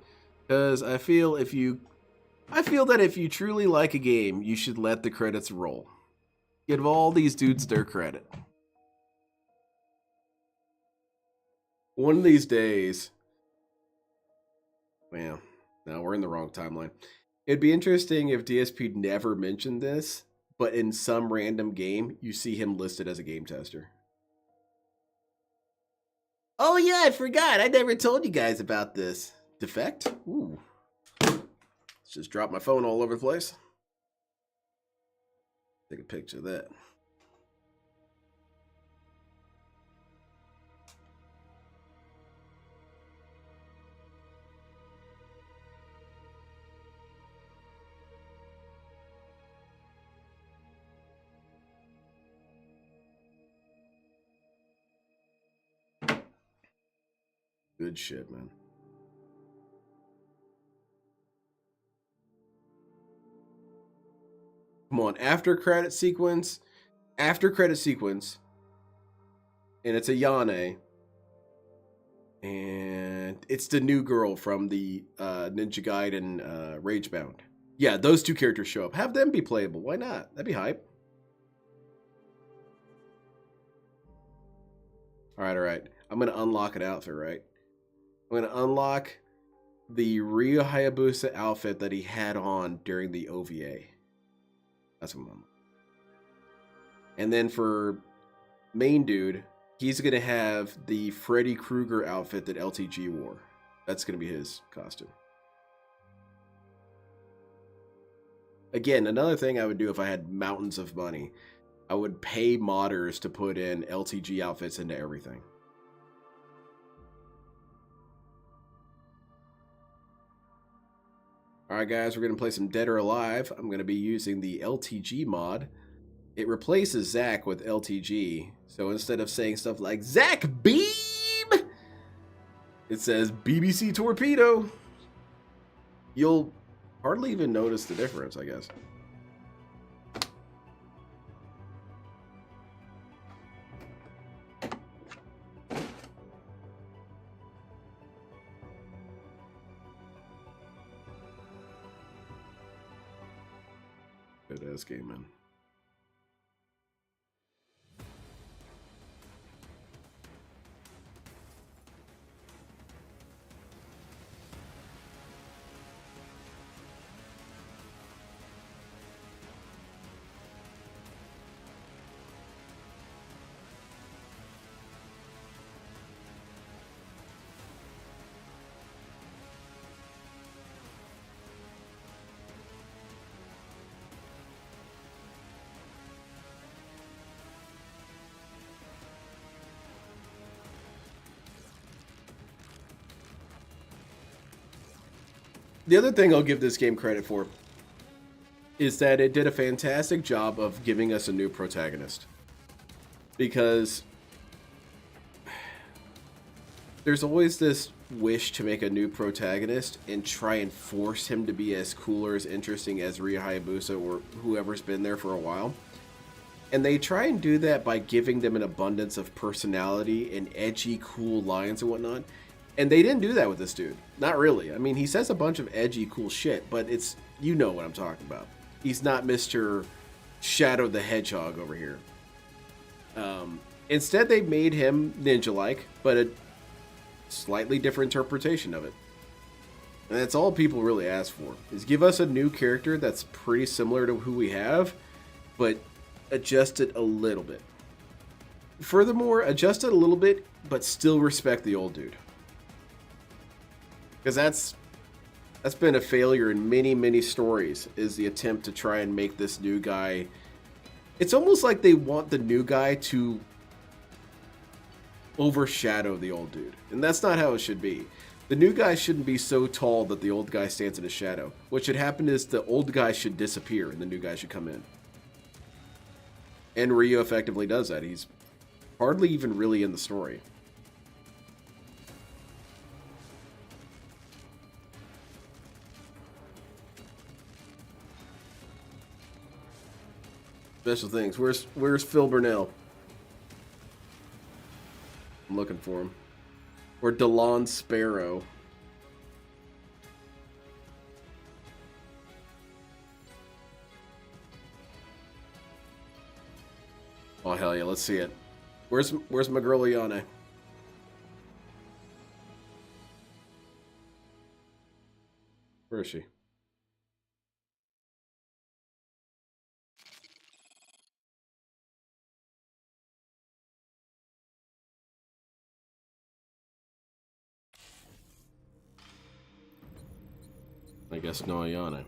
because I feel that if you truly like a game, you should let the credits roll. Give all these dudes their credit. One of these days, well, no, we're in the wrong timeline. It'd be interesting if DSP never mentioned this, but in some random game, you see him listed as a game tester. Oh yeah, I forgot. I never told you guys about this. Defect? Ooh. Let's just drop my phone all over the place. Take a picture of that. Good shit, man. Come on, after credit sequence, and it's a Yane, and it's the new girl from the Ninja Gaiden Ragebound. Yeah, those two characters show up. Have them be playable. Why not? That'd be hype. All right. I'm gonna unlock an outfit, right? I'm going to unlock the Ryu Hayabusa outfit that he had on during the OVA. That's what I'm on. And then for main dude, he's going to have the Freddy Krueger outfit that LTG wore. That's going to be his costume. Again, another thing I would do if I had mountains of money, I would pay modders to put in LTG outfits into everything. Alright guys, we're going to play some Dead or Alive. I'm going to be using the LTG mod. It replaces Zack with LTG. So instead of saying stuff like, Zack Beam! It says BBC Torpedo. You'll hardly even notice the difference, I guess. Good ass game, man. The other thing I'll give this game credit for is that it did a fantastic job of giving us a new protagonist. Because there's always this wish to make a new protagonist and try and force him to be as cool or as interesting as Ryu Hayabusa or whoever's been there for a while. And they try and do that by giving them an abundance of personality and edgy, cool lines and whatnot. And they didn't do that with this dude. Not really. I mean, he says a bunch of edgy, cool shit, but it's, you know what I'm talking about. He's not Mr. Shadow the Hedgehog over here. Instead, they made him ninja-like, but a slightly different interpretation of it. And that's all people really ask for, is give us a new character that's pretty similar to who we have, but adjust it a little bit. Furthermore, adjust it a little bit, but still respect the old dude. Because that's been a failure in many, many stories, is the attempt to try and make this new guy... It's almost like they want the new guy to overshadow the old dude. And that's not how it should be. The new guy shouldn't be so tall that the old guy stands in his shadow. What should happen is the old guy should disappear and the new guy should come in. And Ryu effectively does that. He's hardly even really in the story. Special things. Where's Phil Burnell? I'm looking for him. Or Delon Sparrow. Oh hell yeah, let's see it. Where's my girl Liane? Where is she? I guess no Ayana.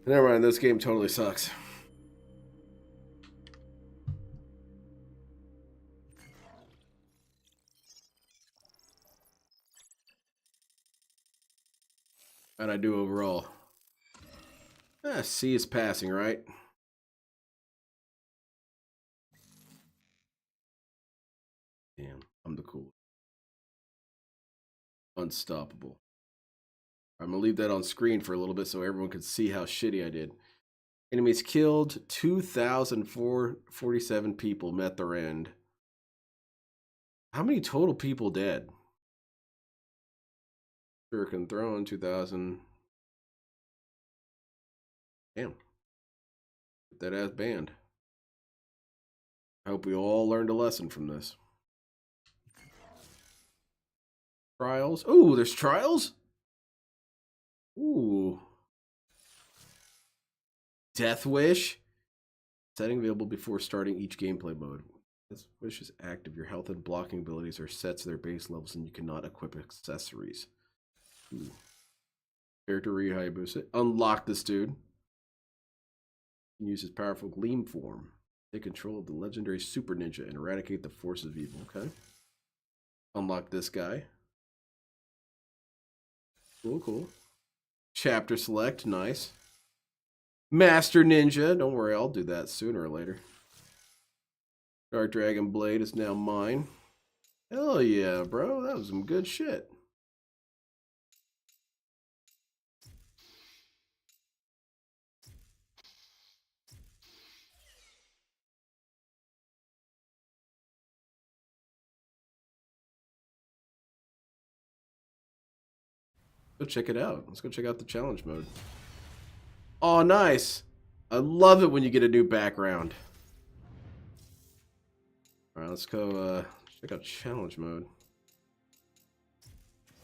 Never mind, this game totally sucks. How'd I do overall? C is passing, right? Damn, I'm the coolest. Unstoppable. I'm gonna leave that on screen for a little bit so everyone can see how shitty I did. Enemies killed, 2,447 people met their end. How many total people dead? Shuriken thrown, 2,000. Damn. Get that ass banned. I hope we all learned a lesson from this. Trials. Ooh, there's trials? Ooh. Death Wish. Setting available before starting each gameplay mode. This wish is active. Your health and blocking abilities are set to their base levels and you cannot equip accessories. Ooh. Character Ryu Hayabusa. Unlock this dude. You can use his powerful Gleam form. Take control of the legendary Super Ninja and eradicate the forces of evil. Okay. Unlock this guy. Cool, cool. Chapter select. Nice. Master Ninja. Don't worry, I'll do that sooner or later. Dark Dragon Blade is now mine. Hell yeah, bro. That was some good shit. Go check it out. Let's go check out the challenge mode. Oh, nice. I love it when you get a new background. All right, let's go check out challenge mode.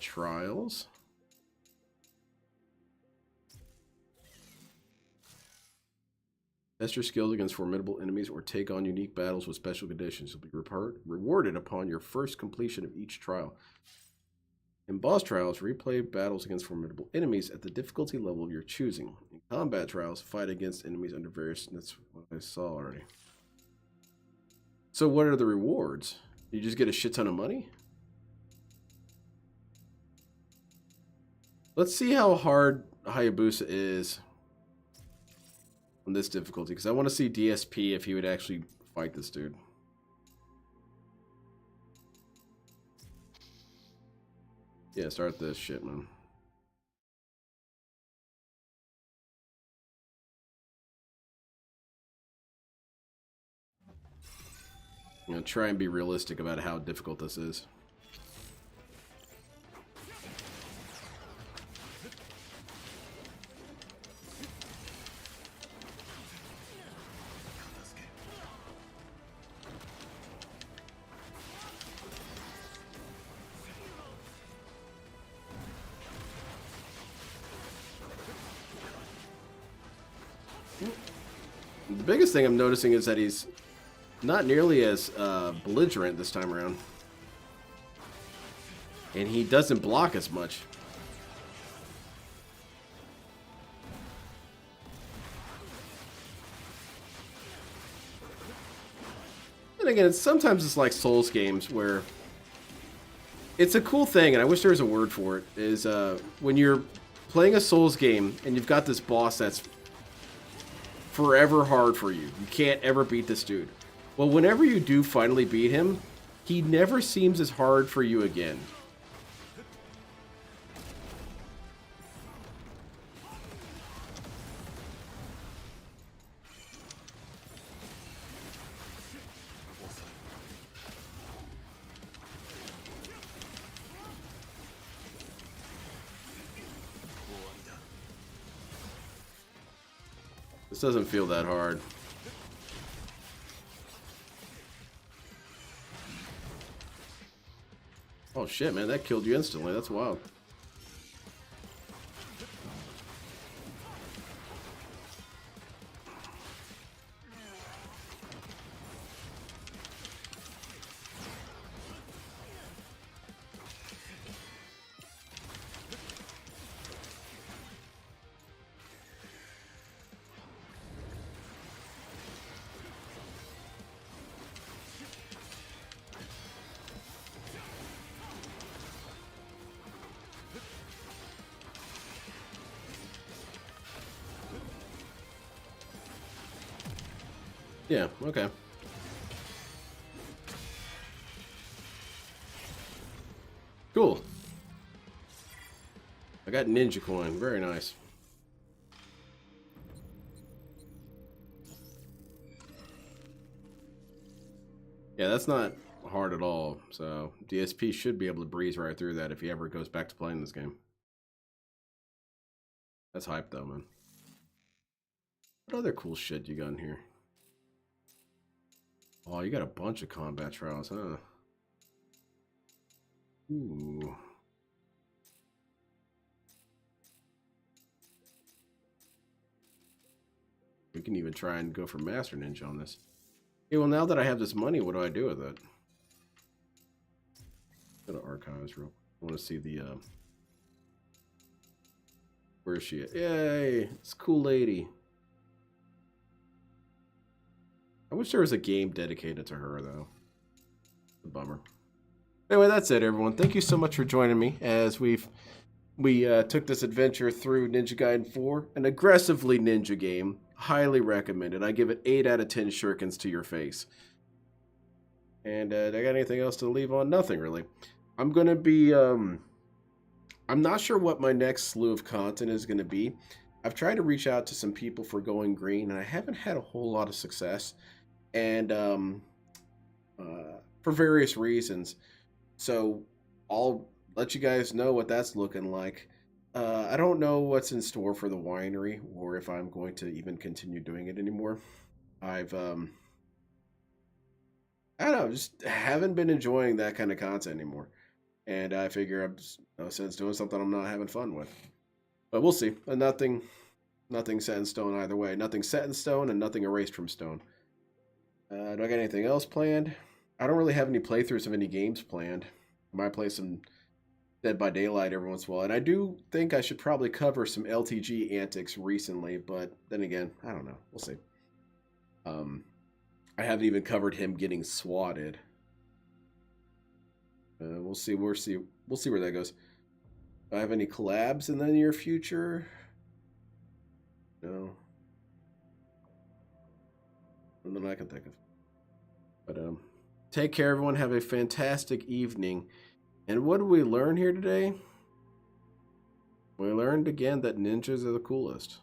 Trials. Test your skills against formidable enemies or take on unique battles with special conditions. You'll be rewarded upon your first completion of each trial. In boss trials, replay battles against formidable enemies at the difficulty level you're choosing. In combat trials, fight against enemies under various... That's what I saw already. So what are the rewards? You just get a shit ton of money? Let's see how hard Hayabusa is on this difficulty, because I want to see DSP if he would actually fight this dude. Yeah, start this shit, man. You know, try and be realistic about how difficult this is. The biggest thing I'm noticing is that he's not nearly as belligerent this time around. And he doesn't block as much. And again, sometimes it's like Souls games where it's a cool thing, and I wish there was a word for it, is when you're playing a Souls game and you've got this boss that's forever hard for you. You can't ever beat this dude. Well, whenever you do finally beat him, he never seems as hard for you again. This doesn't feel that hard. Oh shit, man, that killed you instantly. That's wild. Yeah, okay. Cool. I got ninja coin. Very nice. Yeah, that's not hard at all. So DSP should be able to breeze right through that if he ever goes back to playing this game. That's hype though, man. What other cool shit you got in here? Oh, you got a bunch of combat trials, huh? Ooh. We can even try and go for Master Ninja on this. Okay, well, now that I have this money, what do I do with it? Go to archives real quick. I want to see the, where is she at? Yay! It's a cool lady. I wish there was a game dedicated to her, though. A bummer. Anyway, that's it, everyone. Thank you so much for joining me as we took this adventure through Ninja Gaiden 4, an aggressively ninja game. Highly recommended. I give it 8 out of 10 shurikens to your face. And I got anything else to leave on? Nothing, really. I'm going to be... I'm not sure what my next slew of content is going to be. I've tried to reach out to some people for Going Green, and I haven't had a whole lot of success. And for various reasons. So I'll let you guys know what that's looking like. I don't know what's in store for the winery or if I'm going to even continue doing it anymore. I've I don't know, just haven't been enjoying that kind of content anymore. And I figure I'm just, no sense doing something I'm not having fun with. But we'll see. Nothing set in stone either way. Nothing set in stone and nothing erased from stone. Do I got anything else planned? I don't really have any playthroughs of any games planned. I might play some Dead by Daylight every once in a while. And I do think I should probably cover some LTG antics recently, but then again, I don't know. We'll see. I haven't even covered him getting swatted. We'll see. We'll see where that goes. Do I have any collabs in the near future? No. Nothing that I can think of. But take care, everyone. Have a fantastic evening. And what did we learn here today? We learned again that ninjas are the coolest.